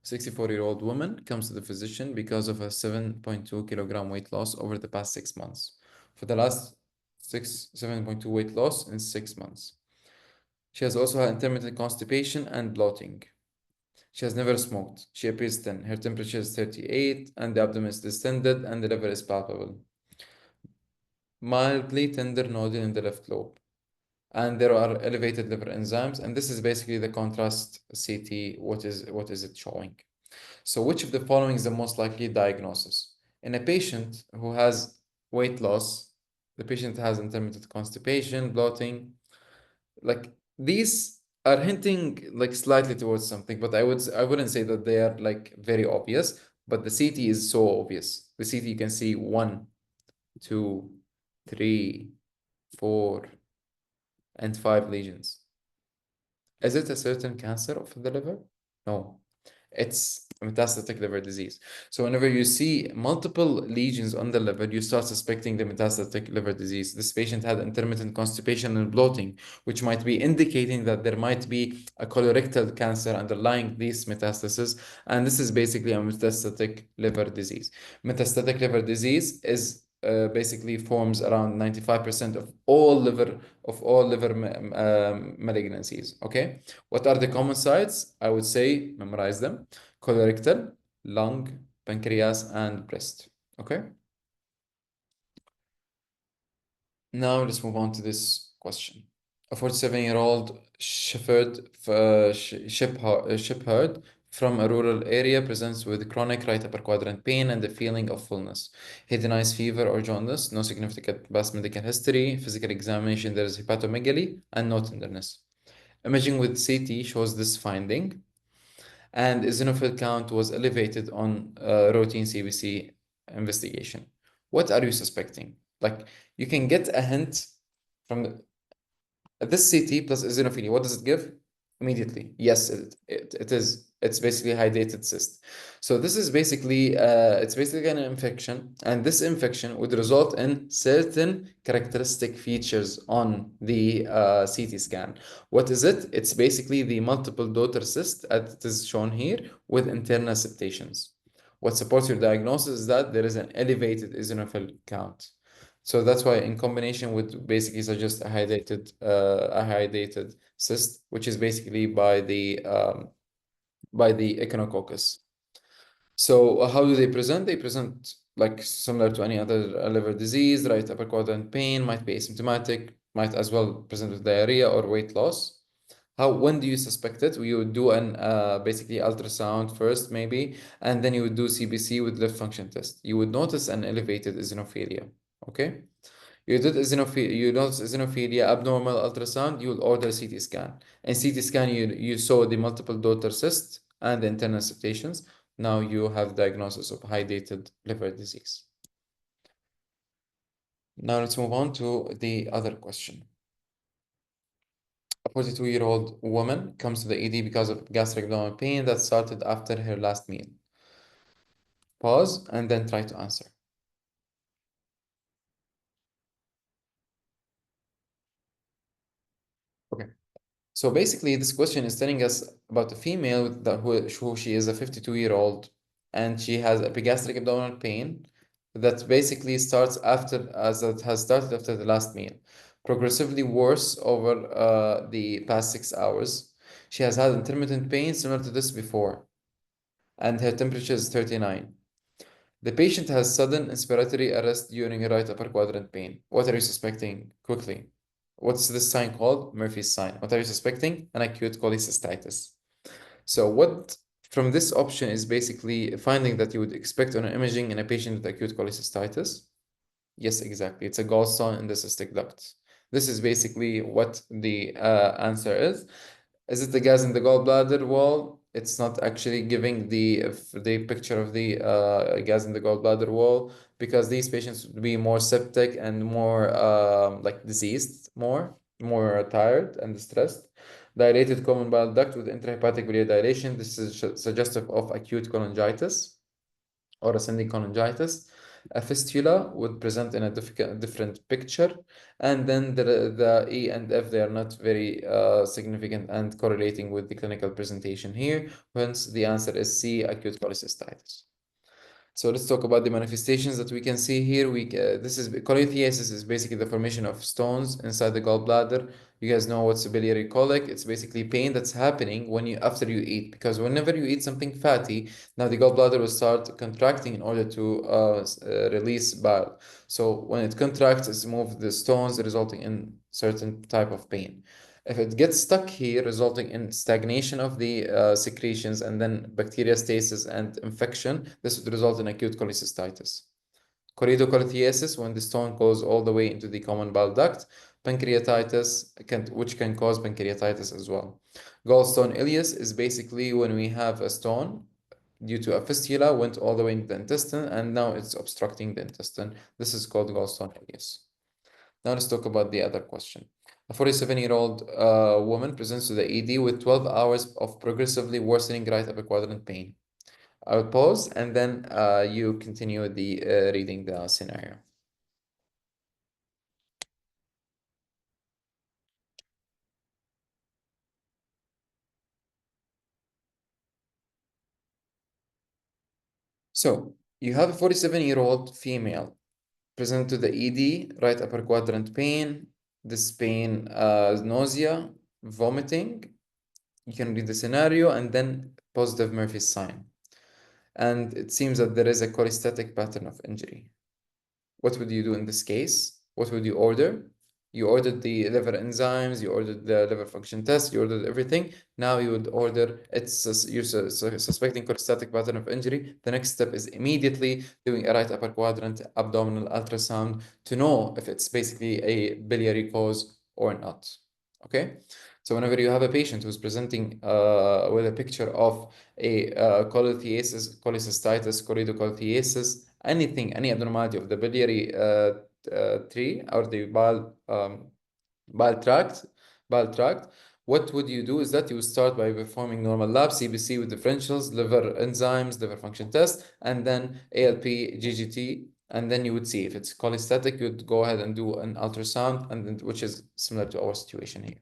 64-year-old woman comes to the physician because of a 7.2 kilogram weight loss over the past 6 months. For the last 7.2 weight loss in 6 months. She has also had intermittent constipation and bloating. She has never smoked. She appears thin. Her temperature is 38 and the abdomen is distended and the liver is palpable. Mildly tender nodule in the left lobe. And there are elevated liver enzymes. And this is basically the contrast CT. What is it showing? So which of the following is the most likely diagnosis? In a patient who has weight loss, the patient has intermittent constipation, bloating, like these are hinting like slightly towards something, but I wouldn't say that they are like very obvious, but the CT is so obvious. The CT, you can see 1, 2, 3, 4, and 5 lesions. Is it a certain cancer of the liver? No. It's metastatic liver disease. So whenever you see multiple lesions on the liver, you start suspecting the metastatic liver disease. This patient had intermittent constipation and bloating, which might be indicating that there might be a colorectal cancer underlying these metastases. And this is basically a metastatic liver disease. Metastatic liver disease is basically forms around 95% of all liver malignancies. Okay, what are the common sites? I would say memorize them: colorectal, lung, pancreas, and breast. Okay. Now let's move on to this question. A 47-year-old shepherd from a rural area presents with chronic right upper quadrant pain and a feeling of fullness. He denies fever or jaundice, no significant past medical history. Physical examination, there is hepatomegaly and no tenderness. Imaging with CT shows this finding, and eosinophil count was elevated on routine CBC investigation. What are you suspecting? Like, you can get a hint from this CT plus eosinophilia. What does it give? Immediately, yes, it is. It's basically a hydrated cyst. So this is basically it's basically an infection, and this infection would result in certain characteristic features on the CT scan. What is it? It's basically the multiple daughter cyst, as it is shown here, with internal septations. What supports your diagnosis is that there is an elevated eosinophil count. So that's why, in combination with basically suggest a hydrated cyst, which is basically by the by the echinococcus. So how do they present? They present like similar to any other liver disease, right upper quadrant pain, might be asymptomatic, might as well present with diarrhea or weight loss. When do you suspect it? You would do an basically ultrasound first, maybe, and then you would do CBC with liver function test. You would notice an elevated eosinophilia. Okay, you notice eosinophilia, abnormal ultrasound. You will order CT scan. And CT scan, you saw the multiple daughter cysts and the internal septations. Now you have diagnosis of high dated liver disease. Now let's move on to the other question. A 42-year-old woman comes to the ED because of gastric abdominal pain that started after her last meal. Pause and then try to answer. Okay. So basically, this question is telling us about a female who she is a 52-year-old and she has epigastric abdominal pain that basically starts that has started after the last meal, progressively worse over the past 6 hours. She has had intermittent pain similar to this before, and her temperature is 39. The patient has sudden inspiratory arrest during right upper quadrant pain. What are you suspecting? Quickly. What's this sign called? Murphy's sign. What are you suspecting? An acute cholecystitis. So what from this option is basically a finding that you would expect on an imaging in a patient with acute cholecystitis? Yes, exactly. It's a gallstone in the cystic duct. This is basically what the answer is. Is it the gas in the gallbladder wall? It's not actually giving the picture of the gas in the gallbladder wall because these patients would be more septic and more like diseased, more tired and distressed. Dilated common bile duct with intrahepatic biliary dilation. This is suggestive of acute cholangitis or ascending cholangitis. A fistula would present in a different picture, and then the E and F, they are not very significant and correlating with the clinical presentation here. Hence, the answer is C, acute cholecystitis. So let's talk about the manifestations that we can see here. This is cholelithiasis is basically the formation of stones inside the gallbladder. You guys know what's a biliary colic. It's basically pain that's happening after you eat, because whenever you eat something fatty, now the gallbladder will start contracting in order to release bile. So when it contracts, it moves the stones, resulting in certain type of pain. If it gets stuck here, resulting in stagnation of the secretions and then bacteria stasis and infection, this would result in acute cholecystitis. Choroidocholithiasis, when the stone goes all the way into the common bile duct. Pancreatitis, which can cause pancreatitis as well. Gallstone ileus is basically when we have a stone due to a fistula, went all the way into the intestine, and now it's obstructing the intestine. This is called gallstone ileus. Now let's talk about the other question. A 47-year-old woman presents to the ED with 12 hours of progressively worsening right upper quadrant pain. I will pause and then you continue reading the scenario. So you have a 47-year-old female present to the ED, right upper quadrant pain. This pain, nausea, vomiting. You can read the scenario and then positive Murphy's sign. And it seems that there is a cholestatic pattern of injury. What would you do in this case? What would you order? You ordered the liver enzymes, you ordered the liver function test, you ordered everything. Now you would order, you're suspecting cholestatic pattern of injury. The next step is immediately doing a right upper quadrant abdominal ultrasound to know if it's basically a biliary cause or not. Okay? So whenever you have a patient who's presenting with a picture of a cholelithiasis, cholecystitis, choroidocholithiasis, any abnormality of the biliary tree or the bile tract, what would you do is that you would start by performing normal lab, CBC with differentials, liver enzymes, liver function test, and then ALP, GGT, and then you would see if it's cholestatic, you'd go ahead and do an ultrasound, and then, which is similar to our situation here.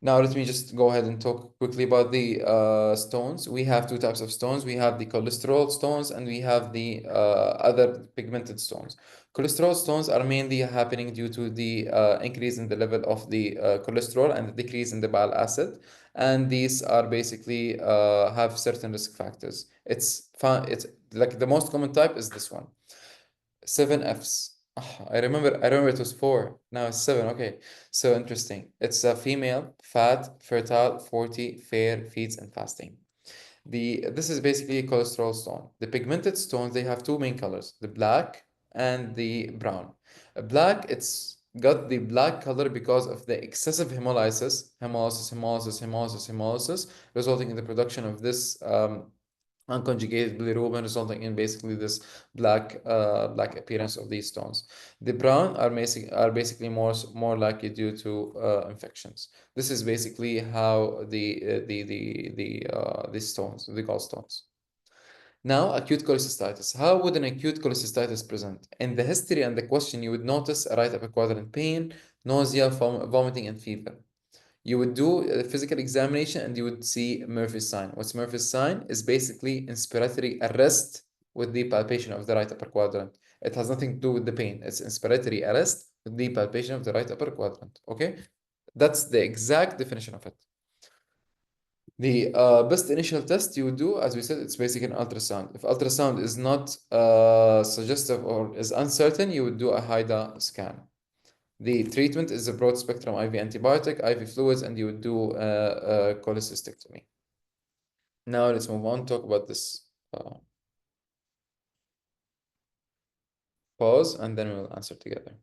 Now, let me just go ahead and talk quickly about the stones. We have two types of stones. We have the cholesterol stones and we have the other pigmented stones. Cholesterol stones are mainly happening due to the increase in the level of the cholesterol and the decrease in the bile acid. and these are basically have certain risk factors. It's fun. It's like the most common type is this one. 7Fs. I remember it was 4. Now it's 7. Okay. So interesting. It's a female, fat, fertile, 40, fair, feeds and fasting. This is basically a cholesterol stone. The pigmented stones, they have two main colors, the black and the brown. Black, it's got the black color because of the excessive hemolysis, resulting in the production of this unconjugated bilirubin, resulting in basically this black appearance of these stones. The brown are basically more likely due to infections. This is basically how the stones, the gallstones. Now, acute cholecystitis. How would an acute cholecystitis present? In the history and the question, you would notice a right upper quadrant pain, nausea, vomiting, and fever. You would do a physical examination and you would see Murphy's sign. What's Murphy's sign? Is basically inspiratory arrest with the palpation of the right upper quadrant. It has nothing to do with the pain. It's inspiratory arrest with the palpation of the right upper quadrant. Okay? That's the exact definition of it. The best initial test you would do, as we said, it's basically an ultrasound. If ultrasound is not suggestive or is uncertain, you would do a Hajja scan. The treatment is a broad spectrum IV antibiotic, IV fluids, and you would do a cholecystectomy. Now let's move on, talk about this. Pause, and then we will answer together.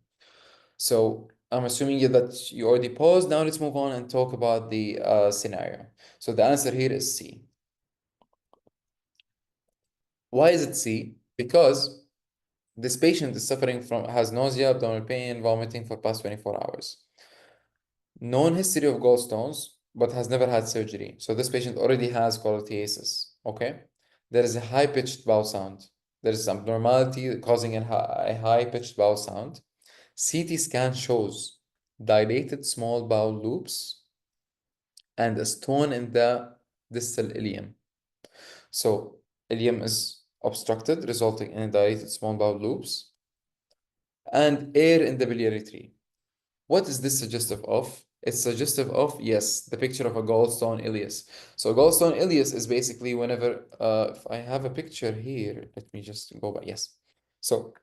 So I'm assuming that you already paused. Now let's move on and talk about the scenario. So the answer here is C. Why is it C? Because this patient is suffering from, has nausea, abdominal pain, vomiting for past 24 hours. Known history of gallstones, but has never had surgery. So this patient already has cholestasis, okay? There is a high-pitched bowel sound. There is abnormality causing a high-pitched bowel sound. CT scan shows dilated small bowel loops and a stone in the distal ileum. So ileum is obstructed, resulting in dilated small bowel loops and air in the biliary tree. What is this suggestive of? It's suggestive of, yes, the picture of a gallstone ileus. So gallstone ileus is basically whenever, if I have a picture here, let me just go back. Yes. So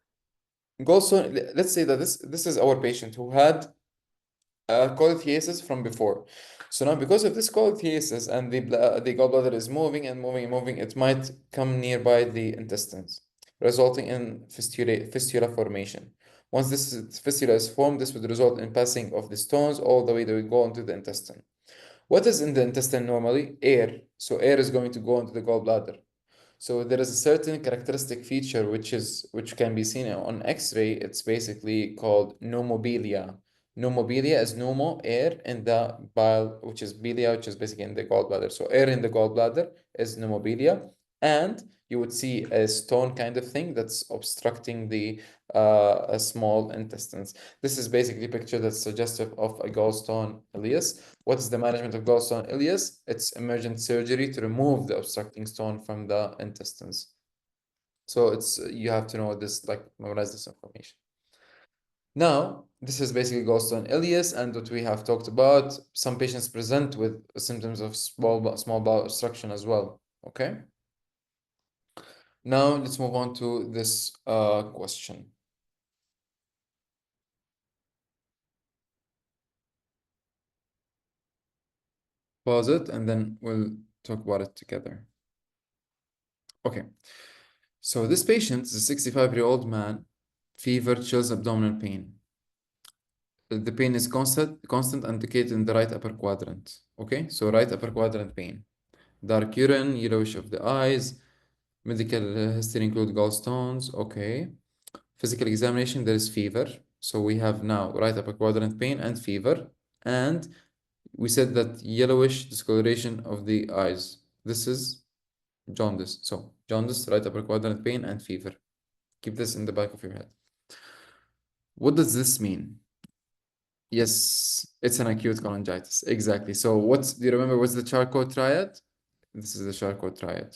gallstone, let's say that this is our patient who had cholestasis from before. So now because of this cholestasis and the gallbladder is moving and moving and moving, it might come nearby the intestines, resulting in fistula formation. Once this fistula is formed, this would result in passing of the stones all the way they would go into the intestine. What is in the intestine normally? Air. So air is going to go into the gallbladder. So there is a certain characteristic feature which can be seen on X-ray. It's basically called pneumobilia. Pneumobilia is pneumo, air, in the bile, which is bilia, which is basically in the gallbladder. So air in the gallbladder is pneumobilia, and you would see a stone kind of thing that's obstructing the small intestines. This is basically a picture that's suggestive of a gallstone ileus. What is the management of gallstone ileus? It's emergent surgery to remove the obstructing stone from the intestines. So it's you have to know this, like memorize this information. Now, this is basically gallstone ileus, and what we have talked about, some patients present with symptoms of small bowel obstruction as well. Okay. Now let's move on to this question. Pause it, and then we'll talk about it together. Okay. So this patient is a 65-year-old man, fever, chills, abdominal pain. The pain is constant and located in the right upper quadrant. Okay, so right upper quadrant pain. Dark urine, yellowish of the eyes. Medical history include gallstones. Okay. Physical examination, there is fever. So we have now right upper quadrant pain and fever. And we said that yellowish discoloration of the eyes. This is jaundice. So jaundice, right upper quadrant pain and fever. Keep this in the back of your head. What does this mean? Yes, it's an acute cholangitis. Exactly. So do you remember what's the Charcot triad? This is the Charcot triad.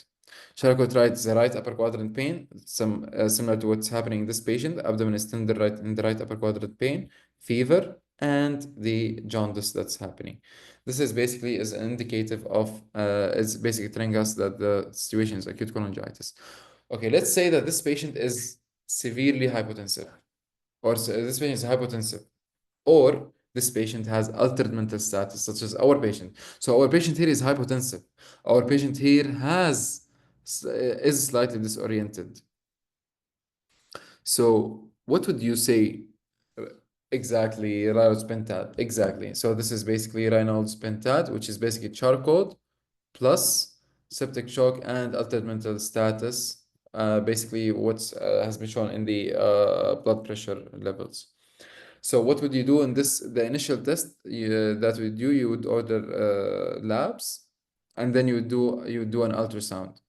Charcot triad is the right upper quadrant pain, similar to what's happening in this patient. Abdomen is tender right in the right upper quadrant pain, fever, and the jaundice that's happening. This is basically is an indicative of, it's basically telling us that the situation is acute cholangitis. Okay, let's say that this patient is severely hypotensive, or this patient is hypotensive, or this patient has altered mental status, such as our patient. So our patient here is hypotensive. Our patient here is slightly disoriented. So what would you say? Uh, Exactly, Reynolds pentat. Exactly. So this is basically Reynolds pentat, which is basically charcoal plus septic shock and altered mental status. Basically, what's has been shown in the blood pressure levels. So what would you do in this? The initial test that would do, you would order labs, and then you do an ultrasound.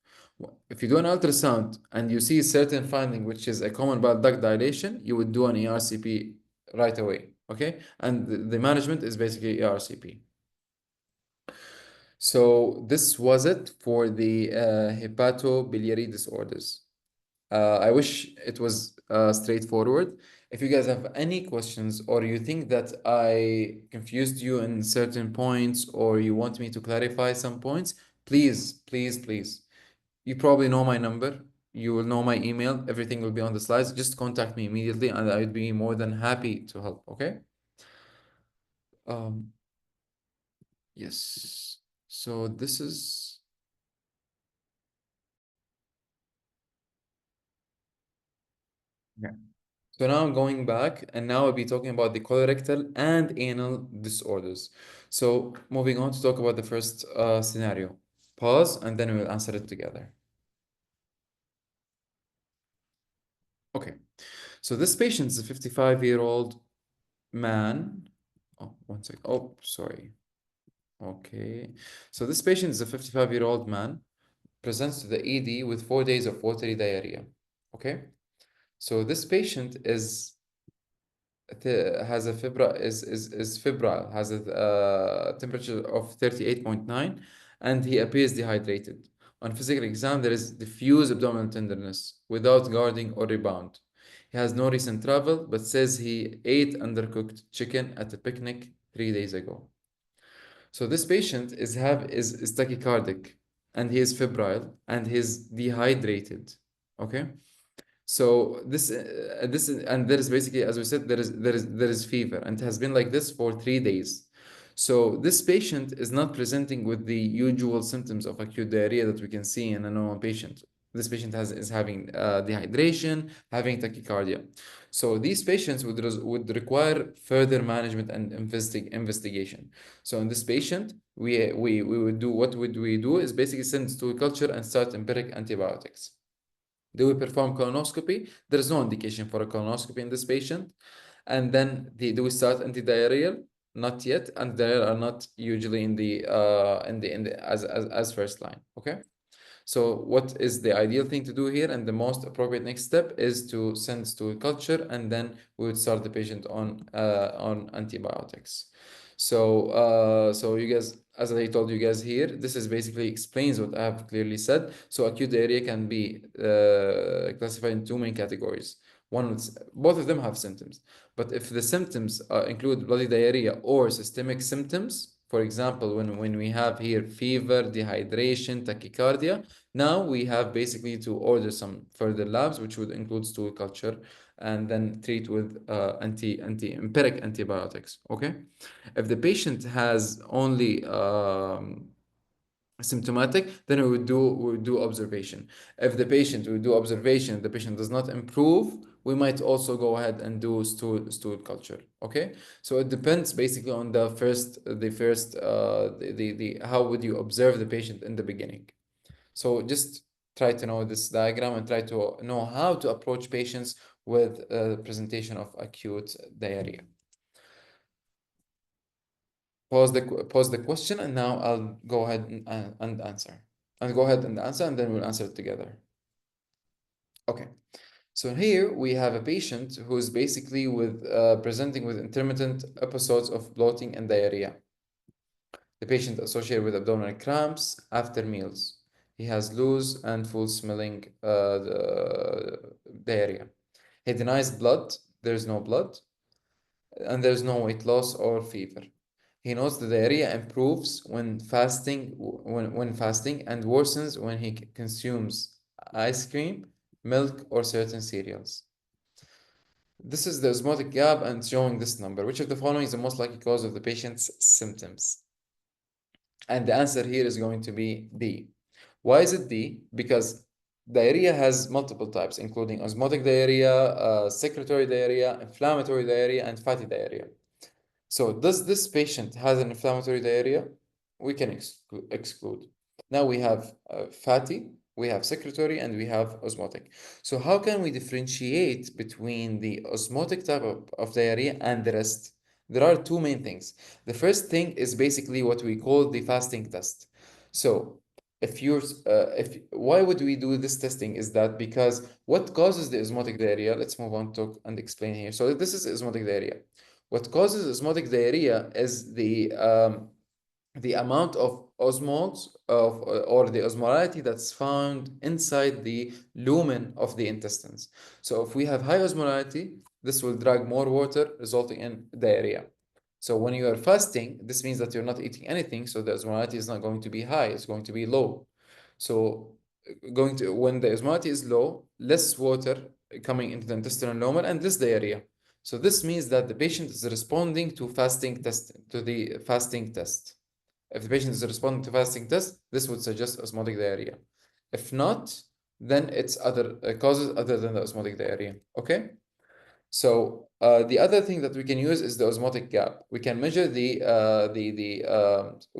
If you do an ultrasound and you see certain finding, which is a common bile duct dilation, you would do an ERCP right away. Okay, and the management is basically ERCP. So this was it for the hepatobiliary disorders. I wish it was straightforward. If you guys have any questions, or you think that I confused you in certain points, or you want me to clarify some points, please, please, please. You probably know my number. You will know my email. Everything will be on the slides. Just contact me immediately, and I'd be more than happy to help. Okay? Um, yes. So this is. Yeah. So now I'm going back, and now I'll be talking about the colorectal and anal disorders. So moving on to talk about the first scenario. Pause, and then we'll answer it together. Okay. So this patient is a 55-year-old man. Oh, one second. Oh, sorry. Okay. So this patient is a 55-year-old man, presents to the ED with 4 days of watery diarrhea. Okay. So this patient has a is febrile, has a temperature of 38.9, and he appears dehydrated. On physical exam, there is diffuse abdominal tenderness without guarding or rebound. He has no recent travel, but says he ate undercooked chicken at a picnic 3 days ago. So this patient is tachycardic, and he is febrile, and he is dehydrated. Okay. So and there is basically, as we said, there is fever, and it has been like this for 3 days. So this patient is not presenting with the usual symptoms of acute diarrhea that we can see in a normal patient. This patient is having dehydration, having tachycardia. So these patients would require further management and investigation. So in this patient, we would do, what would we do is basically send to culture and start empiric antibiotics. Do we perform colonoscopy? There is no indication for a colonoscopy in this patient. And then do we start antidiarrheal? Not yet. Antidiarrheal are not usually in the as first line. Okay. So what is the ideal thing to do here? And the most appropriate next step is to send to a culture, and then we would start the patient on antibiotics. So you guys, as I told you guys here, this is basically explains what I have clearly said. So acute diarrhea can be classified in two main categories. Both of them have symptoms, but if the symptoms include bloody diarrhea or systemic symptoms, for example, when we have here fever, dehydration, tachycardia, now we have basically to order some further labs, which would include stool culture, and then treat with empiric antibiotics. Okay, if the patient has only symptomatic, then we would do observation. If the patient we do observation, the patient does not improve, we might also go ahead and do stool culture. Okay, so it depends basically on the how would you observe the patient in the beginning. So just try to know this diagram and try to know how to approach patients with presentation of acute diarrhea. Pause the question, and now I'll go ahead and answer. And go ahead and answer, and then we'll answer it together. Okay. So here we have a patient who's basically presenting with intermittent episodes of bloating and diarrhea. The patient associated with abdominal cramps after meals. He has loose and full smelling diarrhea. He denies blood. There is no blood. and there's no weight loss or fever. He notes the diarrhea improves when fasting, when fasting, and worsens when he consumes ice cream, milk, or certain cereals. This is the osmotic gap and showing this number. Which of the following is the most likely cause of the patient's symptoms? And the answer here is going to be D. Why is it D? Because diarrhea has multiple types, including osmotic diarrhea, secretory diarrhea, inflammatory diarrhea, and fatty diarrhea. So does this patient has an inflammatory diarrhea? We can exclude. Now we have fatty, we have secretory, and we have osmotic. So how can we differentiate between the osmotic type of diarrhea and the rest? There are two main things. The first thing is basically what we call the fasting test. So why would we do this testing is that because what causes the osmotic diarrhea? Let's move on to and explain here. So this is osmotic diarrhea. What causes osmotic diarrhea is the amount of osmoles or the osmolality that's found inside the lumen of the intestines. So if we have high osmolality, this will drag more water, resulting in diarrhea. So when you are fasting, this means that you're not eating anything, so the osmolality is not going to be high, it's going to be low. So when the osmolality is low, less water coming into the intestinal lumen and less diarrhea. So this means that the patient is responding to the fasting test. If the patient is responding to fasting test, this would suggest osmotic diarrhea. If not, then it's other causes other than the osmotic diarrhea. Okay. So the other thing that we can use is the osmotic gap. We can measure we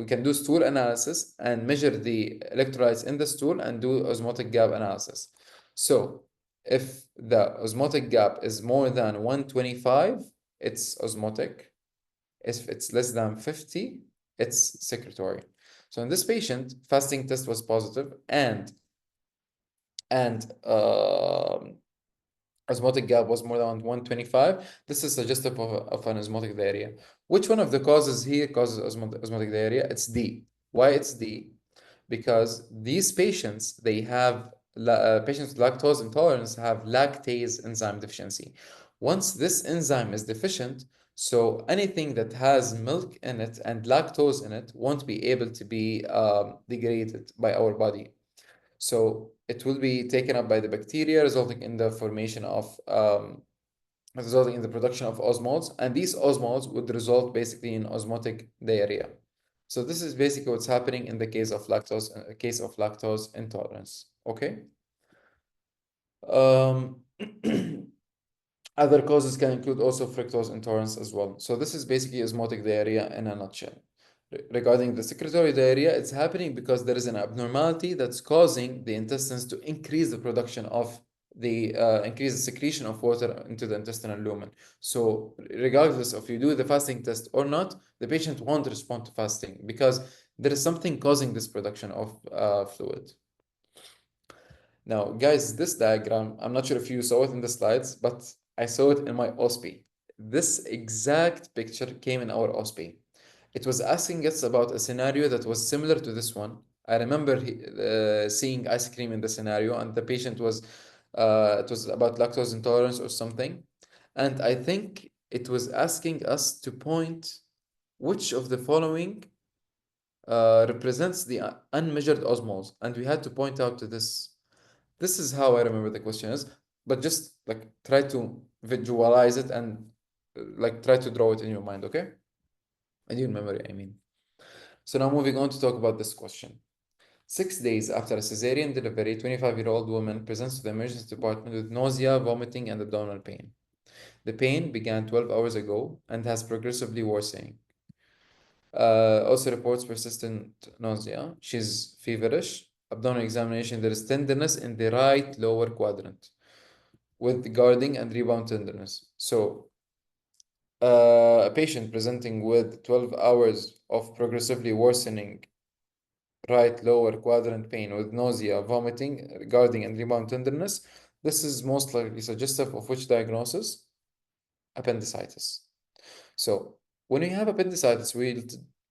can do stool analysis and measure the electrolytes in the stool and do osmotic gap analysis. So if the osmotic gap is more than 125, it's osmotic. If it's less than 50, it's secretory. So in this patient, fasting test was positive and osmotic gap was more than 125. This is suggestive of an osmotic diarrhea. Which one of the causes here causes osmotic diarrhea? It's D. Why it's D? Because these patients, they have patients with lactose intolerance have lactase enzyme deficiency. Once this enzyme is deficient, so anything that has milk in it and lactose in it won't be able to be degraded by our body. So it will be taken up by the bacteria, resulting in the formation of resulting in the production of osmoles, and these osmoles would result basically in osmotic diarrhea. So this is basically what's happening in the case of lactose intolerance. Okay. Other causes can include also fructose intolerance as well. So this is basically osmotic diarrhea in a nutshell. Regarding the secretory diarrhea, it's happening because there is an abnormality that's causing the intestines to increase the production of increase the secretion of water into the intestinal lumen. So regardless of you do the fasting test or not, the patient won't respond to fasting because there is something causing this production of fluid. Now, guys, this diagram, I'm not sure if you saw it in the slides, but I saw it in my OSPE. This exact picture came in our OSPE. It was asking us about a scenario that was similar to this one. I remember seeing ice cream in the scenario, and the patient it was about lactose intolerance or something. And I think it was asking us to point which of the following represents the unmeasured osmoles. And we had to point out to this. This is how I remember the question is, but just like try to visualize it and like try to draw it in your mind, okay? In your memory, I mean. So now moving on to talk about this question. 6 days after a cesarean delivery, 25-year-old woman presents to the emergency department with nausea, vomiting, and abdominal pain. The pain began 12 hours ago and has progressively worsening. Also reports persistent nausea. She's feverish. Abdominal examination, there is tenderness in the right lower quadrant with guarding and rebound tenderness. So a patient presenting with 12 hours of progressively worsening right lower quadrant pain with nausea, vomiting, guarding, and rebound tenderness. This is most likely suggestive of which diagnosis? Appendicitis. So when you have appendicitis, we'll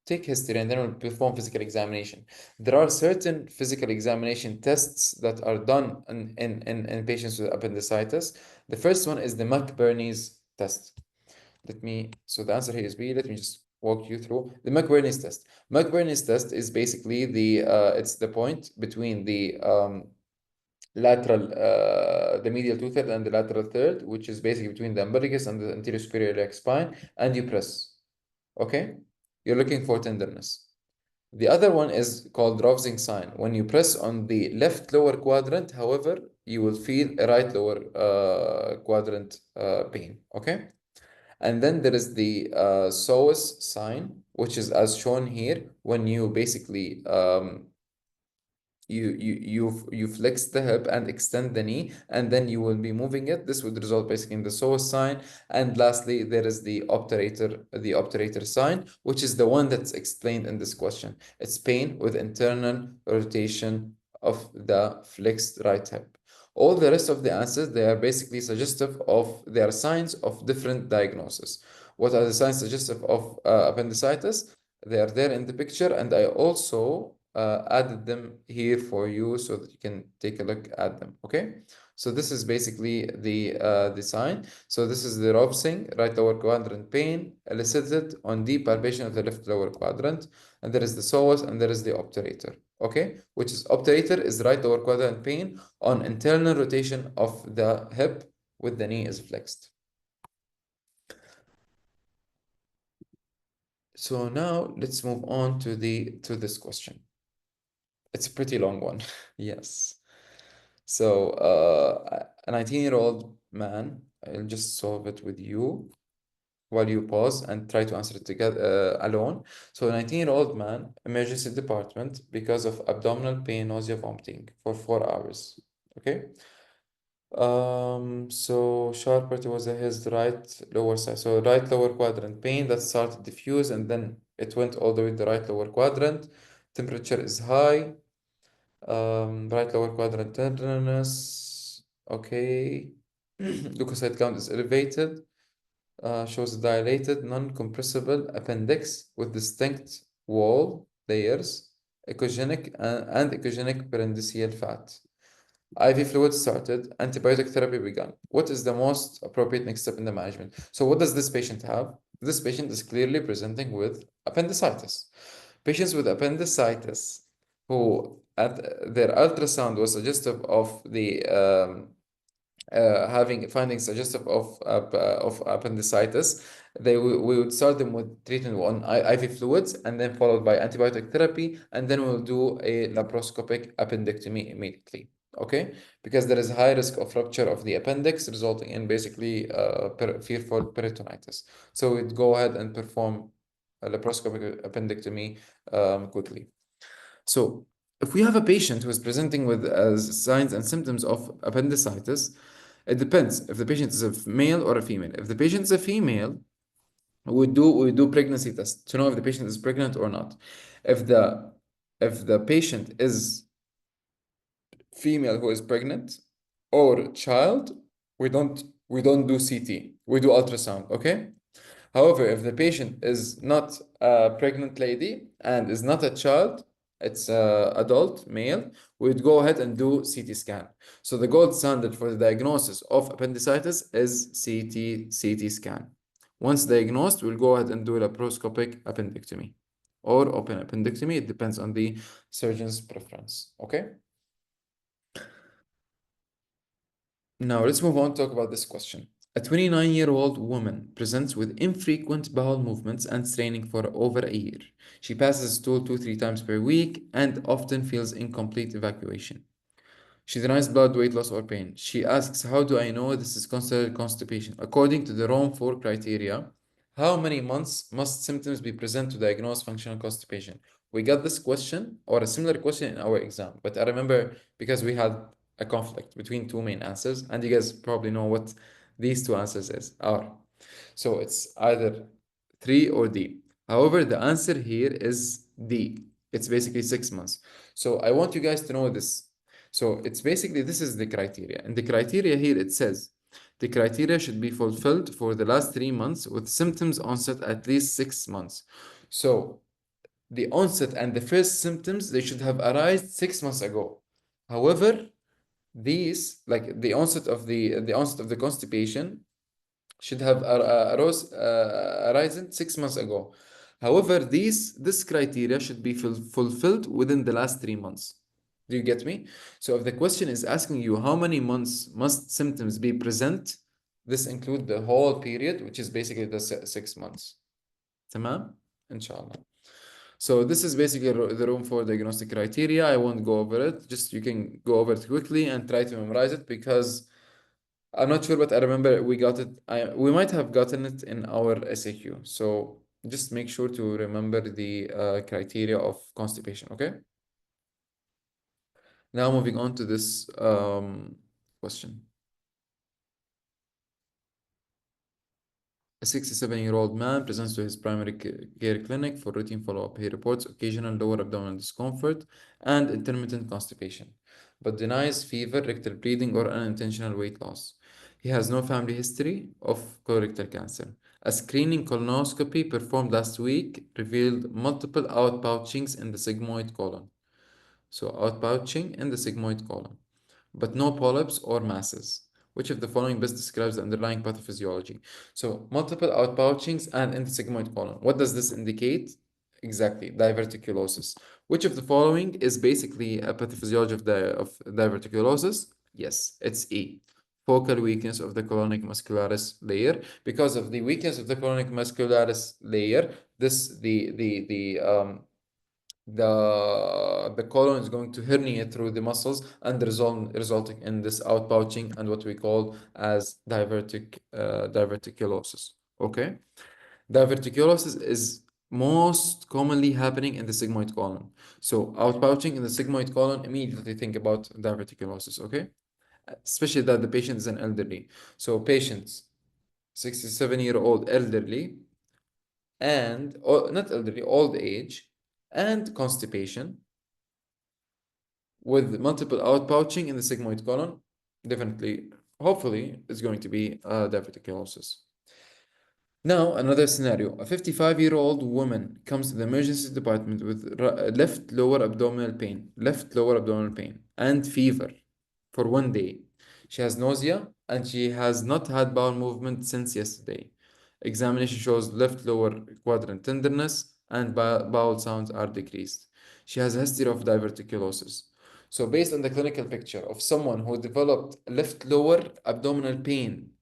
take history and then we'll perform physical examination. There are certain physical examination tests that are done in patients with appendicitis. The first one is the McBurney's test. So the answer here is B. Let me just walk you through the McBurney's test. McBurney's test is basically it's the point between the the medial two-third and the lateral third, which is basically between the umbilicus and the anterior superior iliac spine, and you press. Okay? You're looking for tenderness. The other one is called Rovsing sign. When you press on the left lower quadrant, however, you will feel a right lower quadrant pain. Okay? And then there is the psoas sign, which is as shown here, when you basically you flex the hip and extend the knee, and then you will be moving it. This would result basically in the psoas sign. And lastly, there is the obturator sign, which is the one that's explained in this question. It's pain with internal rotation of the flexed right hip. All the rest of the answers, they are basically suggestive of, they are signs of different diagnosis. What are the signs suggestive of appendicitis? They are there in the picture, and I also added them here for you so that you can take a look at them. Okay, so this is basically the sign. So this is the Robsing right lower quadrant pain elicited on deep palpation of the left lower quadrant, and there is the psoas and there is the obturator. Okay, which is obturator is right lower quadrant pain on internal rotation of the hip with the knee is flexed. So now let's move on to this question. It's a pretty long one. Yes. So a 19-year-old man, I'll just solve it with you while you pause and try to answer it together alone. So a 19-year-old man, emergency department because of abdominal pain, nausea, vomiting for 4 hours. Okay. So sharp was his right lower side. So right lower quadrant pain that started diffuse and then it went all the way to the right lower quadrant. Temperature is high. Right lower quadrant tenderness. Okay. Leukocyte count is elevated. Shows a dilated, non-compressible appendix with distinct wall layers, echogenic and echogenic perennial fat. IV fluid started, antibiotic therapy began. What is the most appropriate next step in the management? So what does this patient have? This patient is clearly presenting with appendicitis. Patients with appendicitis who at their ultrasound was suggestive of the having findings suggestive of appendicitis, we would start them with treatment on IV fluids and then followed by antibiotic therapy, and then we'll do a laparoscopic appendectomy immediately. Okay, because there is a high risk of rupture of the appendix resulting in basically fearful peritonitis. So we'd go ahead and perform a laparoscopic appendectomy quickly. So if we have a patient who is presenting with signs and symptoms of appendicitis, it depends if the patient is a male or a female. If the patient is a female, we do pregnancy test to know if the patient is pregnant or not. If the patient is female who is pregnant or child, we don't do CT. We do ultrasound. Okay. However, if the patient is not a pregnant lady and is not a child, it's an adult male, we'd go ahead and do CT scan. So the gold standard for the diagnosis of appendicitis is CT scan. Once diagnosed, we'll go ahead and do a laparoscopic appendectomy or open appendectomy. It depends on the surgeon's preference. Okay. Now let's move on to talk about this question. A 29-year-old woman presents with infrequent bowel movements and straining for over a year. She passes stool 2-3 times per week and often feels incomplete evacuation. She denies blood, weight loss, or pain. She asks, how do I know this is considered constipation? According to the Rome 4 criteria, how many months must symptoms be present to diagnose functional constipation? We got this question or a similar question in our exam, but I remember because we had a conflict between two main answers, and you guys probably know what these two answers are. So it's either 3 or D. However, the answer here is D. It's basically 6 months. So I want you guys to know this. So it's basically, this is the criteria. And the criteria here, it says, the criteria should be fulfilled for the last 3 months with symptoms onset at least 6 months. So the onset and the first symptoms, they should have arisen 6 months ago. However, these, like the onset of the constipation should have arisen 6 months ago. However, this criteria should be fulfilled within the last 3 months. Do you get me? So if the question is asking you how many months must symptoms be present, this include the whole period, which is basically the 6 months. Tamam? Inshallah. So this is basically the room for diagnostic criteria. I won't go over it. Just you can go over it quickly and try to memorize it, because I'm not sure, but I remember we got it. We might have gotten it in our SAQ. So just make sure to remember the criteria of constipation. Okay. Now moving on to this question. A 67-year-old man presents to his primary care clinic for routine follow-up. He reports occasional lower abdominal discomfort and intermittent constipation, but denies fever, rectal bleeding, or unintentional weight loss. He has no family history of colorectal cancer. A screening colonoscopy performed last week revealed multiple outpouchings in the sigmoid colon. So outpouching in the sigmoid colon, but no polyps or masses. Which of the following best describes the underlying pathophysiology? So multiple outpouchings and in the sigmoid colon. What does this indicate? Exactly, diverticulosis. Which of the following is basically a pathophysiology of diverticulosis? Yes, it's E. Focal weakness of the colonic muscularis layer. Because of the weakness of the colonic muscularis layer, the colon is going to herniate through the muscles and resulting in this outpouching and what we call as diverticulosis. Okay, diverticulosis is most commonly happening in the sigmoid colon. So outpouching in the sigmoid colon, immediately think about diverticulosis. Okay, especially that the patient is an elderly. So patients 67-year-old elderly and or not elderly, old age, and constipation with multiple outpouching in the sigmoid colon, definitely, hopefully, it's going to be diverticulosis. Now, another scenario. A 55-year-old woman comes to the emergency department with left lower abdominal pain, and fever for 1 day. She has nausea and she has not had bowel movement since yesterday. Examination shows left lower quadrant tenderness and bowel sounds are decreased. She has a history of diverticulosis. So, based on the clinical picture of someone who developed left lower abdominal pain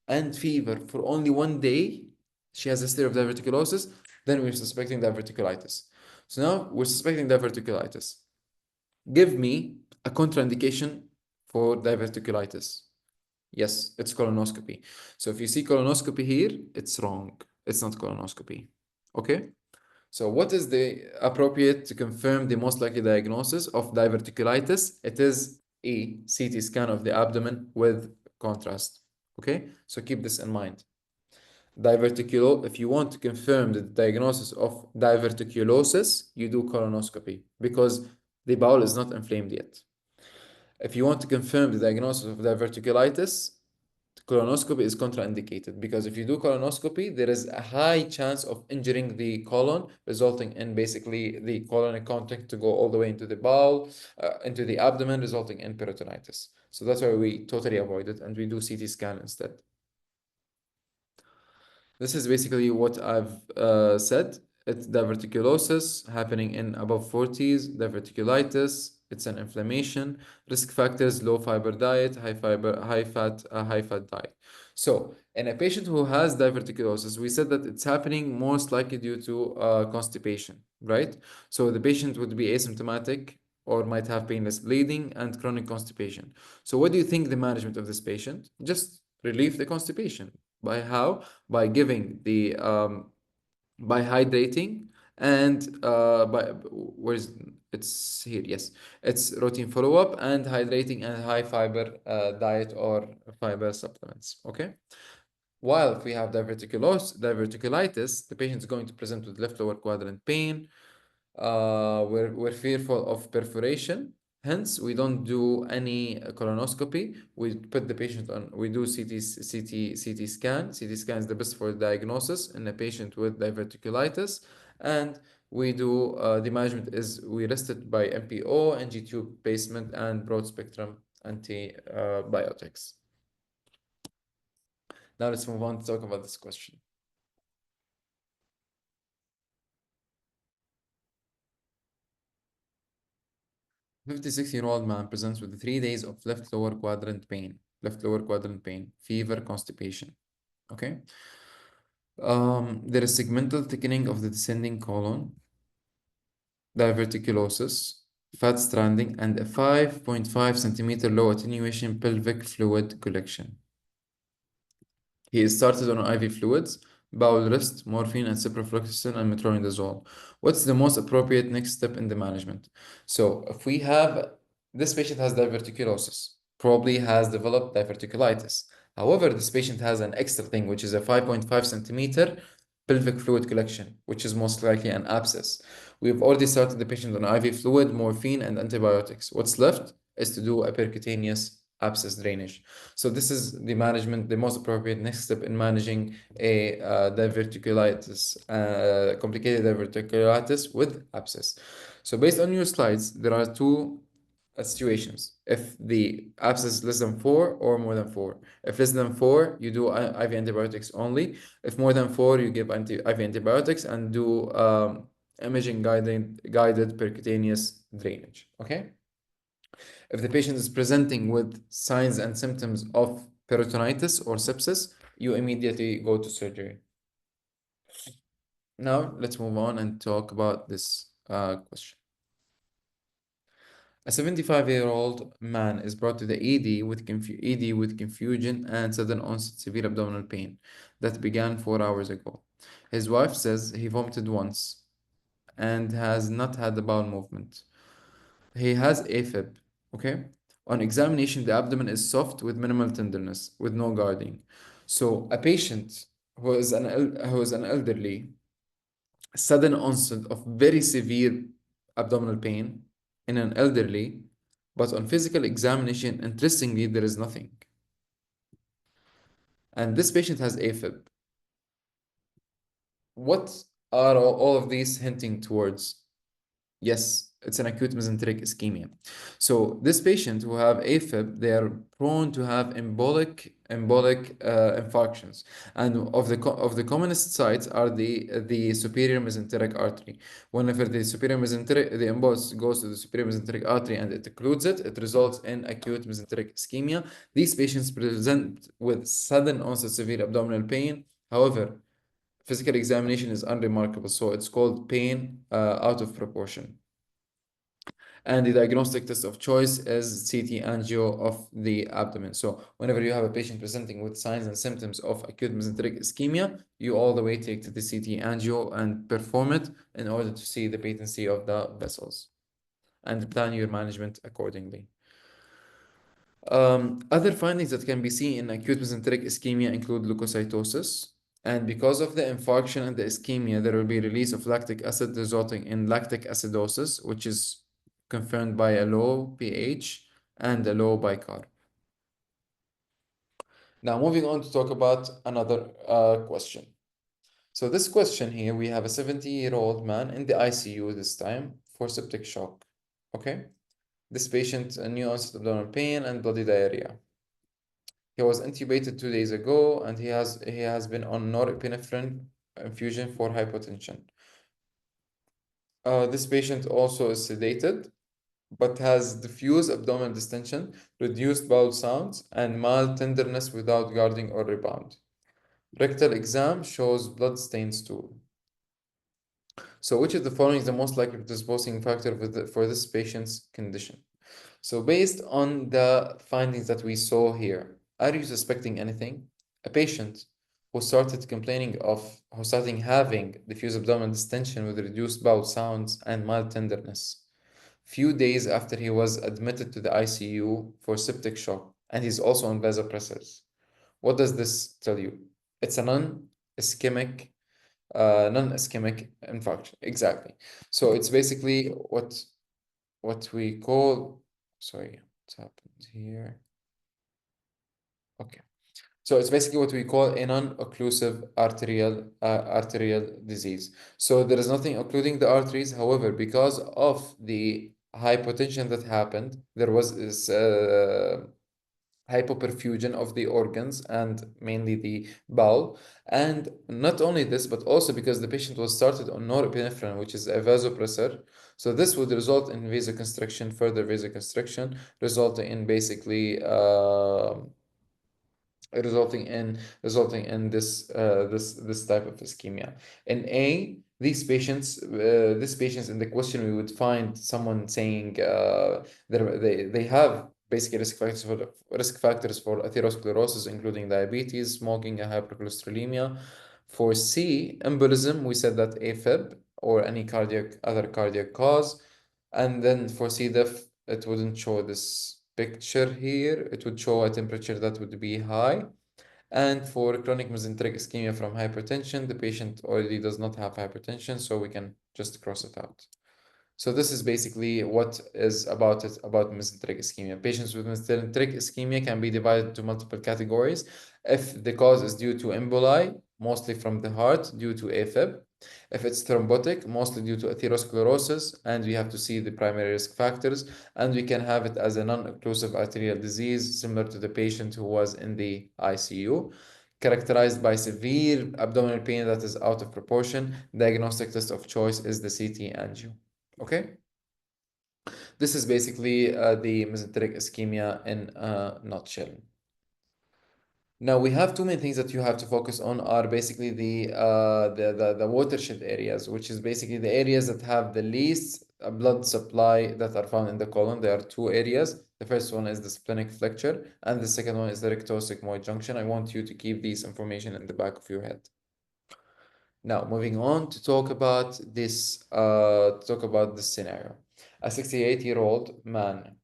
and fever for only 1 day, she has a history of diverticulosis, then we're suspecting diverticulitis. So now we're suspecting diverticulitis. Give me a contraindication for diverticulitis. Yes, it's colonoscopy. So if you see colonoscopy here, it's wrong. It's not colonoscopy. Okay? So what is the appropriate to confirm the most likely diagnosis of diverticulitis? It is a CT scan of the abdomen with contrast. Okay, so keep this in mind. If you want to confirm the diagnosis of diverticulosis, you do colonoscopy because the bowel is not inflamed yet. If you want to confirm the diagnosis of diverticulitis, colonoscopy is contraindicated because if you do colonoscopy, there is a high chance of injuring the colon, resulting in basically the colonic contact to go all the way into the bowel, into the abdomen, resulting in peritonitis. So that's why we totally avoid it and we do CT scan instead. This is basically what I've said. It's diverticulosis happening in above 40s, diverticulitis. It's an inflammation. Risk factors: low fiber diet, high fiber, high fat diet. So in a patient who has diverticulosis, we said that it's happening most likely due to constipation, right? So the patient would be asymptomatic or might have painless bleeding and chronic constipation. So what do you think the management of this patient? Just relieve the constipation. By how? By giving the by hydrating and by where's it's here, yes, it's routine follow-up and hydrating and high fiber diet or fiber supplements. Okay, while if we have diverticulitis, the patient is going to present with left lower quadrant pain. We're fearful of perforation. Hence, we don't do any colonoscopy. We put the patient on, we do CT scan. CT scan is the best for diagnosis in a patient with diverticulitis. And we do, the management is we rest it by MPO, NG tube placement, and broad spectrum antibiotics. Now let's move on to talk about this question. 56-year-old man presents with 3 days of left lower quadrant pain, fever, constipation. Okay. There is segmental thickening of the descending colon, diverticulosis, fat stranding, and a 5.5 centimeter low attenuation pelvic fluid collection. He is started on IV fluids, bowel rest, morphine, and ciprofloxacin and metronidazole. What's the most appropriate next step in the management? So if we have this patient has diverticulosis, probably has developed diverticulitis. However, this patient has an extra thing, which is a 5.5 centimeter pelvic fluid collection, which is most likely an abscess. We've already started the patient on IV fluid, morphine, and antibiotics. What's left is to do a percutaneous abscess drainage. So this is the management, the most appropriate next step in managing a diverticulitis, complicated diverticulitis with abscess. So based on your slides, there are two situations. If the abscess is less than 4 or more than 4. If less than 4, you do IV antibiotics only. If more than 4, you give IV antibiotics and do imaging guided percutaneous drainage. Okay. If the patient is presenting with signs and symptoms of peritonitis or sepsis, you immediately go to surgery. Now, let's move on and talk about this question. A 75-year-old man is brought to the ED with confusion and sudden onset severe abdominal pain that began 4 hours ago. His wife says he vomited once and has not had the bowel movement. He has AFib, okay? On examination, the abdomen is soft with minimal tenderness, with no guarding. So a patient who is an elderly, sudden onset of very severe abdominal pain in an elderly, but on physical examination, interestingly, there is nothing. And this patient has AFib. What are all of these hinting towards? Yes, it's an acute mesenteric ischemia. So this patient who have AFib, they are prone to have embolic infarctions, and of the commonest sites are the superior mesenteric artery. Whenever the embolus goes to the superior mesenteric artery and it occludes it, it results in acute mesenteric ischemia. These patients present with sudden onset severe abdominal pain. However, physical examination is unremarkable, so it's called pain out of proportion. And the diagnostic test of choice is CT angio of the abdomen. So whenever you have a patient presenting with signs and symptoms of acute mesenteric ischemia, you all the way take to the CT angio and perform it in order to see the patency of the vessels and plan your management accordingly. Other findings that can be seen in acute mesenteric ischemia include leukocytosis. And because of the infarction and the ischemia, there will be release of lactic acid resulting in lactic acidosis, which is confirmed by a low pH and a low bicarb. Now, moving on to talk about another question. So this question here, we have a 70-year-old man in the ICU this time for septic shock. Okay. This patient, a new onset abdominal pain and bloody diarrhea. He was intubated 2 days ago, and he has been on norepinephrine infusion for hypotension. This patient also is sedated, but has diffuse abdominal distension, reduced bowel sounds, and mild tenderness without guarding or rebound. Rectal exam shows blood-stained stool. So which of the following is the most likely predisposing factor for this patient's condition? So based on the findings that we saw here, are you suspecting anything? A patient who started having diffuse abdominal distension with reduced bowel sounds and mild tenderness few days after he was admitted to the ICU for septic shock, and he's also on vasopressors. What does this tell you? It's a non-ischemic infarction. Exactly. So it's basically what we call, sorry, what's happened here? Okay. So it's basically what we call a non-occlusive arterial disease. So there is nothing occluding the arteries. However, because of the hypotension that happened, there was this hypoperfusion of the organs and mainly the bowel. And not only this, but also because the patient was started on norepinephrine, which is a vasopressor. So this would result in vasoconstriction, further vasoconstriction, resulting in basically resulting in this type of ischemia. In A, these patients in the question, we would find someone saying they have basically risk factors for atherosclerosis, including diabetes, smoking, and hypercholesterolemia. For C, embolism, we said that AFib or any other cardiac cause. And then for C. diff, it wouldn't show this picture here. It would show a temperature that would be high. And for chronic mesenteric ischemia from hypertension, the patient already does not have hypertension, so we can just cross it out. So this is basically what is about mesenteric ischemia. Patients with mesenteric ischemia can be divided into multiple categories. If the cause is due to emboli, mostly from the heart due to AFib. If it's thrombotic, mostly due to atherosclerosis, and we have to see the primary risk factors, and we can have it as a non-occlusive arterial disease, similar to the patient who was in the ICU, characterized by severe abdominal pain that is out of proportion. Diagnostic test of choice is the CT angio. Okay, this is basically the mesenteric ischemia in a nutshell. Now we have two main things that you have to focus on are basically the watershed areas, which is basically the areas that have the least blood supply that are found in the colon. There are two areas. The first one is the splenic flexure, and the second one is the rectosigmoid junction. I want you to keep these information in the back of your head. Now, moving on to talk about this scenario. A 68-year-old man,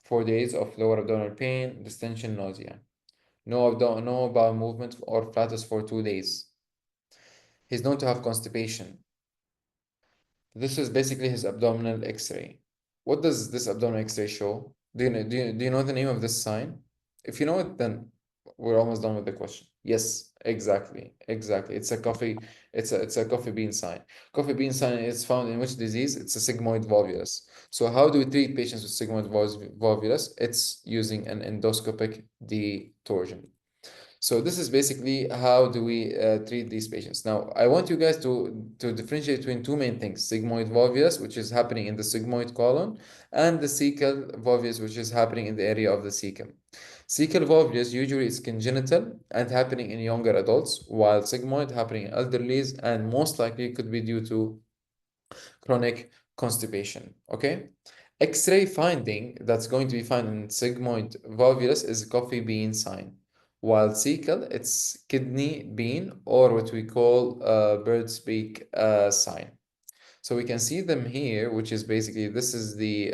4 days of lower abdominal pain, distension, nausea. No bowel movement or flatus for 2 days. He's known to have constipation. This is basically his abdominal X-ray. What does this abdominal X-ray show? Do you know the name of this sign? If you know it, then we're almost done with the question. Yes, exactly. It's a coffee bean sign. Coffee bean sign is found in which disease? It's a sigmoid volvulus. So how do we treat patients with sigmoid volvulus? It's using an endoscopic detorsion. So this is basically how do we treat these patients. Now, I want you guys to differentiate between two main things: sigmoid volvulus, which is happening in the sigmoid colon, and the cecal volvulus, which is happening in the area of the cecum. Cecal volvulus usually is congenital and happening in younger adults, while sigmoid happening in elderlies and most likely could be due to chronic constipation. Okay. X-ray finding that's going to be found in sigmoid volvulus is coffee bean sign, while cecal it's kidney bean, or what we call bird's beak sign. So we can see them here, which is basically this is the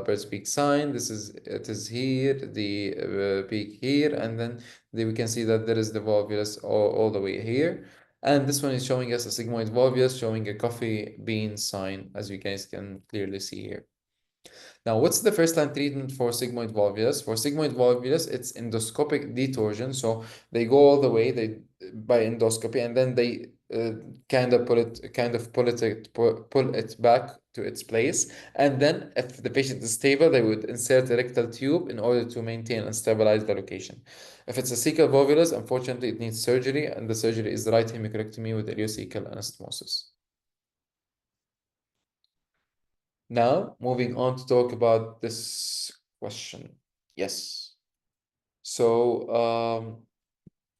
bird's beak sign. It is here, the beak here, and then we can see that there is the volvulus all the way here. And this one is showing us a sigmoid volvulus, showing a coffee bean sign, as you guys can clearly see here. Now, what's the first-line treatment for sigmoid volvulus? For sigmoid volvulus, it's endoscopic detorsion. So they go all the way by endoscopy, and then they kind of pull it back to its place. And then, if the patient is stable, they would insert a rectal tube in order to maintain and stabilize the location. If it's a cecal volvulus, unfortunately, it needs surgery, and the surgery is right hemicorectomy with ileocecal anastomosis. Now, moving on to talk about this question. Yes. So,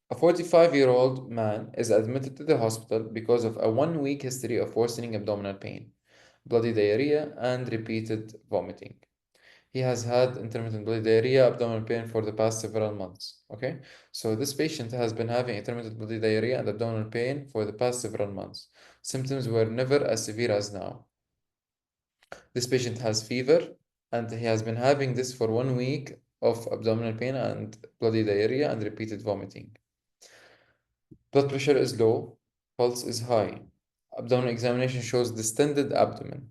a 45-year-old man is admitted to the hospital because of a 1-week history of worsening abdominal pain, bloody diarrhea, and repeated vomiting. He has had intermittent bloody diarrhea, abdominal pain for the past several months. Okay, so this patient has been having intermittent bloody diarrhea and abdominal pain for the past several months. Symptoms were never as severe as now. This patient has fever, and he has been having this for 1 week of abdominal pain and bloody diarrhea and repeated vomiting. Blood pressure is low, pulse is high. Abdominal examination shows distended abdomen.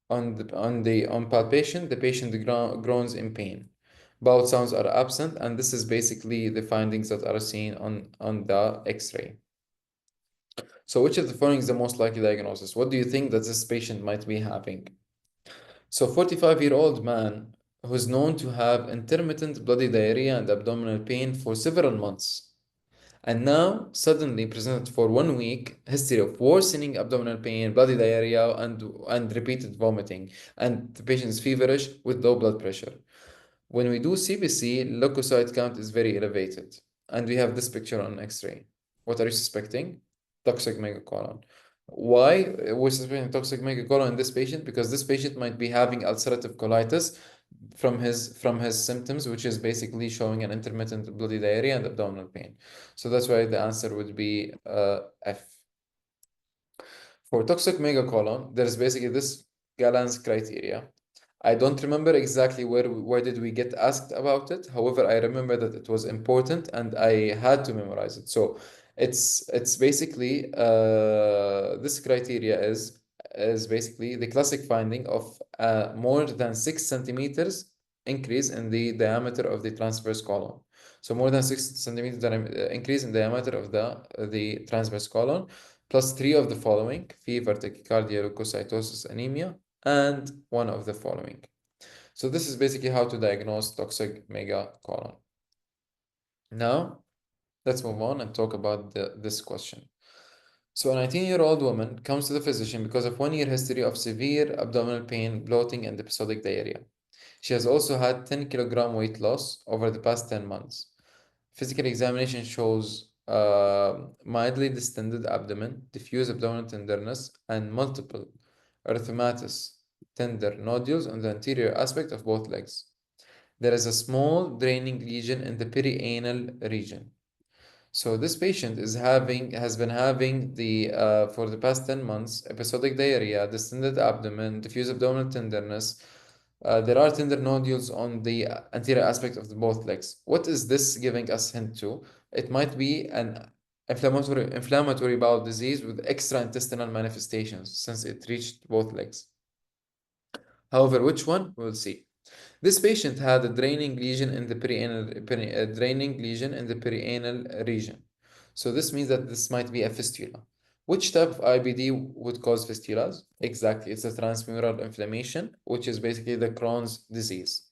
On palpation, the patient groans in pain. Bowel sounds are absent, and this is basically the findings that are seen on the X-ray. So which of the following is the most likely diagnosis? What do you think that this patient might be having? So 45-year-old man who's known to have intermittent bloody diarrhea and abdominal pain for several months. And now, suddenly presented for 1 week, history of worsening abdominal pain, bloody diarrhea, and repeated vomiting. And the patient is feverish with low blood pressure. When we do CBC, leukocyte count is very elevated. And we have this picture on X-ray. What are you suspecting? Toxic megacolon. Why we're suspecting toxic megacolon in this patient? Because this patient might be having ulcerative colitis from his symptoms, which is basically showing an intermittent bloody diarrhea and abdominal pain. So that's why the answer would be F. For toxic megacolon, there's basically this Gallen's criteria. I don't remember exactly where did we get asked about it. However, I remember that it was important and I had to memorize it. So it's basically this criteria is basically the classic finding of more than 6 centimeters increase in the diameter of the transverse colon. So more than 6 centimeters increase in diameter of the transverse colon, plus 3 of the following: fever, tachycardia, leukocytosis, anemia, and one of the following. So this is basically how to diagnose toxic megacolon. Now, let's move on and talk about this question. So a 19-year-old woman comes to the physician because of 1 year history of severe abdominal pain, bloating, and episodic diarrhea. She has also had 10 kilogram weight loss over the past 10 months. Physical examination shows mildly distended abdomen, diffuse abdominal tenderness, and multiple erythematous tender nodules on the anterior aspect of both legs. There is a small draining lesion in the perianal region. So this patient has been having for the past 10 months episodic diarrhea, distended abdomen, diffuse abdominal tenderness. There are tender nodules on the anterior aspect of both legs. What is this giving us hint to? It might be an inflammatory bowel disease with extraintestinal manifestations since it reached both legs. However, which one? We'll see. This patient had a draining lesion in the perianal region. So this means that this might be a fistula. Which type of IBD would cause fistulas? Exactly, it's a transmural inflammation, which is basically the Crohn's disease.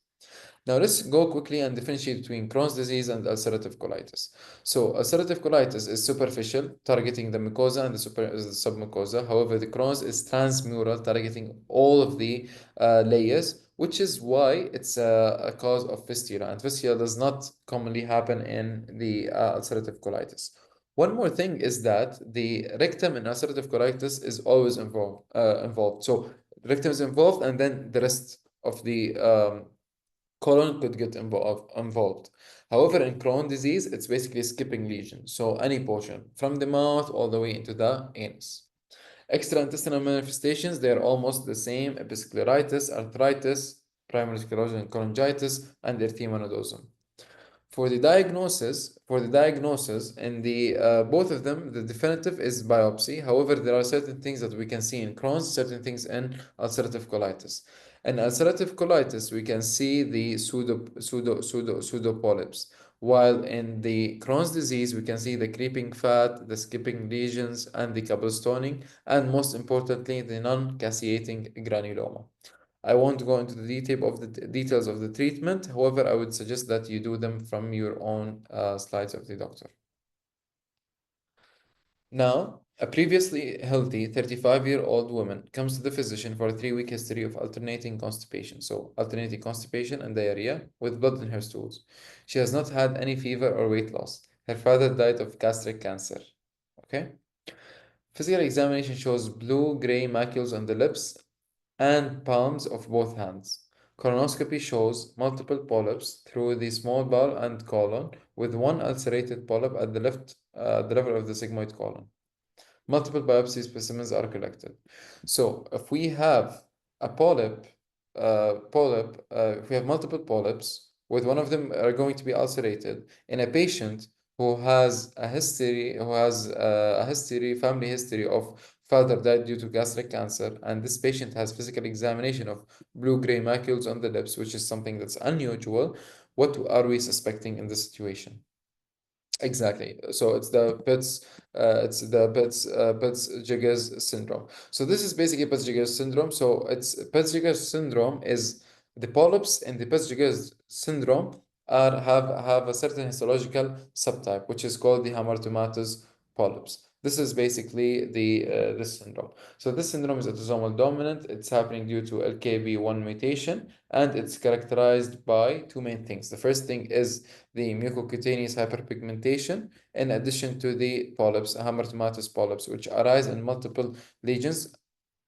Now let's go quickly and differentiate between Crohn's disease and ulcerative colitis. So ulcerative colitis is superficial, targeting the mucosa and the submucosa. However, the Crohn's is transmural, targeting all of the layers, which is why it's a cause of fistula. And fistula does not commonly happen in the ulcerative colitis. One more thing is that the rectum in ulcerative colitis is always involved. So rectum is involved, and then the rest of the colon could get involved. However, in Crohn's disease, it's basically skipping lesion. So any portion from the mouth all the way into the anus. Extraintestinal manifestations, they're almost the same: episcleritis, arthritis, primary sclerosis and cholangitis, and erythema nodosum. For the diagnosis in the both of them, the definitive is biopsy. However, there are certain things that we can see in Crohn's, certain things in ulcerative colitis. In ulcerative colitis, we can see the pseudo polyps, while in the Crohn's disease, we can see the creeping fat, the skipping lesions, and the cobblestoning, and most importantly, the non-caseating granuloma. I won't go into the details of the treatment. However, I would suggest that you do them from your own slides of the doctor. Now, a previously healthy 35-year-old woman comes to the physician for a 3-week history of alternating constipation. So, alternating constipation and diarrhea with blood in her stools. She has not had any fever or weight loss. Her father died of gastric cancer. Okay? Physical examination shows blue-gray macules on the lips and palms of both hands. Colonoscopy shows multiple polyps through the small bowel and colon, with one ulcerated polyp at the level of the sigmoid colon. Multiple biopsy specimens are collected. So if we have a if we have multiple polyps, with one of them are going to be ulcerated in a patient who has a family history of father died due to gastric cancer, and this patient has physical examination of blue-gray macules on the lips, which is something that's unusual. What are we suspecting in this situation? Exactly. So it's the Peutz-Jeghers syndrome. So this is basically Peutz-Jeghers syndrome. So it's Peutz-Jeghers syndrome is the polyps in the Pachygy's syndrome have a certain histological subtype, which is called the hamartomatous polyps. This is basically this syndrome. So this syndrome is autosomal dominant. It's happening due to LKB1 mutation, and it's characterized by two main things. The first thing is the mucocutaneous hyperpigmentation, in addition to the polyps, hamartomatous polyps, which arise in multiple lesions,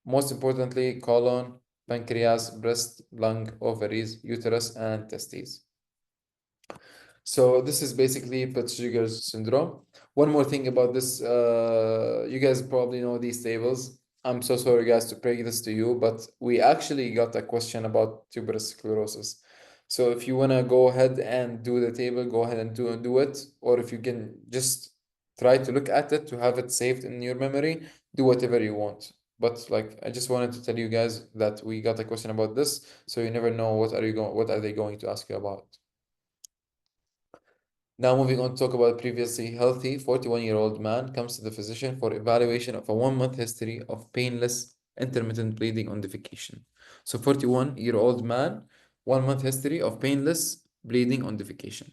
most importantly, colon, pancreas, breast, lung, ovaries, uterus, and testes. So this is basically Peutz-Jeghers syndrome. One more thing about this, you guys probably know these tables. I'm so sorry, guys, to break this to you, but we actually got a question about tuberous sclerosis. So if you want to go ahead and do the table, go ahead and do it. Or if you can just try to look at it to have it saved in your memory, do whatever you want. But like, I just wanted to tell you guys that we got a question about this, so you never know what are they going to ask you about. Now moving on to talk about previously healthy 41-year-old man comes to the physician for evaluation of a 1-month history of painless intermittent bleeding on defecation. So 41-year-old man, 1-month history of painless bleeding on defecation,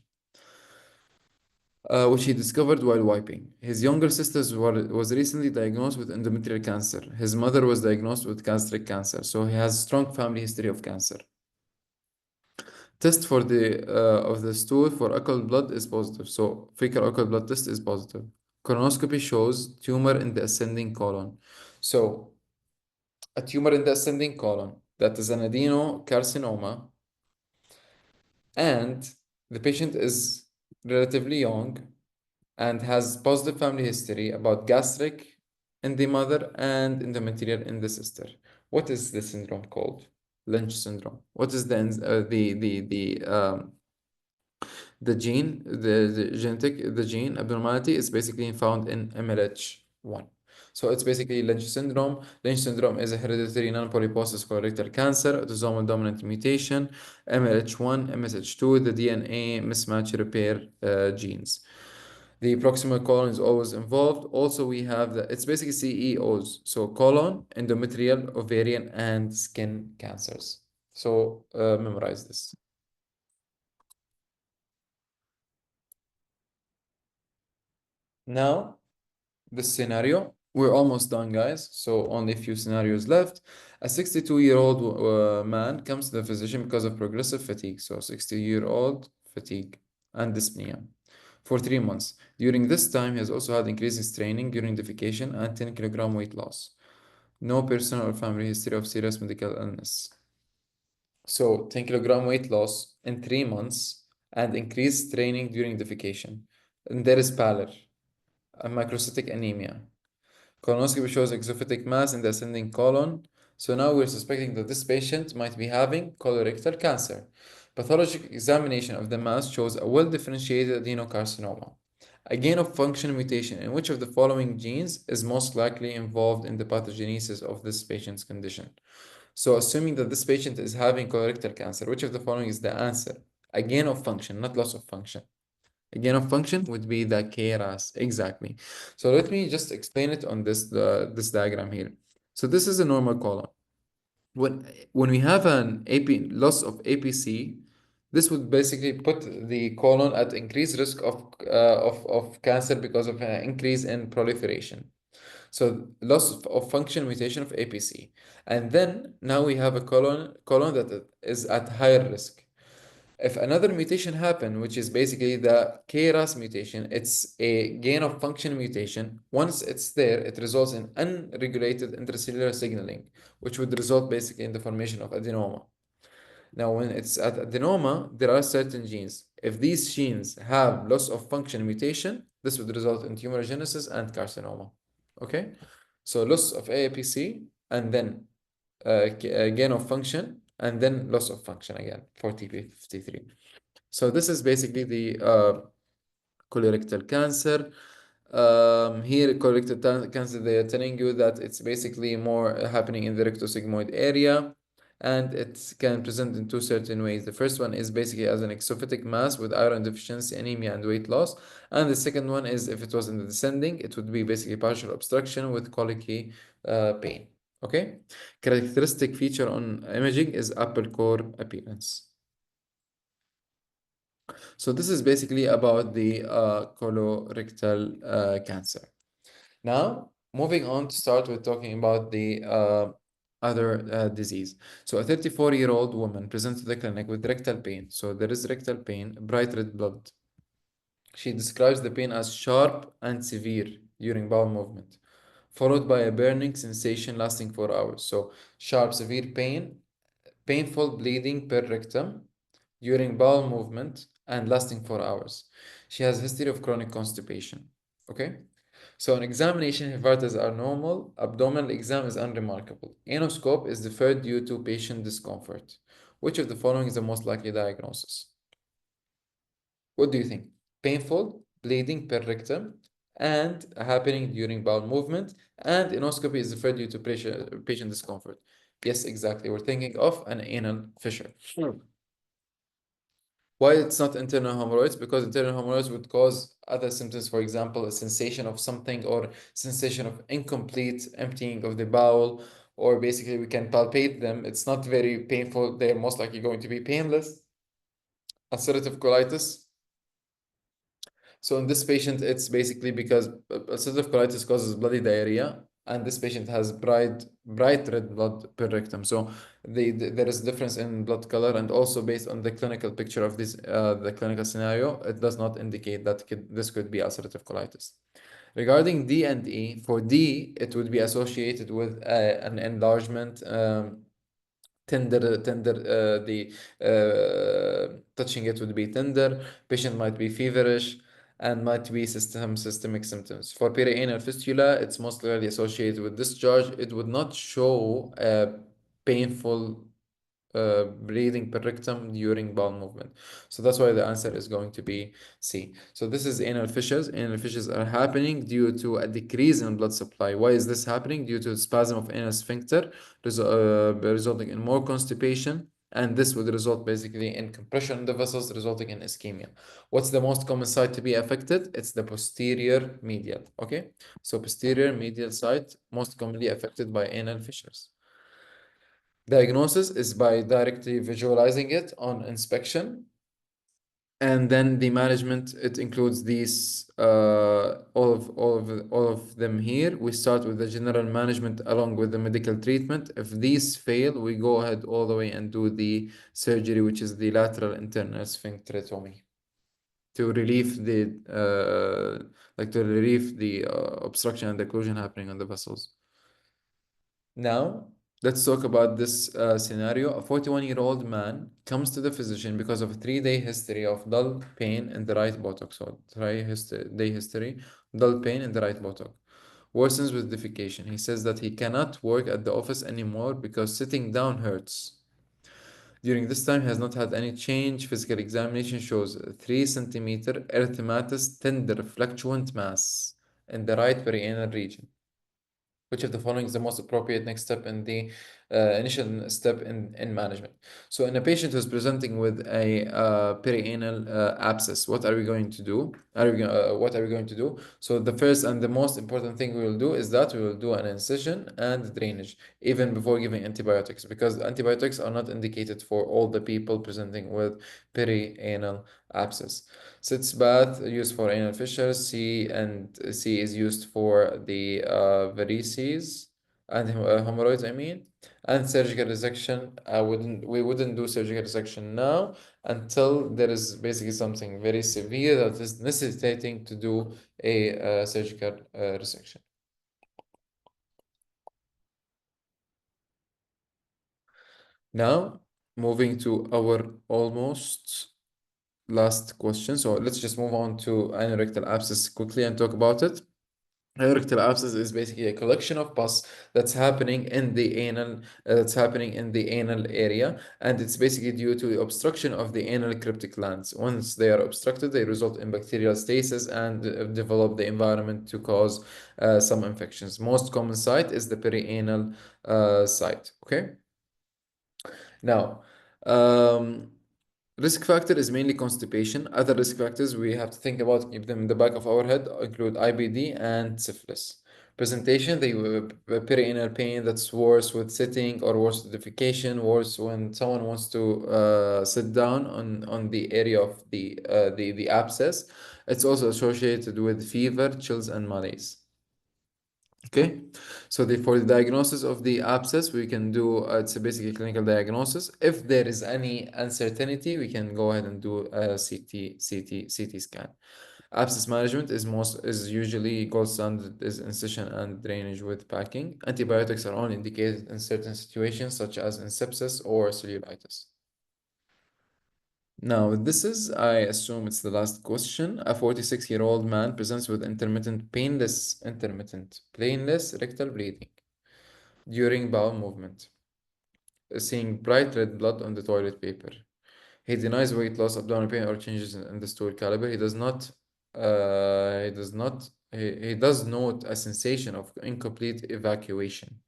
which he discovered while wiping. His younger sister was recently diagnosed with endometrial cancer. His mother was diagnosed with gastric cancer. So he has strong family history of cancer. Test for the of the stool for alkaline blood is positive. So fecal alkaline blood test is positive. Colonoscopy shows tumor in the ascending colon. So a tumor in the ascending colon, that is an adenocarcinoma, and the patient is relatively young and has positive family history about gastric in the mother and endometrial in the sister. What is the syndrome called? Lynch syndrome. What is the gene abnormality is basically found in MLH1. So it's basically Lynch syndrome. Lynch syndrome is a hereditary non-polyposis colorectal cancer, autosomal dominant mutation, MLH1, MSH2, the DNA mismatch repair genes. The proximal colon is always involved. Also, we have it's basically CEOs. So colon, endometrial, ovarian, and skin cancers. So memorize this. Now, this scenario, we're almost done, guys. So only a few scenarios left. A 62-year-old man comes to the physician because of progressive fatigue. So 60-year-old fatigue and dyspnea for 3 months. During this time, he has also had increasing straining during defecation and 10 kilogram weight loss. No personal or family history of serious medical illness. So 10 kilogram weight loss in 3 months and increased straining during defecation. And there is pallor, a microcytic anemia. Colonoscopy shows exophytic mass in the ascending colon. So now we're suspecting that this patient might be having colorectal cancer. Pathologic examination of the mass shows a well-differentiated adenocarcinoma. A gain of function mutation in which of the following genes is most likely involved in the pathogenesis of this patient's condition? So assuming that this patient is having colorectal cancer, which of the following is the answer? A gain of function, not loss of function. A gain of function would be the KRAS, exactly. So let me just explain it on this diagram here. So this is a normal colon. When we have an loss of APC, this would basically put the colon at increased risk of cancer because of an increase in proliferation. So loss of function mutation of APC. And then now we have a colon that is at higher risk. If another mutation happen, which is basically the KRAS mutation, it's a gain of function mutation. Once it's there, it results in unregulated intracellular signaling, which would result basically in the formation of adenoma. Now, when it's at adenoma, there are certain genes. If these genes have loss of function mutation, this would result in tumorigenesis and carcinoma. Okay? So loss of AAPC and then gain of function and then loss of function again for TP53. So this is basically the colorectal cancer. Here, colorectal cancer, they are telling you that it's basically more happening in the rectosigmoid area, and it can present in two certain ways. The first one is basically as an exophytic mass with iron deficiency, anemia, and weight loss. And the second one is if it was in the descending, it would be basically partial obstruction with colicky pain. Okay. Characteristic feature on imaging is apple core appearance. So this is basically about the colorectal cancer. Now, moving on to start with talking about the other disease. So a 34-year-old woman presents to the clinic with rectal pain. So there is rectal pain, bright red blood. She describes the pain as sharp and severe during bowel movement, followed by a burning sensation lasting 4 hours. So sharp, severe pain, painful bleeding per rectum during bowel movement and lasting 4 hours. She has a history of chronic constipation. Okay? So on examination, her vitals are normal. Abdominal exam is unremarkable. Anoscope is deferred due to patient discomfort. Which of the following is the most likely diagnosis? What do you think? Painful, bleeding per rectum, and happening during bowel movement, and anoscopy is deferred due to patient discomfort. Yes, exactly. We're thinking of an anal fissure. Why it's not internal hemorrhoids? Because internal hemorrhoids would cause other symptoms, for example, a sensation of something or sensation of incomplete emptying of the bowel, or basically we can palpate them. It's not very painful. They're most likely going to be painless. Ulcerative colitis. So in this patient, it's basically because ulcerative colitis causes bloody diarrhea, and this patient has bright red blood per rectum. So there is a difference in blood color, and also based on the clinical picture of this, the clinical scenario, it does not indicate that this could be ulcerative colitis. Regarding D and E, for D, it would be associated with an enlargement. The touching it would be tender. Patient might be feverish and might be systemic symptoms. For perianal fistula, it's most likely associated with discharge. It would not show painful breathing per rectum during bowel movement. So that's why the answer is going to be C. So this is anal fissures. Anal fissures are happening due to a decrease in blood supply. Why is this happening? Due to spasm of anal sphincter, resulting in more constipation. And this would result basically in compression in the vessels, resulting in ischemia. What's the most common site to be affected? It's the posterior medial. Okay, so posterior medial site most commonly affected by anal fissures. Diagnosis is by directly visualizing it on inspection. And then the management, it includes these all of them here. We start with the general management along with the medical treatment. If these fail, we go ahead all the way and do the surgery, which is the lateral internal sphincterotomy, to relieve the obstruction and occlusion happening on the vessels. Now, let's talk about this scenario. A 41-year-old man comes to the physician because of a 3-day history of dull pain in the right buttock. So, 3-day history, dull pain in the right buttock. Worsens with defecation. He says that he cannot work at the office anymore because sitting down hurts. During this time, he has not had any change. Physical examination shows a 3 centimeter erythematous tender fluctuant mass in the right perianal region. Which of the following is the most appropriate next step in the initial step in management? So in a patient who's presenting with a perianal abscess, what are we going to do? What are we going to do? So the first and the most important thing we will do is that we will do an incision and drainage even before giving antibiotics, because antibiotics are not indicated for all the people presenting with perianal abscess. Sitz bath used for anal fissures. C is used for the varices and hemorrhoids, I mean. And surgical resection. We wouldn't do surgical resection now until there is basically something very severe that is necessitating to do a surgical resection. Now, moving to our almost last question. So let's just move on to anorectal abscess quickly and talk about it. Anorectal abscess is basically a collection of pus that's happening in the anal area, and it's basically due to the obstruction of the anal cryptic glands. Once they are obstructed, they result in bacterial stasis and develop the environment to cause some infections. Most common site is the perianal site. Okay. Now, risk factor is mainly constipation. Other risk factors we have to think about, keep them in the back of our head, include IBD and syphilis. Presentation, they perianal pain that's worse with sitting or worse with defecation, worse when someone wants to sit down on the area of the abscess. It's also associated with fever, chills, and malaise. Okay, so for the diagnosis of the abscess, we can do it's a basically clinical diagnosis. If there is any uncertainty, we can go ahead and do a CT scan. Abscess management is usually gold standard is incision and drainage with packing. Antibiotics are only indicated in certain situations such as in sepsis or cellulitis. Now, this is, I assume it's the last question. A 46-year-old man presents with intermittent painless rectal bleeding during bowel movement, seeing bright red blood on the toilet paper. He denies weight loss, abdominal pain, or changes in the stool caliber. He does note a sensation of incomplete evacuation.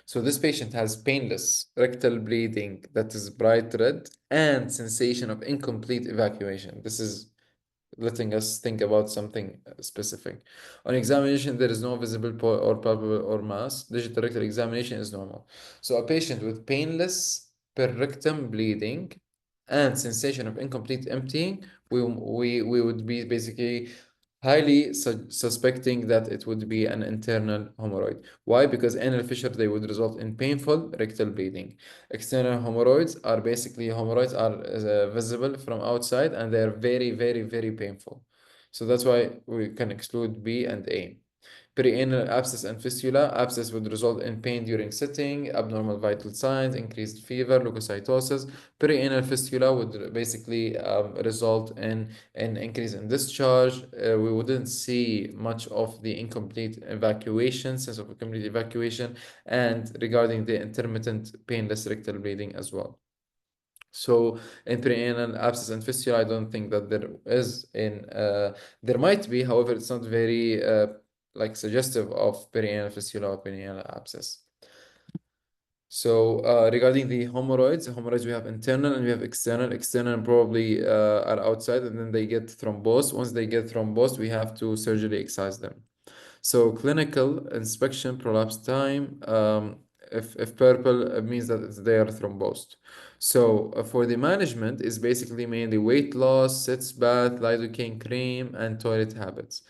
So this patient has painless rectal bleeding that is bright red and sensation of incomplete evacuation. This is letting us think about something specific. On examination, there is no visible or palpable or mass. Digital rectal examination is normal. So a patient with painless per rectum bleeding and sensation of incomplete emptying, we would be basically highly suspecting that it would be an internal hemorrhoid. Why? Because anal fissure, they would result in painful rectal bleeding. External hemorrhoids are basically visible from outside, and they're very, very, very painful. So that's why we can exclude B and A. Perianal abscess and fistula. Abscess would result in pain during sitting, abnormal vital signs, increased fever, leukocytosis. Perianal fistula would basically result in an increase in discharge. We wouldn't see much of the incomplete evacuation, sense of incomplete evacuation, and regarding the intermittent painless rectal bleeding as well. So in perianal abscess and fistula, I don't think that there might be, however, it's not very like suggestive of perianal fistula or perianal abscess. So regarding the hemorrhoids, we have internal and we have external. External probably are outside, and then they get thrombosed. Once they get thrombosed, we have to surgically excise them. So clinical inspection prolapse time, if purple means that they are thrombosed. So for the management is basically mainly weight loss, sitz bath, lidocaine cream, and toilet habits.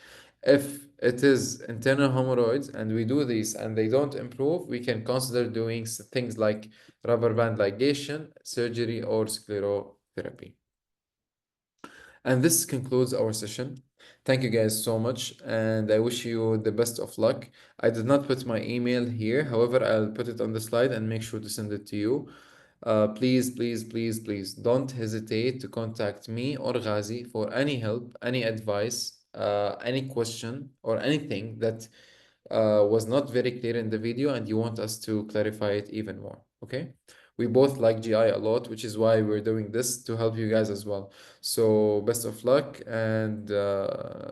If it is internal hemorrhoids and we do these and they don't improve, we can consider doing things like rubber band ligation, surgery, or sclerotherapy. And this concludes our session. Thank you guys so much, and I wish you the best of luck. I did not put my email here, however, I'll put it on the slide and make sure to send it to you. Please, please, please, please don't hesitate to contact me or Ghazi for any help, any advice, any question, or anything that was not very clear in the video and you want us to clarify it even more. Okay? We both like GI a lot, which is why we're doing this to help you guys as well. So best of luck, and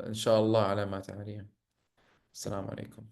inshallah ala ma ta'aliyah. Assalamu alaikum.